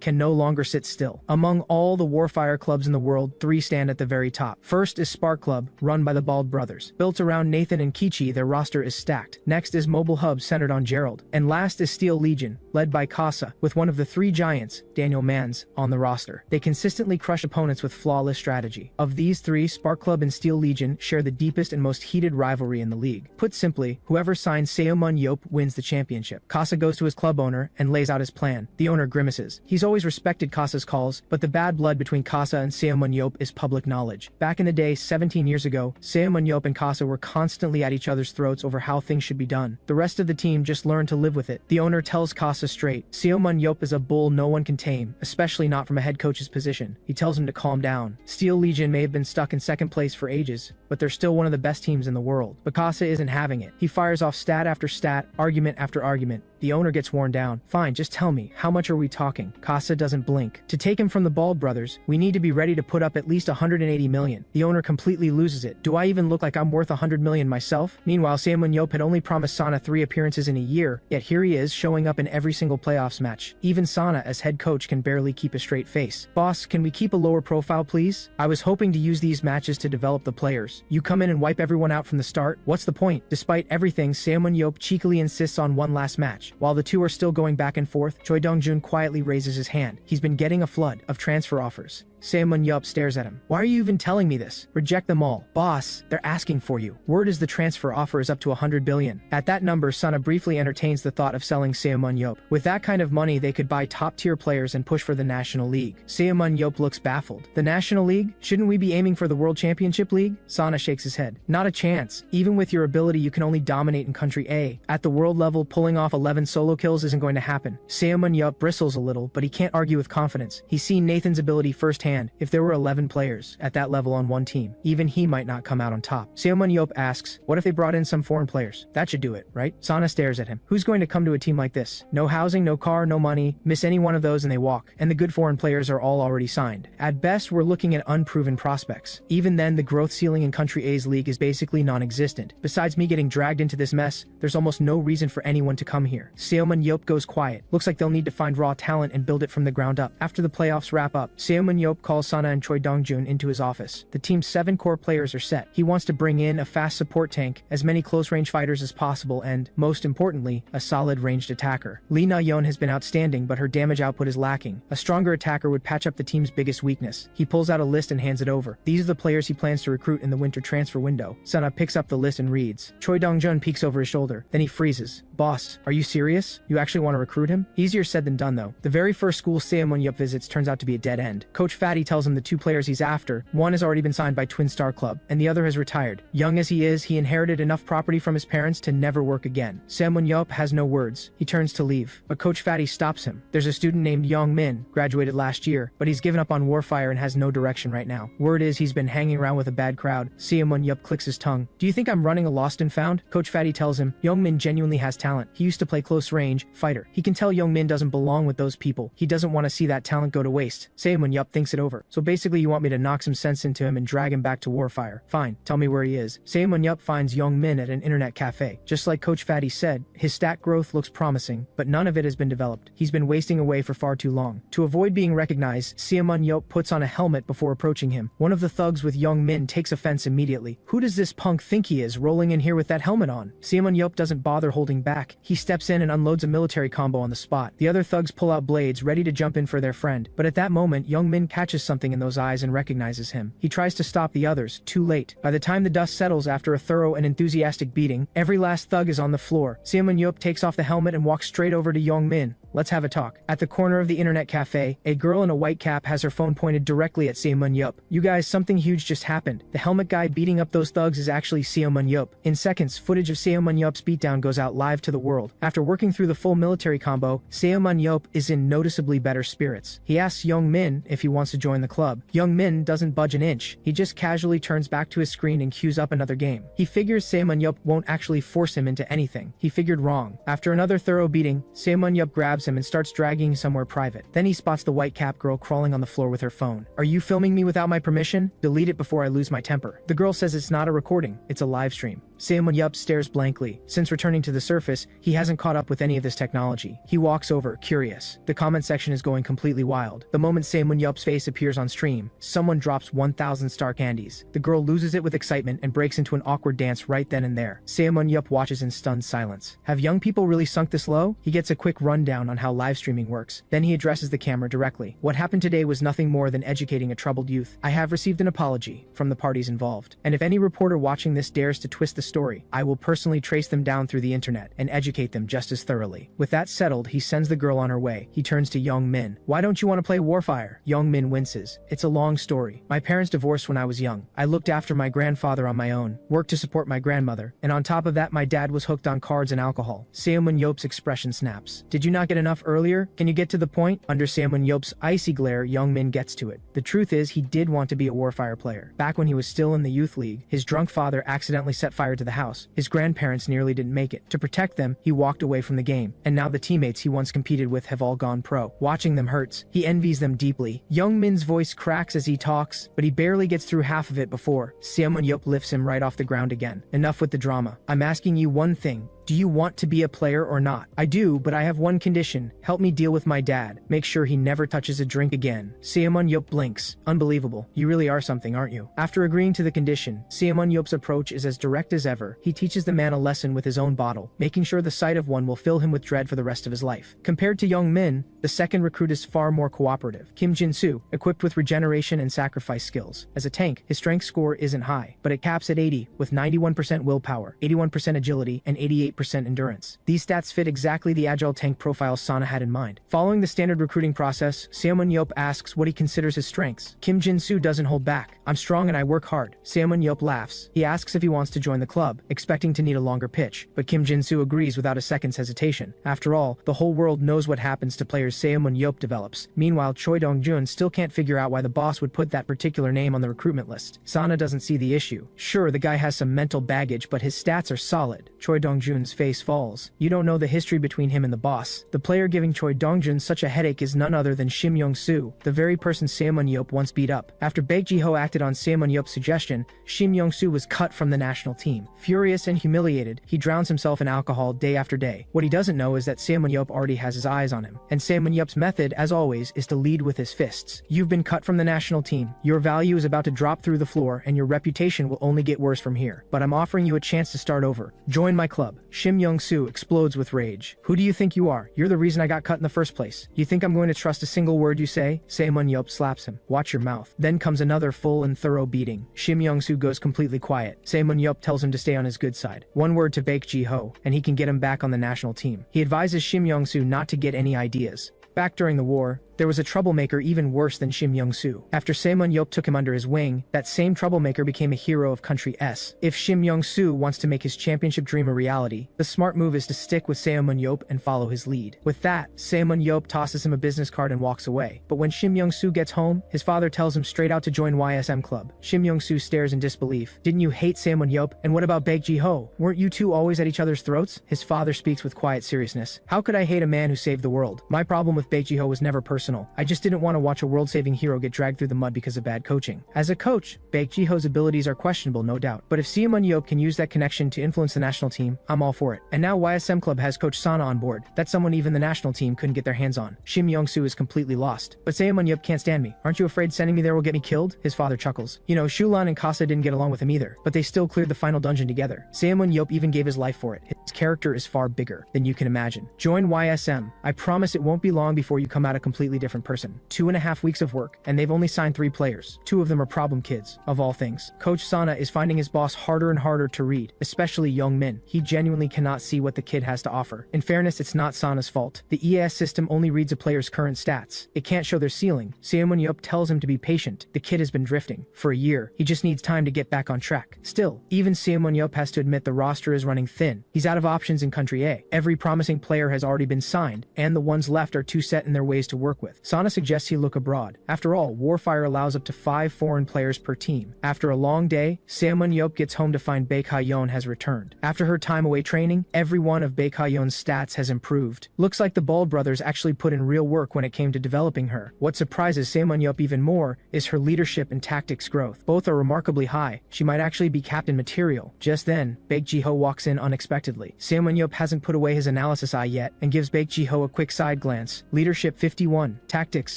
can no longer sit still. Among all the Warfire clubs in the world, 3 stand at the very top. First is Spark Club, run by the Bald brothers. Built around Nathan and Kichi, their roster is stacked. Next is Mobile Hub, centered on Gerald. And last is Steel Legion, led by Casa, with one of the 3 giants, Daniel Mans, on the roster. They consistently crush opponents with flawless strategy. Of these 3, Spark Club and Steel Legion share the deepest and most heated rivalry in the league. Put simply, whoever signs ManhwaCapped wins the championship. Casa goes to his club owner and lays out his plan. The owner grimaces. He's always respected Casa's calls, but the bad blood between Casa and ManhwaCapped is public knowledge. Back in the day, 17 years ago, ManhwaCapped and Casa were constantly at each other's throats over how things should be done. The rest of the team just learned to live with it. The owner tells Casa straight, ManhwaCapped is a bull no one can tame, especially not from a head coach's position. He tells him to calm down. Steel Legion may have been stuck in second place for ages, but they're still one of the best teams in the world. But Casa isn't having it. He fires off stat after stat, argument after argument. The owner gets worn down. Fine, just tell me, how much are we talking? Casa doesn't blink. To take him from the Bald brothers, we need to be ready to put up at least 180 million. The owner completely loses it. Do I even look like I'm worth 100 million myself? Meanwhile, ManhwaCapped had only promised Sana 3 appearances in a year, yet here he is showing up in every single playoffs match. Even Sana, as head coach, can barely keep a straight face. Boss, can we keep a lower profile, please? I was hoping to use these matches to develop the players. You come in and wipe everyone out from the start? What's the point? Despite everything, ManhwaCapped cheekily insists on one last match. While the two are still going back and forth, Choi Dong-jun quietly raises his hand. He's been getting a flood of transfer offers. ManhwaCapped stares at him. Why are you even telling me this? Reject them all. Boss, they're asking for you. Word is the transfer offer is up to 100 billion. At that number, Sana briefly entertains the thought of selling ManhwaCapped. With that kind of money, they could buy top-tier players and push for the National League. ManhwaCapped looks baffled. The National League? Shouldn't we be aiming for the World Championship League? Sana shakes his head. Not a chance. Even with your ability, you can only dominate in Country A. At the world level, pulling off 11 solo kills isn't going to happen. ManhwaCapped bristles a little, but he can't argue with confidence. He's seen Nathan's ability firsthand. If there were 11 players at that level on one team, even he might not come out on top. ManhwaCapped asks, what if they brought in some foreign players? That should do it, right? Sana stares at him. Who's going to come to a team like this? No housing, no car, no money. Miss any one of those and they walk. And the good foreign players are all already signed. At best, we're looking at unproven prospects. Even then, the growth ceiling in Country A's league is basically non-existent. Besides me getting dragged into this mess, there's almost no reason for anyone to come here. ManhwaCapped goes quiet. Looks like they'll need to find raw talent and build it from the ground up. After the playoffs wrap up, ManhwaCapped calls Sana and Choi Dong-jun into his office. The team's 7 core players are set. He wants to bring in a fast support tank, as many close-range fighters as possible, and, most importantly, a solid ranged attacker. Lee Na-yeon has been outstanding, but her damage output is lacking. A stronger attacker would patch up the team's biggest weakness. He pulls out a list and hands it over. These are the players he plans to recruit in the winter transfer window. Sana picks up the list and reads. Choi Dong-jun peeks over his shoulder. Then he freezes. Boss, are you serious? You actually want to recruit him? Easier said than done, though. The very first school ManhwaCapped visits turns out to be a dead end. Coach Fatty tells him the 2 players he's after, one has already been signed by Twin Star Club, and the other has retired. Young as he is, he inherited enough property from his parents to never work again. ManhwaCapped has no words. He turns to leave, but Coach Fatty stops him. There's a student named Young Min, graduated last year, but he's given up on Warfire and has no direction right now. Word is he's been hanging around with a bad crowd. ManhwaCapped clicks his tongue. Do you think I'm running a lost and found? Coach Fatty tells him, Young Min genuinely has talent. He used to play close range, fighter. He can tell Young Min doesn't belong with those people. He doesn't want to see that talent go to waste. ManhwaCapped thinks it over. So basically you want me to knock some sense into him and drag him back to Warfire. Fine, tell me where he is. ManhwaCapped finds Young Min at an internet cafe. Just like Coach Fatty said, his stat growth looks promising, but none of it has been developed. He's been wasting away for far too long. To avoid being recognized, ManhwaCapped puts on a helmet before approaching him. One of the thugs with Young Min takes offense immediately. Who does this punk think he is, rolling in here with that helmet on? ManhwaCapped doesn't bother holding back. He steps in and unloads a military combo on the spot. The other thugs pull out blades, ready to jump in for their friend, but at that moment, Young Min catches something in those eyes and recognizes him. He tries to stop the others, too late. By the time the dust settles after a thorough and enthusiastic beating, every last thug is on the floor. ManhwaCapped takes off the helmet and walks straight over to Young Min. let's have a talk. At the corner of the internet cafe, a girl in a white cap has her phone pointed directly at Manhwa. You guys, something huge just happened. The helmet guy beating up those thugs is actually Manhwa. In seconds, footage of Manhwa's beatdown goes out live to the world. After working through the full military combo, Manhwa is in noticeably better spirits. He asks Young Min if he wants to join the club. Young Min doesn't budge an inch. He just casually turns back to his screen and queues up another game. He figures Manhwa won't actually force him into anything. He figured wrong. After another thorough beating, Manhwa grabs him and starts dragging him somewhere private. Then he spots the white cap girl crawling on the floor with her phone. Are you filming me without my permission? Delete it before I lose my temper. The girl says it's not a recording, it's a live stream. Manhwa stares blankly. Since returning to the surface, he hasn't caught up with any of this technology. He walks over, curious. The comment section is going completely wild. The moment Manhwa's face appears on stream, someone drops 1,000 star candies. The girl loses it with excitement and breaks into an awkward dance right then and there. Manhwa watches in stunned silence. Have young people really sunk this low? He gets a quick rundown on how live streaming works. Then he addresses the camera directly. What happened today was nothing more than educating a troubled youth. I have received an apology from the parties involved. And if any reporter watching this dares to twist the story, I will personally trace them down through the internet and educate them just as thoroughly. With that settled, he sends the girl on her way. He turns to Young Min. Why don't you want to play Warfire? Young Min winces. It's a long story. My parents divorced when I was young. I looked after my grandfather on my own, worked to support my grandmother, and on top of that my dad was hooked on cards and alcohol. Manhwa's expression snaps. Did you not get enough earlier? Can you get to the point? Under Manhwa's icy glare, Young Min gets to it. The truth is, he did want to be a Warfire player. Back when he was still in the youth league, his drunk father accidentally set fire to the house. His grandparents nearly didn't make it. To protect them, he walked away from the game, and now the teammates he once competed with have all gone pro. Watching them hurts. He envies them deeply. Young Min's voice cracks as he talks, but he barely gets through half of it before Manhwa lifts him right off the ground again. Enough with the drama. I'm asking you one thing. Do you want to be a player or not? I do, but I have one condition. Help me deal with my dad. Make sure he never touches a drink again. Manhwa blinks. Unbelievable. You really are something, aren't you? After agreeing to the condition, Manhwa's approach is as direct as ever. He teaches the man a lesson with his own bottle, making sure the sight of one will fill him with dread for the rest of his life. Compared to Young Min, the second recruit is far more cooperative. Kim Jin-soo, equipped with regeneration and sacrifice skills. As a tank, his strength score isn't high, but it caps at 80, with 91% willpower, 81% agility, and 88% endurance. These stats fit exactly the agile tank profile Sana had in mind. Following the standard recruiting process, Manhwa asks what he considers his strengths. Kim Jin-soo doesn't hold back. I'm strong and I work hard. Manhwa laughs. He asks if he wants to join the club, expecting to need a longer pitch, but Kim Jin-soo agrees without a second's hesitation. After all, the whole world knows what happens to players Manhwa develops. Meanwhile, Choi Dong-jun still can't figure out why the boss would put that particular name on the recruitment list. Sana doesn't see the issue. Sure, the guy has some mental baggage, but his stats are solid. Choi Dong-jun's face falls. You don't know the history between him and the boss. The player giving Choi Dong-jun such a headache is none other than Shim Young-soo, the very person Manhwa once beat up. After Baek Ji-ho acted on Manhwa's suggestion, Shim Young-soo was cut from the national team. Furious and humiliated, he drowns himself in alcohol day after day. What he doesn't know is that Manhwa already has his eyes on him, and Manhwa's method, as always, is to lead with his fists. You've been cut from the national team. Your value is about to drop through the floor, and your reputation will only get worse from here. But I'm offering you a chance to start over. Join my club. Shim Young-soo explodes with rage. Who do you think you are? You're the reason I got cut in the first place. You think I'm going to trust a single word you say? Manhwa slaps him. Watch your mouth. Then comes another full and thorough beating. Shim Young-soo goes completely quiet. Manhwa tells him to stay on his good side. One word to Baek Ji-ho, and he can get him back on the national team. He advises Shim Young-soo not to get any ideas. Back during the war, there was a troublemaker even worse than Shim Young-soo. After Manhwa took him under his wing, that same troublemaker became a hero of Country S. If Shim Young-soo wants to make his championship dream a reality, the smart move is to stick with Manhwa and follow his lead. With that, Manhwa tosses him a business card and walks away. But when Shim Young-soo gets home, his father tells him straight out to join YSM Club. Shim Young-soo stares in disbelief. Didn't you hate Manhwa? And what about Baek Ji-ho? Weren't you two always at each other's throats? His father speaks with quiet seriousness. How could I hate a man who saved the world? My problem with Baek Ji-ho was never personal. I just didn't want to watch a world-saving hero get dragged through the mud because of bad coaching. As a coach, Baek Ji-ho's abilities are questionable, no doubt. But if Manhwa can use that connection to influence the national team, I'm all for it. And now YSM Club has Coach Sana on board. That's someone even the national team couldn't get their hands on. Shim Young-soo is completely lost. But Manhwa can't stand me. Aren't you afraid sending me there will get me killed? His father chuckles. You know, Shulan and Kasa didn't get along with him either, but they still cleared the final dungeon together. Manhwa even gave his life for it. His character is far bigger than you can imagine. Join YSM. I promise it won't be long long before you come out a completely different person. 2.5 weeks of work, and they've only signed 3 players. 2 of them are problem kids, of all things. Coach Sana is finding his boss harder and harder to read, especially Young Min. He genuinely cannot see what the kid has to offer. In fairness, it's not Sana's fault. The EAS system only reads a player's current stats. It can't show their ceiling. Seomun-yup tells him to be patient. The kid has been drifting. For a year, he just needs time to get back on track. Still, even Seomun-yup has to admit the roster is running thin. He's out of options in Country A. Every promising player has already been signed, and the ones left are too set in their ways to work with. Sana suggests he look abroad. After all, Warfire allows up to 5 foreign players per team. After a long day, Seomun-yup gets home to find Baekha-yeon has returned. After her time away training, every one of Baekha-yeon's stats has improved. Looks like the Bald brothers actually put in real work when it came to developing her. What surprises Seomun-yup even more is her leadership and tactics growth. Both are remarkably high. She might actually be captain material. Just then, Baek Ji-ho walks in unexpectedly. Seomun-yup hasn't put away his analysis eye yet and gives Baek Ji-ho a quick side glance. Leadership 51, tactics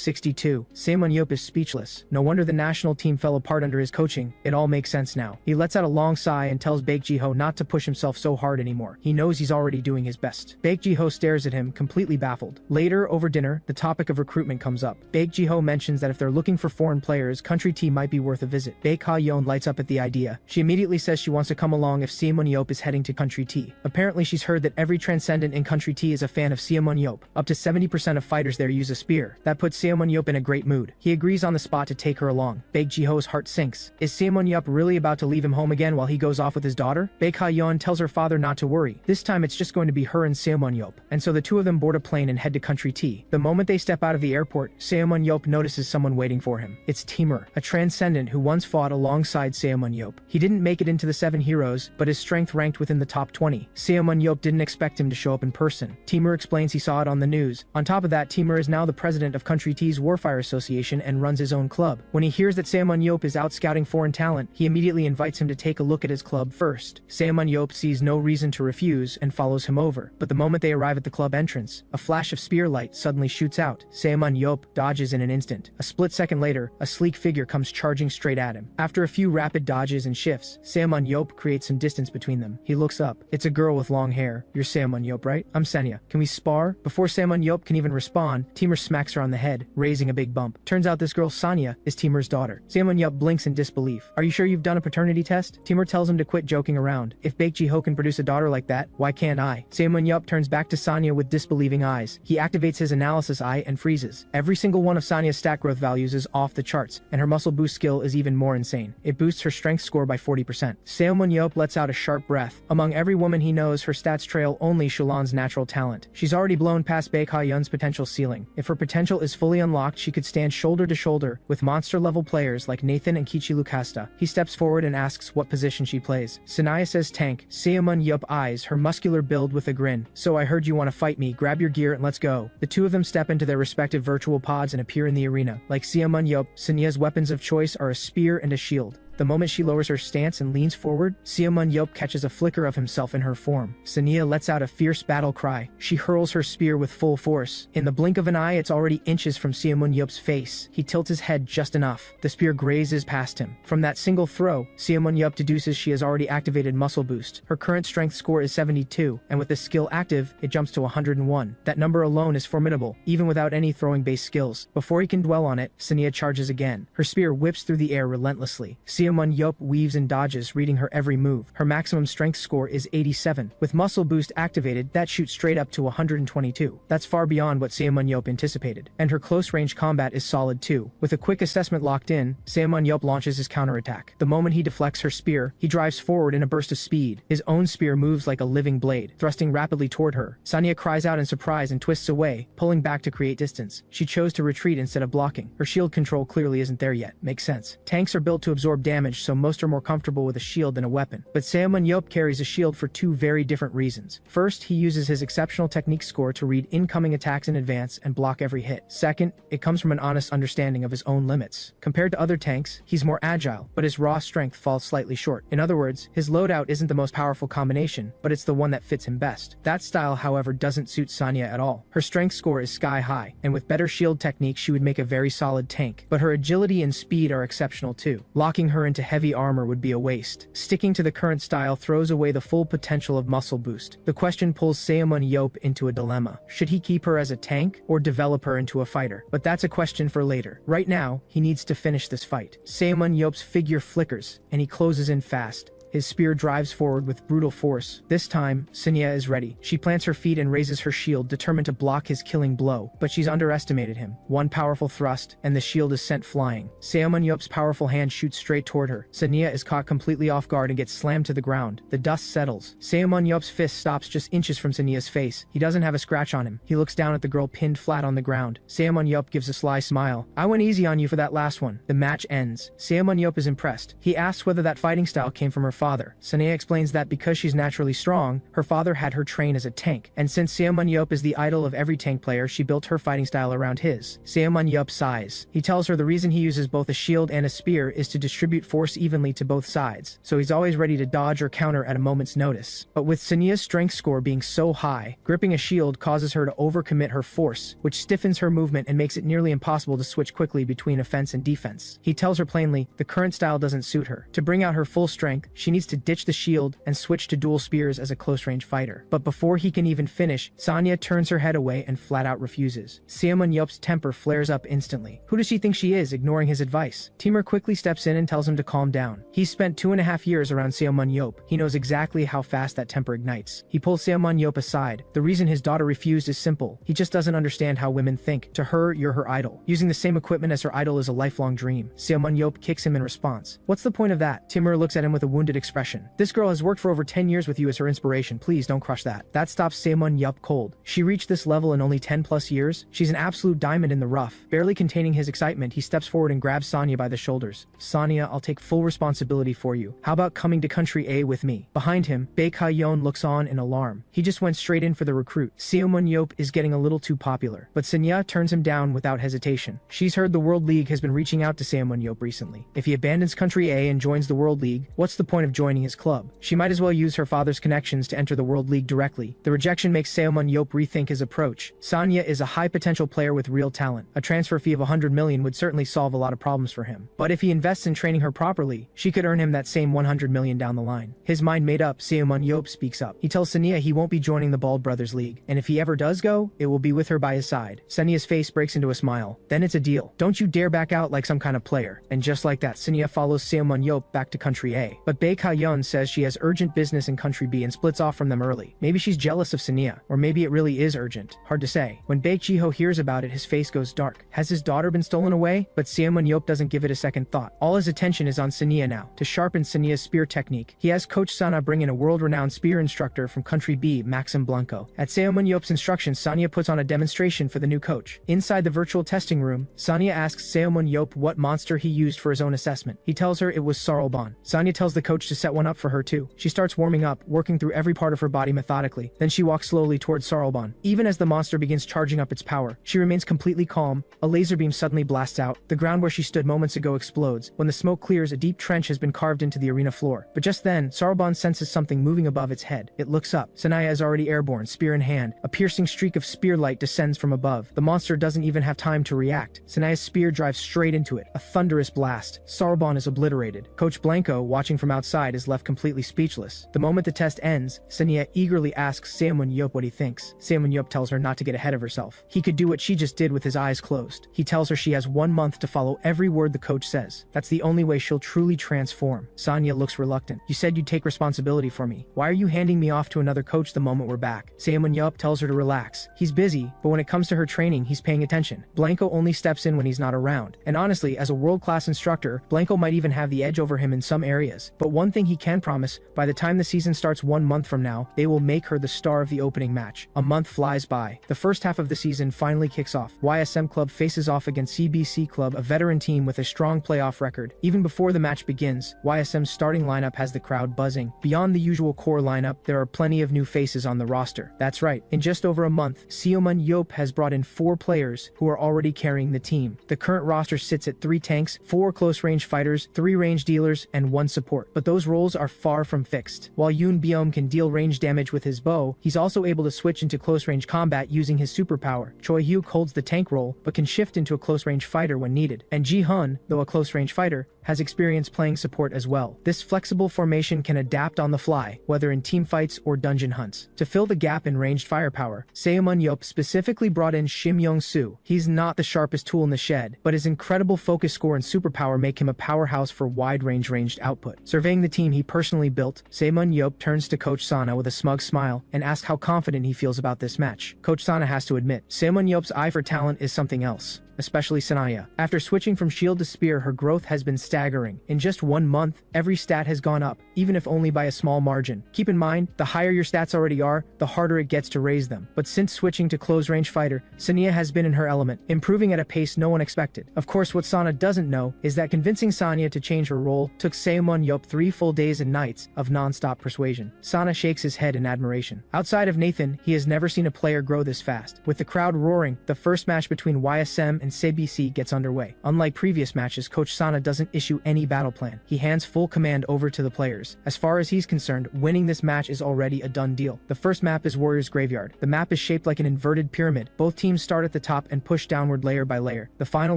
62. Seomun-yup is speechless. No wonder the national team fell apart under his coaching. It all makes sense now. He lets out a long sigh and tells Baek Ji-ho not to push himself so hard anymore. He knows he's already doing his best. Baek Ji-ho stares at him, completely baffled. Later, over dinner, the topic of recruitment comes up. Baek Ji-ho mentions that if they're looking for foreign players, Country T might be worth a visit. Baekha-yeon lights up at the idea. She immediately says she wants to come along if Seomun-yup is heading to Country T. Apparently, she's heard that every transcendent in Country T is a fan of Seomun-yup. Up to 70% of fighters there use a spear. That puts Seomun-yup in a great mood. He agrees on the spot to take her along. Baek Ji-ho's heart sinks. Is Seomun-yup really about to leave him home again while he goes off with his daughter? Baekha-yeon tells her father not to worry. This time it's just going to be her and Seomun-yup. And so the two of them board a plane and head to Country T. The moment they step out of the airport, Seomun-yup notices someone waiting for him. It's Timur, a transcendent who once fought alongside Seomun-yup. He didn't make it into the 7 heroes, but his strength ranked within the top 20. Seomun-yup didn't expect him to show up in person. Timur explains he saw it on the news. On top of that, Timur is now the president of Country T's Warfire Association and runs his own club. When he hears that Seomun-yup is out scouting foreign talent, he immediately invites him to take a look at his club first. Seomun-yup sees no reason to refuse and follows him over. But the moment they arrive at the club entrance, a flash of spear light suddenly shoots out. Seomun-yup dodges in an instant. A split second later, a sleek figure comes charging straight at him. After a few rapid dodges and shifts, Seomun-yup creates some distance between them. He looks up. It's a girl with long hair. You're Seomun-yup, right? I'm Senya. Can we spar? Before Seomun-yup can even respond, Timur smacks her on the head, raising a big bump. Turns out this girl, Sanya, is Timur's daughter. Seomun-yup blinks in disbelief. Are you sure you've done a paternity test? Timur tells him to quit joking around. If Baek Ji-ho can produce a daughter like that, why can't I? Seomun-yup turns back to Sanya with disbelieving eyes. He activates his analysis eye and freezes. Every single one of Sanya's stat growth values is off the charts, and her muscle boost skill is even more insane. It boosts her strength score by 40%. Seomun-yup lets out a sharp breath. Among every woman he knows, her stats trail only Shulan's natural talent. She's already blown past Baekha-yeon's potential ceiling. If her potential is fully unlocked, she could stand shoulder to shoulder with monster-level players like Nathan and Kichi Lucasta. He steps forward and asks what position she plays. Sanaya says tank. Seomun-yup eyes her muscular build with a grin. So I heard you want to fight me. Grab your gear and let's go. The two of them step into their respective virtual pods and appear in the arena. Like Seomun-yup, Sanya's weapons of choice are a spear and a shield. The moment she lowers her stance and leans forward, Seomun-yup catches a flicker of himself in her form. Sanya lets out a fierce battle cry. She hurls her spear with full force. In the blink of an eye, it's already inches from Seomun-yup's face. He tilts his head just enough. The spear grazes past him. From that single throw, Seomun-yup deduces she has already activated Muscle Boost. Her current strength score is 72, and with this skill active, it jumps to 101. That number alone is formidable, even without any throwing-based skills. Before he can dwell on it, Sanya charges again. Her spear whips through the air relentlessly. Seomun-yup weaves and dodges, reading her every move. Her maximum strength score is 87. With Muscle Boost activated, that shoots straight up to 122. That's far beyond what Seomun-yup anticipated. And her close-range combat is solid too. With a quick assessment locked in, Seomun-yup launches his counterattack. The moment he deflects her spear, he drives forward in a burst of speed. His own spear moves like a living blade, thrusting rapidly toward her. Sanya cries out in surprise and twists away, pulling back to create distance. She chose to retreat instead of blocking. Her shield control clearly isn't there yet. Makes sense. Tanks are built to absorb damage, so most are more comfortable with a shield than a weapon. But Seomun-yup carries a shield for two very different reasons. First, he uses his exceptional technique score to read incoming attacks in advance and block every hit. Second, it comes from an honest understanding of his own limits. Compared to other tanks, he's more agile, but his raw strength falls slightly short. In other words, his loadout isn't the most powerful combination, but it's the one that fits him best. That style, however, doesn't suit Sanya at all. Her strength score is sky high, and with better shield technique she would make a very solid tank, but her agility and speed are exceptional too. Locking her her into heavy armor would be a waste. Sticking to the current style throws away the full potential of muscle boost. The question pulls Seomun into a dilemma. Should he keep her as a tank or develop her into a fighter? But that's a question for later. Right now, he needs to finish this fight. Seomun's figure flickers, and he closes in fast. His spear drives forward with brutal force. This time, Sanya is ready. She plants her feet and raises her shield, determined to block his killing blow. But she's underestimated him. One powerful thrust, and the shield is sent flying. Seomun's powerful hand shoots straight toward her. Sanya is caught completely off guard and gets slammed to the ground. The dust settles. Seomun's fist stops just inches from Sanya's face. He doesn't have a scratch on him. He looks down at the girl pinned flat on the ground. Seomun gives a sly smile. "I went easy on you for that last one." The match ends. Seomun is impressed. He asks whether that fighting style came from her father. Sanya explains that because she's naturally strong, her father had her train as a tank, and since Seomun is the idol of every tank player, she built her fighting style around his. Seomun sighs. He tells her the reason he uses both a shield and a spear is to distribute force evenly to both sides, so he's always ready to dodge or counter at a moment's notice. But with Sanya's strength score being so high, gripping a shield causes her to overcommit her force, which stiffens her movement and makes it nearly impossible to switch quickly between offense and defense. He tells her plainly the current style doesn't suit her. To bring out her full strength, she needs to ditch the shield and switch to dual spears as a close-range fighter. But before he can even finish, Sanya turns her head away and flat-out refuses. Seomun's temper flares up instantly. Who does she think she is, ignoring his advice? Timur quickly steps in and tells him to calm down. He's spent 2.5 years around Seomun. He knows exactly how fast that temper ignites. He pulls Seomun aside. The reason his daughter refused is simple. He just doesn't understand how women think. To her, you're her idol. Using the same equipment as her idol is a lifelong dream. Seomun kicks him in response. What's the point of that? Timur looks at him with a wounded expression. This girl has worked for over 10 years with you as her inspiration. Please don't crush that. That stops Seomun cold. She reached this level in only 10 plus years. She's an absolute diamond in the rough. Barely containing his excitement, he steps forward and grabs Sanya by the shoulders. "Sanya, I'll take full responsibility for you. How about coming to country A with me?" Behind him, Baekha-yeon looks on in alarm. He just went straight in for the recruit. Seomun is getting a little too popular. But Sanya turns him down without hesitation. She's heard the World League has been reaching out to Seomun recently. If he abandons country A and joins the World League, what's the point of joining his club? She might as well use her father's connections to enter the World League directly. The rejection makes Seomun rethink his approach. Sanya is a high-potential player with real talent. A transfer fee of 100 million would certainly solve a lot of problems for him. But if he invests in training her properly, she could earn him that same 100 million down the line. His mind made up, Seomun speaks up. He tells Sanya he won't be joining the Bald Brothers League, and if he ever does go, it will be with her by his side. Sanya's face breaks into a smile. Then it's a deal. Don't you dare back out like some kind of player. And just like that, Sanya follows Seomun back to country A. But Baekha-yeon says she has urgent business in country B and splits off from them early. Maybe she's jealous of Sanya, or maybe it really is urgent. Hard to say. When Baek Jiho hears about it, his face goes dark. Has his daughter been stolen away? But Seomun doesn't give it a second thought. All his attention is on Sanya now. To sharpen Sanya's spear technique, he has Coach Sana bring in a world-renowned spear instructor from country B, Maxim Blanco. At Seomun instructions, Sanya puts on a demonstration for the new coach. Inside the virtual testing room, Sanya asks Seomun what monster he used for his own assessment. He tells her it was Sarlban. Sanya tells the coach to set one up for her too. She starts warming up, working through every part of her body methodically. Then she walks slowly towards Sarlban. Even as the monster begins charging up its power, she remains completely calm. A laser beam suddenly blasts out. The ground where she stood moments ago explodes. When the smoke clears, a deep trench has been carved into the arena floor. But just then, Sarlban senses something moving above its head. It looks up. Sanaya is already airborne, spear in hand. A piercing streak of spear light descends from above. The monster doesn't even have time to react. Sanaya's spear drives straight into it. A thunderous blast. Sarlban is obliterated. Coach Blanco, watching from outside, is left completely speechless. The moment the test ends, Sanya eagerly asks Seomun what he thinks. Seomun tells her not to get ahead of herself. He could do what she just did with his eyes closed. He tells her she has 1 month to follow every word the coach says. That's the only way she'll truly transform. Sanya looks reluctant. You said you'd take responsibility for me. Why are you handing me off to another coach the moment we're back? Seomun tells her to relax. He's busy, but when it comes to her training, he's paying attention. Blanco only steps in when he's not around. And honestly, as a world-class instructor, Blanco might even have the edge over him in some areas. But one thing he can promise, by the time the season starts 1 month from now, they will make her the star of the opening match. A month flies by. The first half of the season finally kicks off. YSM Club faces off against CBC Club, a veteran team with a strong playoff record. Even before the match begins, YSM's starting lineup has the crowd buzzing. Beyond the usual core lineup, there are plenty of new faces on the roster. That's right, in just over a month, Seomun has brought in 4 players who are already carrying the team. The current roster sits at 3 tanks, 4 close-range fighters, 3 range dealers, and 1 support. But those roles are far from fixed. While Yoon Byom can deal range damage with his bow, he's also able to switch into close-range combat using his superpower. Choi Hyuk holds the tank role, but can shift into a close-range fighter when needed. And Ji Hun, though a close-range fighter, has experience playing support as well. This flexible formation can adapt on the fly, whether in teamfights or dungeon hunts. To fill the gap in ranged firepower, Manhwa specifically brought in Shim Yong-soo. He's not the sharpest tool in the shed, but his incredible focus score and superpower make him a powerhouse for wide-range ranged output. Surveying the team he personally built, Manhwa turns to Coach Sana with a smug smile and asks how confident he feels about this match. Coach Sana has to admit, Manhwa's eye for talent is something else, especially Sanaya. After switching from shield to spear, her growth has been staggering. In just 1 month, every stat has gone up, even if only by a small margin. Keep in mind, the higher your stats already are, the harder it gets to raise them. But since switching to close-range fighter, Sanaya has been in her element, improving at a pace no one expected. Of course, what Sana doesn't know is that convincing Sanaya to change her role took Manhwa 3 full days and nights of non-stop persuasion. Sana shakes his head in admiration. Outside of Nathan, he has never seen a player grow this fast. With the crowd roaring, the first match between YSM and CBC gets underway. Unlike previous matches, Coach Sana doesn't issue any battle plan. He hands full command over to the players. As far as he's concerned, winning this match is already a done deal. The first map is Warrior's Graveyard. The map is shaped like an inverted pyramid. Both teams start at the top and push downward layer by layer. The final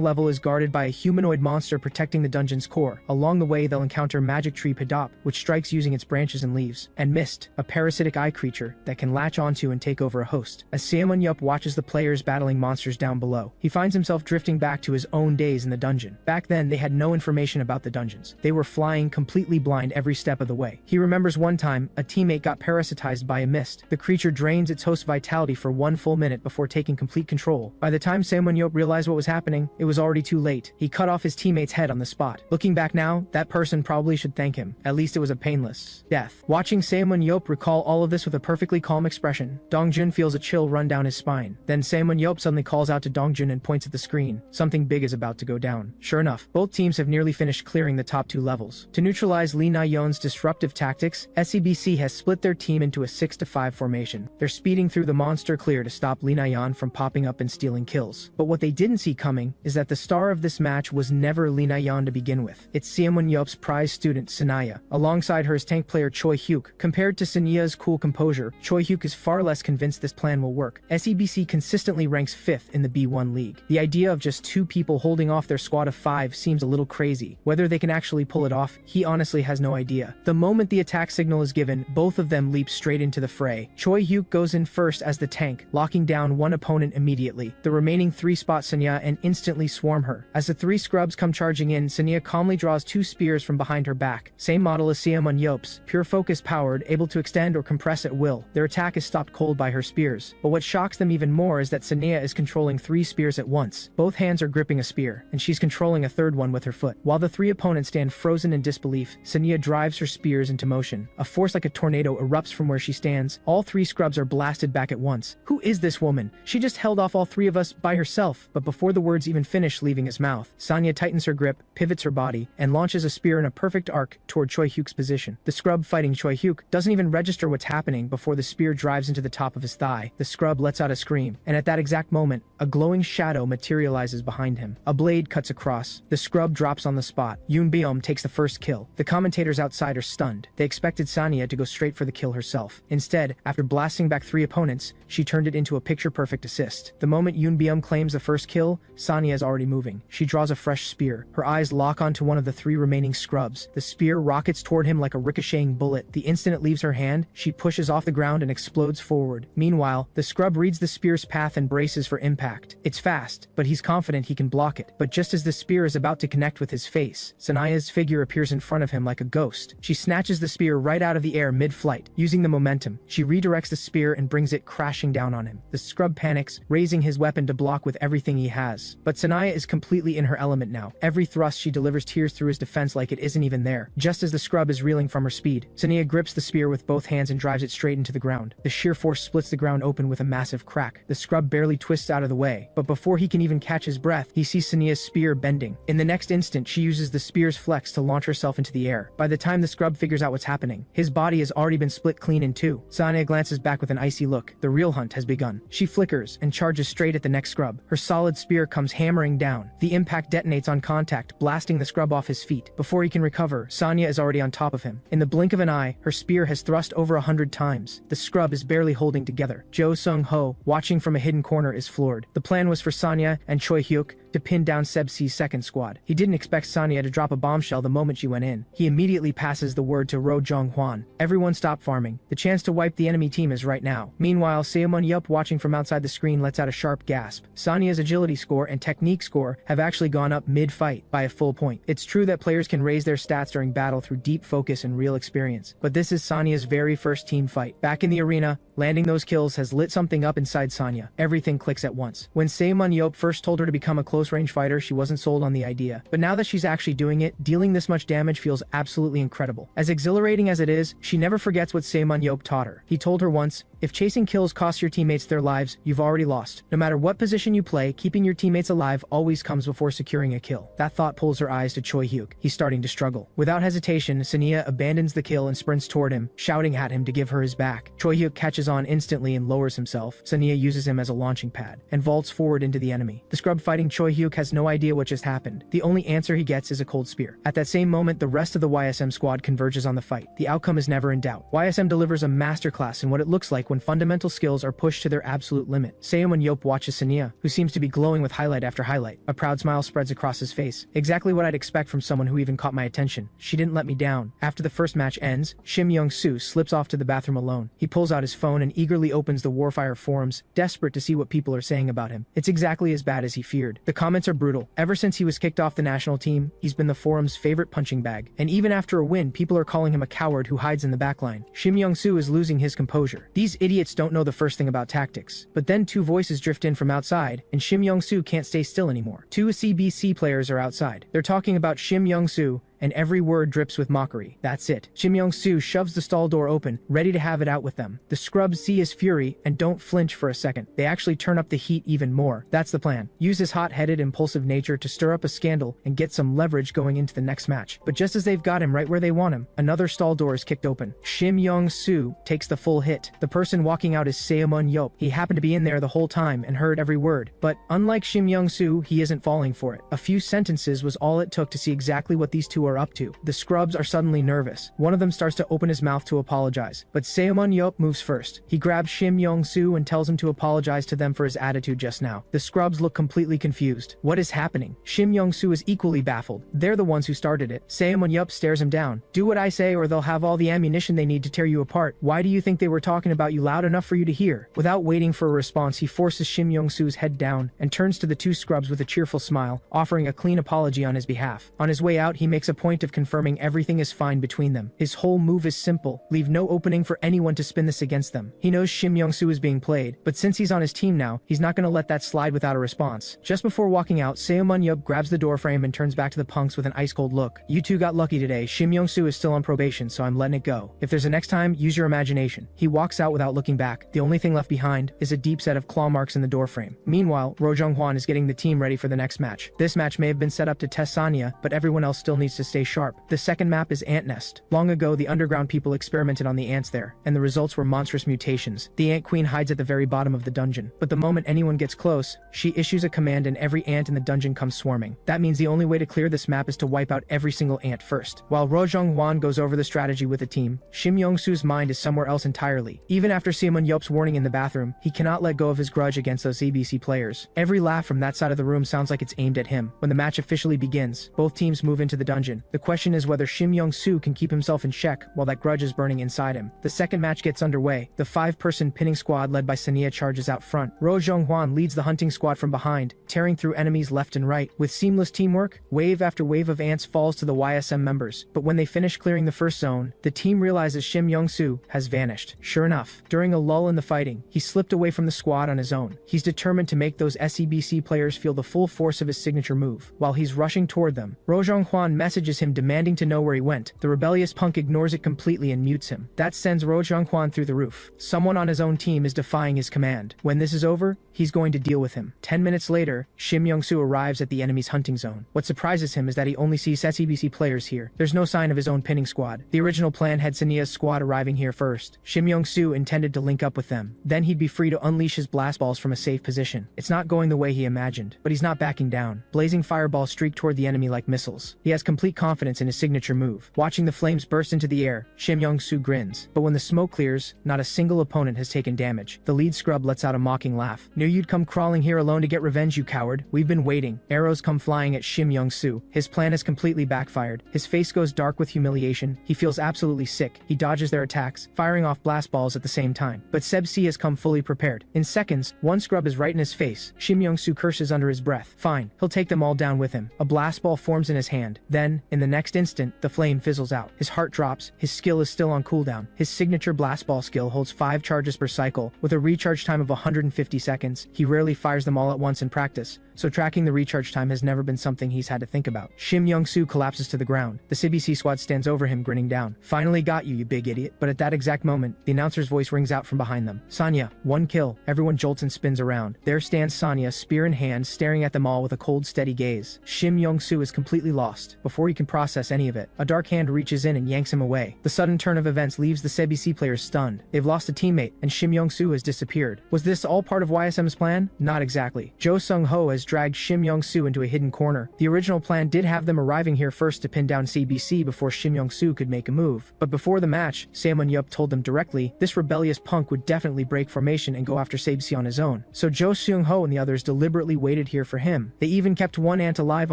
level is guarded by a humanoid monster protecting the dungeon's core. Along the way, they'll encounter Magic Tree Padop, which strikes using its branches and leaves, and Mist, a parasitic eye creature that can latch onto and take over a host. As Manhwa watches the players battling monsters down below, he finds himself drifting back to his own days in the dungeon. Back then, they had no information about the dungeons. They were flying completely blind every step of the way. He remembers one time, a teammate got parasitized by a mist. The creature drains its host's vitality for 1 full minute before taking complete control. By the time Manhwa realized what was happening, it was already too late. He cut off his teammate's head on the spot. Looking back now, that person probably should thank him. At least it was a painless death. Watching Manhwa recall all of this with a perfectly calm expression, Dongjun feels a chill run down his spine. Then Manhwa suddenly calls out to Dongjun and points at the screen. Something big is about to go down. Sure enough, both teams have nearly finished clearing the top 2 levels. To neutralize Lee Na-yeon's disruptive tactics, SEBC has split their team into a 6-5 formation. They're speeding through the monster clear to stop Lee Na-yeon from popping up and stealing kills. But what they didn't see coming is that the star of this match was never Lee Na-yeon to begin with. It's Manhwa's prize student, Sanaya. Alongside her is tank player Choi Hyuk. Compared to Sanaya's cool composure, Choi Hyuk is far less convinced this plan will work. SEBC consistently ranks 5th in the B1 league. The idea of just 2 people holding off their squad of 5 seems a little crazy. Whether they can actually pull it off, he honestly has no idea. The moment the attack signal is given, both of them leap straight into the fray. Choi Hyuk goes in first as the tank, locking down one opponent immediately. The remaining 3 spot Sanaya and instantly swarm her. As the 3 scrubs come charging in, Sanaya calmly draws 2 spears from behind her back. Same model as Manhwa's, pure focus powered, able to extend or compress at will. Their attack is stopped cold by her spears. But what shocks them even more is that Sanaya is controlling 3 spears at once. Both hands are gripping a spear, and she's controlling a third one with her foot. While the 3 opponents stand frozen in disbelief, Sanaya drives her spears into motion. A force like a tornado erupts from where she stands. All 3 scrubs are blasted back at once. Who is this woman? She just held off all 3 of us by herself. But before the words even finish leaving his mouth, Sanaya tightens her grip, pivots her body, and launches a spear in a perfect arc toward Choi Hyuk's position. The scrub fighting Choi Hyuk doesn't even register what's happening before the spear drives into the top of his thigh. The scrub lets out a scream, and at that exact moment, a glowing shadow materializes behind him. A blade cuts across. The scrub drops on the spot. Yoon Beom takes the first kill. The commentators outside are stunned. They expected Sanaya to go straight for the kill herself. Instead, after blasting back 3 opponents, she turned it into a picture-perfect assist. The moment Yoon Beom claims the first kill, Sanaya is already moving. She draws a fresh spear. Her eyes lock onto one of the 3 remaining scrubs. The spear rockets toward him like a ricocheting bullet. The instant it leaves her hand, she pushes off the ground and explodes forward. Meanwhile, the scrub reads the spear's path and braces for impact. It's fast, but he's confident he can block it. But just as the spear is about to connect with his face, Sanaya's figure appears in front of him like a ghost. She snatches the spear right out of the air mid-flight. Using the momentum, she redirects the spear and brings it crashing down on him. The scrub panics, raising his weapon to block with everything he has. But Sanaya is completely in her element now. Every thrust she delivers tears through his defense like it isn't even there. Just as the scrub is reeling from her speed, Sanaya grips the spear with both hands and drives it straight into the ground. The sheer force splits the ground open with a massive crack. The scrub barely twists out of the way, but before he can even catch his breath, he sees Sanaya's spear bending. In the next instant, she uses the spear's flex to launch herself into the air. By the time the scrub figures out what's happening, his body has already been split clean in 2. Sanaya glances back with an icy look. The real hunt has begun. She flickers and charges straight at the next scrub. Her solid spear comes hammering down. The impact detonates on contact, blasting the scrub off his feet. Before he can recover, Sanaya is already on top of him. In the blink of an eye, her spear has thrust over 100 times. The scrub is barely holding together. Jo Sung-ho, watching from a hidden corner, is floored. The plan was for Sanaya and Choi Hyuk to pin down Seb C's second squad. He didn't expect Sanya to drop a bombshell the moment she went in. He immediately passes the word to Ro Jong-hwan. Everyone stop farming. The chance to wipe the enemy team is right now. Meanwhile, Seomun Yup watching from outside the screen lets out a sharp gasp. Sanya's agility score and technique score have actually gone up mid-fight by a full point. It's true that players can raise their stats during battle through deep focus and real experience, but this is Sanya's very first team fight. Back in the arena, landing those kills has lit something up inside Sanya. Everything clicks at once. When Seomun Yup first told her to become a close-range fighter, she wasn't sold on the idea. But now that she's actually doing it, dealing this much damage feels absolutely incredible. As exhilarating as it is, she never forgets what Seomun Yup taught her. He told her once, if chasing kills costs your teammates their lives, you've already lost. No matter what position you play, keeping your teammates alive always comes before securing a kill. That thought pulls her eyes to Choi Hyuk. He's starting to struggle. Without hesitation, Sania abandons the kill and sprints toward him, shouting at him to give her his back. Choi Hyuk catches on instantly and lowers himself. Sania uses him as a launching pad and vaults forward into the enemy. The scrub fighting Choi Hyuk has no idea what just happened. The only answer he gets is a cold spear. At that same moment, the rest of the YSM squad converges on the fight. The outcome is never in doubt. YSM delivers a masterclass in what it looks like when fundamental skills are pushed to their absolute limit. Seomun Yup watches Sania, who seems to be glowing with highlight after highlight. A proud smile spreads across his face. Exactly what I'd expect from someone who even caught my attention. She didn't let me down. After the first match ends, Shim Young-soo slips off to the bathroom alone. He pulls out his phone and eagerly opens the Warfire forums, desperate to see what people are saying about him. It's exactly as bad as he feared. The comments are brutal. Ever since he was kicked off the national team, he's been the forum's favorite punching bag. And even after a win, people are calling him a coward who hides in the backline. Shim Young-soo is losing his composure. These idiots don't know the first thing about tactics. But then two voices drift in from outside, and Shim Young-soo can't stay still anymore. Two CBC players are outside. They're talking about Shim Young-soo, and every word drips with mockery. That's it. Shim Young-soo shoves the stall door open, ready to have it out with them. The scrubs see his fury and don't flinch for a second. They actually turn up the heat even more. That's the plan. Use his hot-headed, impulsive nature to stir up a scandal and get some leverage going into the next match. But just as they've got him right where they want him, another stall door is kicked open. Shim Young-soo takes the full hit. The person walking out is Seomun Yup. He happened to be in there the whole time and heard every word. But unlike Shim Young-soo, he isn't falling for it. A few sentences was all it took to see exactly what these two are up to. The scrubs are suddenly nervous. One of them starts to open his mouth to apologize, but Seomun Yup moves first. He grabs Shim Young-soo and tells him to apologize to them for his attitude just now. The scrubs look completely confused. What is happening? Shim Young-soo is equally baffled. They're the ones who started it. Seomun Yup stares him down. Do what I say or they'll have all the ammunition they need to tear you apart. Why do you think they were talking about you loud enough for you to hear? Without waiting for a response, he forces Shim Young-soo's head down and turns to the two scrubs with a cheerful smile, offering a clean apology on his behalf. On his way out, he makes a point of confirming everything is fine between them. His whole move is simple: leave no opening for anyone to spin this against them. He knows Shim Young-soo is being played, but since he's on his team now, he's not going to let that slide without a response. Just before walking out, Seomun Yup grabs the doorframe and turns back to the punks with an ice-cold look. You two got lucky today. Shim Young-soo is still on probation, so I'm letting it go. If there's a next time, use your imagination. He walks out without looking back. The only thing left behind is a deep set of claw marks in the doorframe. Meanwhile, Ro Jong-hwan is getting the team ready for the next match. This match may have been set up to test Sanya, but everyone else still needs to stay sharp. The second map is Ant Nest. Long ago, the underground people experimented on the ants there, and the results were monstrous mutations. The ant queen hides at the very bottom of the dungeon, but the moment anyone gets close, she issues a command and every ant in the dungeon comes swarming. That means the only way to clear this map is to wipe out every single ant first. While Ro Jong-hwan goes over the strategy with the team, Shim Young-soo's mind is somewhere else entirely. Even after Seomun Yup's warning in the bathroom, he cannot let go of his grudge against those ABC players. Every laugh from that side of the room sounds like it's aimed at him. When the match officially begins, both teams move into the dungeon. The question is whether Shim Young-soo can keep himself in check while that grudge is burning inside him. The second match gets underway. The 5-person pinning squad led by Sania charges out front. Ro Jong-hwan leads the hunting squad from behind, tearing through enemies left and right. With seamless teamwork, wave after wave of ants falls to the YSM members. But when they finish clearing the first zone, the team realizes Shim Young-soo has vanished. Sure enough, during a lull in the fighting, he slipped away from the squad on his own. He's determined to make those SEBC players feel the full force of his signature move. While he's rushing toward them, Ro Jong-hwan messages him demanding to know where he went. The rebellious punk ignores it completely and mutes him. That sends Ro Jong-hwan through the roof. Someone on his own team is defying his command. When this is over, he's going to deal with him. 10 minutes later, Shim Young-soo arrives at the enemy's hunting zone. What surprises him is that he only sees SEBC players here. There's no sign of his own pinning squad. The original plan had Sania's squad arriving here first. Shim Young-soo intended to link up with them. Then he'd be free to unleash his blast balls from a safe position. It's not going the way he imagined, but he's not backing down. Blazing fireballs streak toward the enemy like missiles. He has complete confidence in his signature move. Watching the flames burst into the air, Shim Young-soo grins. But when the smoke clears, not a single opponent has taken damage. The lead scrub lets out a mocking laugh. Knew you'd come crawling here alone to get revenge, you coward. We've been waiting. Arrows come flying at Shim Young-soo. His plan has completely backfired. His face goes dark with humiliation. He feels absolutely sick. He dodges their attacks, firing off blast balls at the same time. But Seb C has come fully prepared. In seconds, one scrub is right in his face. Shim Young-soo curses under his breath. Fine, he'll take them all down with him. A blast ball forms in his hand. Then, in the next instant, the flame fizzles out. His heart drops. His skill is still on cooldown. His signature blast ball skill holds 5 charges per cycle, with a recharge time of 150 seconds. He rarely fires them all at once in practice, so tracking the recharge time has never been something he's had to think about. Shim Young-soo collapses to the ground. The CBC squad stands over him, grinning down. Finally got you big idiot. But at that exact moment, the announcer's voice rings out from behind them. Sanya, 1 kill. Everyone jolts and spins around. There stands Sanya, spear in hand, staring at them all with a cold, steady gaze. Shim Young-soo is completely lost. Before he can process any of it, a dark hand reaches in and yanks him away. The sudden turn of events leaves the CBC players stunned. They've lost a teammate, and Shim Young-soo has disappeared. Was this all part of YSM's plan? Not exactly. Jo Sung-ho has dragged Shim Young-soo into a hidden corner. The original plan did have them arriving here first to pin down CBC before Shim Young-soo could make a move. But before the match, Saemun-yup told them directly this rebellious punk would definitely break formation and go after CBC on his own. So Jo Seung-ho and the others deliberately waited here for him. They even kept one ant alive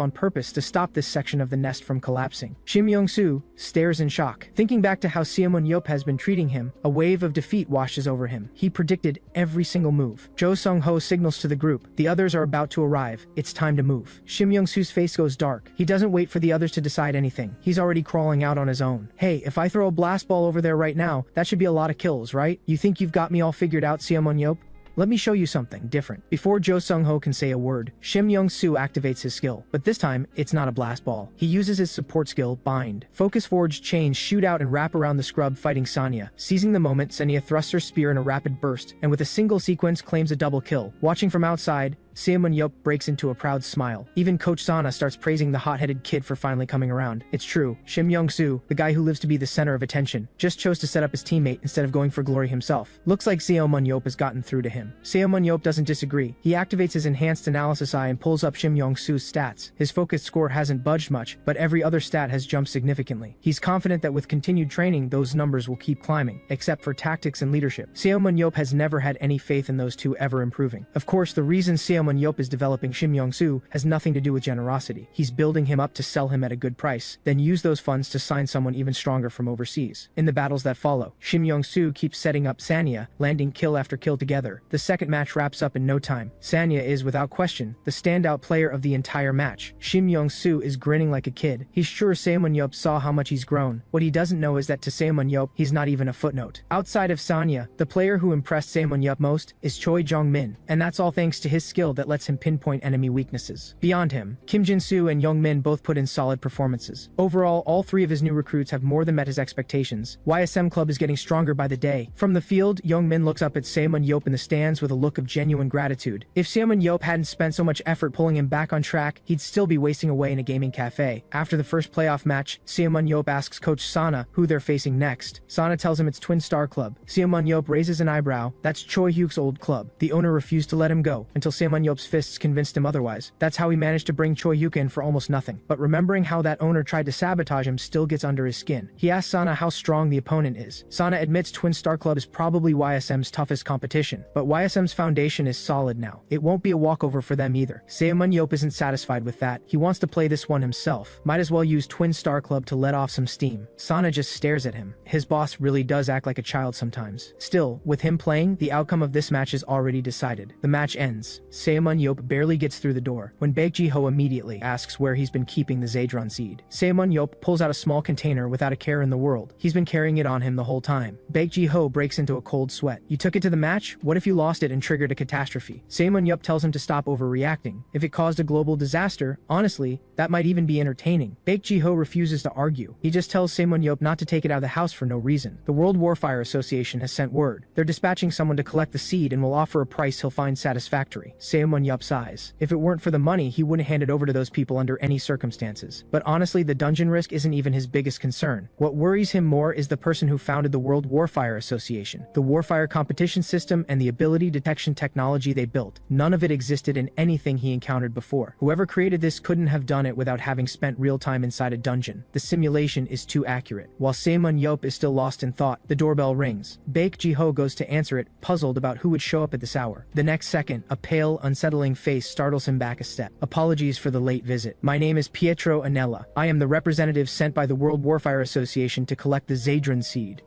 on purpose to stop this section of the nest from collapsing. Shim Young-soo stares in shock. Thinking back to how Saemun-yup has been treating him, a wave of defeat washes over him. He predicted every single move. Jo Sung-ho signals to the group. The others are about to arrive. It's time to move. Shim Young-soo's face goes dark. He doesn't wait for the others to decide anything. He's already crawling out on his own. Hey, if I throw a blast ball over there right now, that should be a lot of kills, right? You think you've got me all figured out, Saemun-yup? Let me show you something different. Before Jo Sung-ho can say a word, Shim Young-soo activates his skill. But this time, it's not a blast ball. He uses his support skill, Bind. Focus Forged chains shoot out and wrap around the scrub fighting Sanya. Seizing the moment, Sanya thrusts her spear in a rapid burst, and with a single sequence claims a double kill. Watching from outside, Saemun-yup breaks into a proud smile. Even Coach Sana starts praising the hot-headed kid for finally coming around. It's true, Shim Young-soo, the guy who lives to be the center of attention, just chose to set up his teammate instead of going for glory himself. Looks like Saemun-yup has gotten through to him. Saemun-yup doesn't disagree. He activates his enhanced analysis eye and pulls up Shim Young-soo's stats. His focused score hasn't budged much, but every other stat has jumped significantly. He's confident that with continued training, those numbers will keep climbing, except for tactics and leadership. Saemun-yup has never had any faith in those two ever improving. Of course, the reason Saemun-yup is developing Shim Young-soo has nothing to do with generosity. He's building him up to sell him at a good price, then use those funds to sign someone even stronger from overseas. In the battles that follow, Shim Young-soo keeps setting up Sanya, landing kill after kill together. The second match wraps up in no time. Sanya is, without question, the standout player of the entire match. Shim Young-soo is grinning like a kid. He's sure Saemun-yup saw how much he's grown. What he doesn't know is that to Saemun-yup, he's not even a footnote. Outside of Sanya, the player who impressed Saemun-yup most is Choi Jong-min, and that's all thanks to his skill that lets him pinpoint enemy weaknesses. Beyond him, Kim Jin-soo and Young-min both put in solid performances. Overall, all 3 of his new recruits have more than met his expectations. YSM Club is getting stronger by the day. From the field, Young-min looks up at Saemun-yup in the stands with a look of genuine gratitude. If Saemun-yup hadn't spent so much effort pulling him back on track, he'd still be wasting away in a gaming cafe. After the first playoff match, Saemun-yup asks Coach Sana who they're facing next. Sana tells him it's Twin Star Club. Saemun-yup raises an eyebrow. That's Choi Hyuk's old club. The owner refused to let him go until Saemun-yup's fists convinced him otherwise. That's how he managed to bring Choi Hyuk in for almost nothing. But remembering how that owner tried to sabotage him still gets under his skin. He asks Sana how strong the opponent is. Sana admits Twin Star Club is probably YSM's toughest competition, but YSM's foundation is solid now. It won't be a walkover for them either. Saemun-yup isn't satisfied with that. He wants to play this one himself. Might as well use Twin Star Club to let off some steam. Sana just stares at him. His boss really does act like a child sometimes. Still, with him playing, the outcome of this match is already decided. The match ends. Saemun-yup barely gets through the door when Baek Ji-ho immediately asks where he's been keeping the Zadron seed. Saemun-yup pulls out a small container without a care in the world. He's been carrying it on him the whole time. Baek Ji-ho breaks into a cold sweat. You took it to the match? What if you lost it and triggered a catastrophe? Saemun-yup tells him to stop overreacting. If it caused a global disaster, honestly, that might even be entertaining. Baek Ji-ho refuses to argue. He just tells Saemun-yup not to take it out of the house for no reason. The World Warfire Association has sent word. They're dispatching someone to collect the seed and will offer a price he'll find satisfactory. Seomun eyes. If it weren't for the money, he wouldn't hand it over to those people under any circumstances. But honestly, the dungeon risk isn't even his biggest concern. What worries him more is the person who founded the World Warfire Association. The Warfire competition system and the ability detection technology they built. None of it existed in anything he encountered before. Whoever created this couldn't have done it without having spent real time inside a dungeon. The simulation is too accurate. While Seomun is still lost in thought, the doorbell rings. Baek Ji-ho goes to answer it, puzzled about who would show up at this hour. The next second, a pale, unsettling face startles him back a step. Apologies for the late visit. My name is Pietro Anella. I am the representative sent by the World Warfire Association to collect the Zadran seed.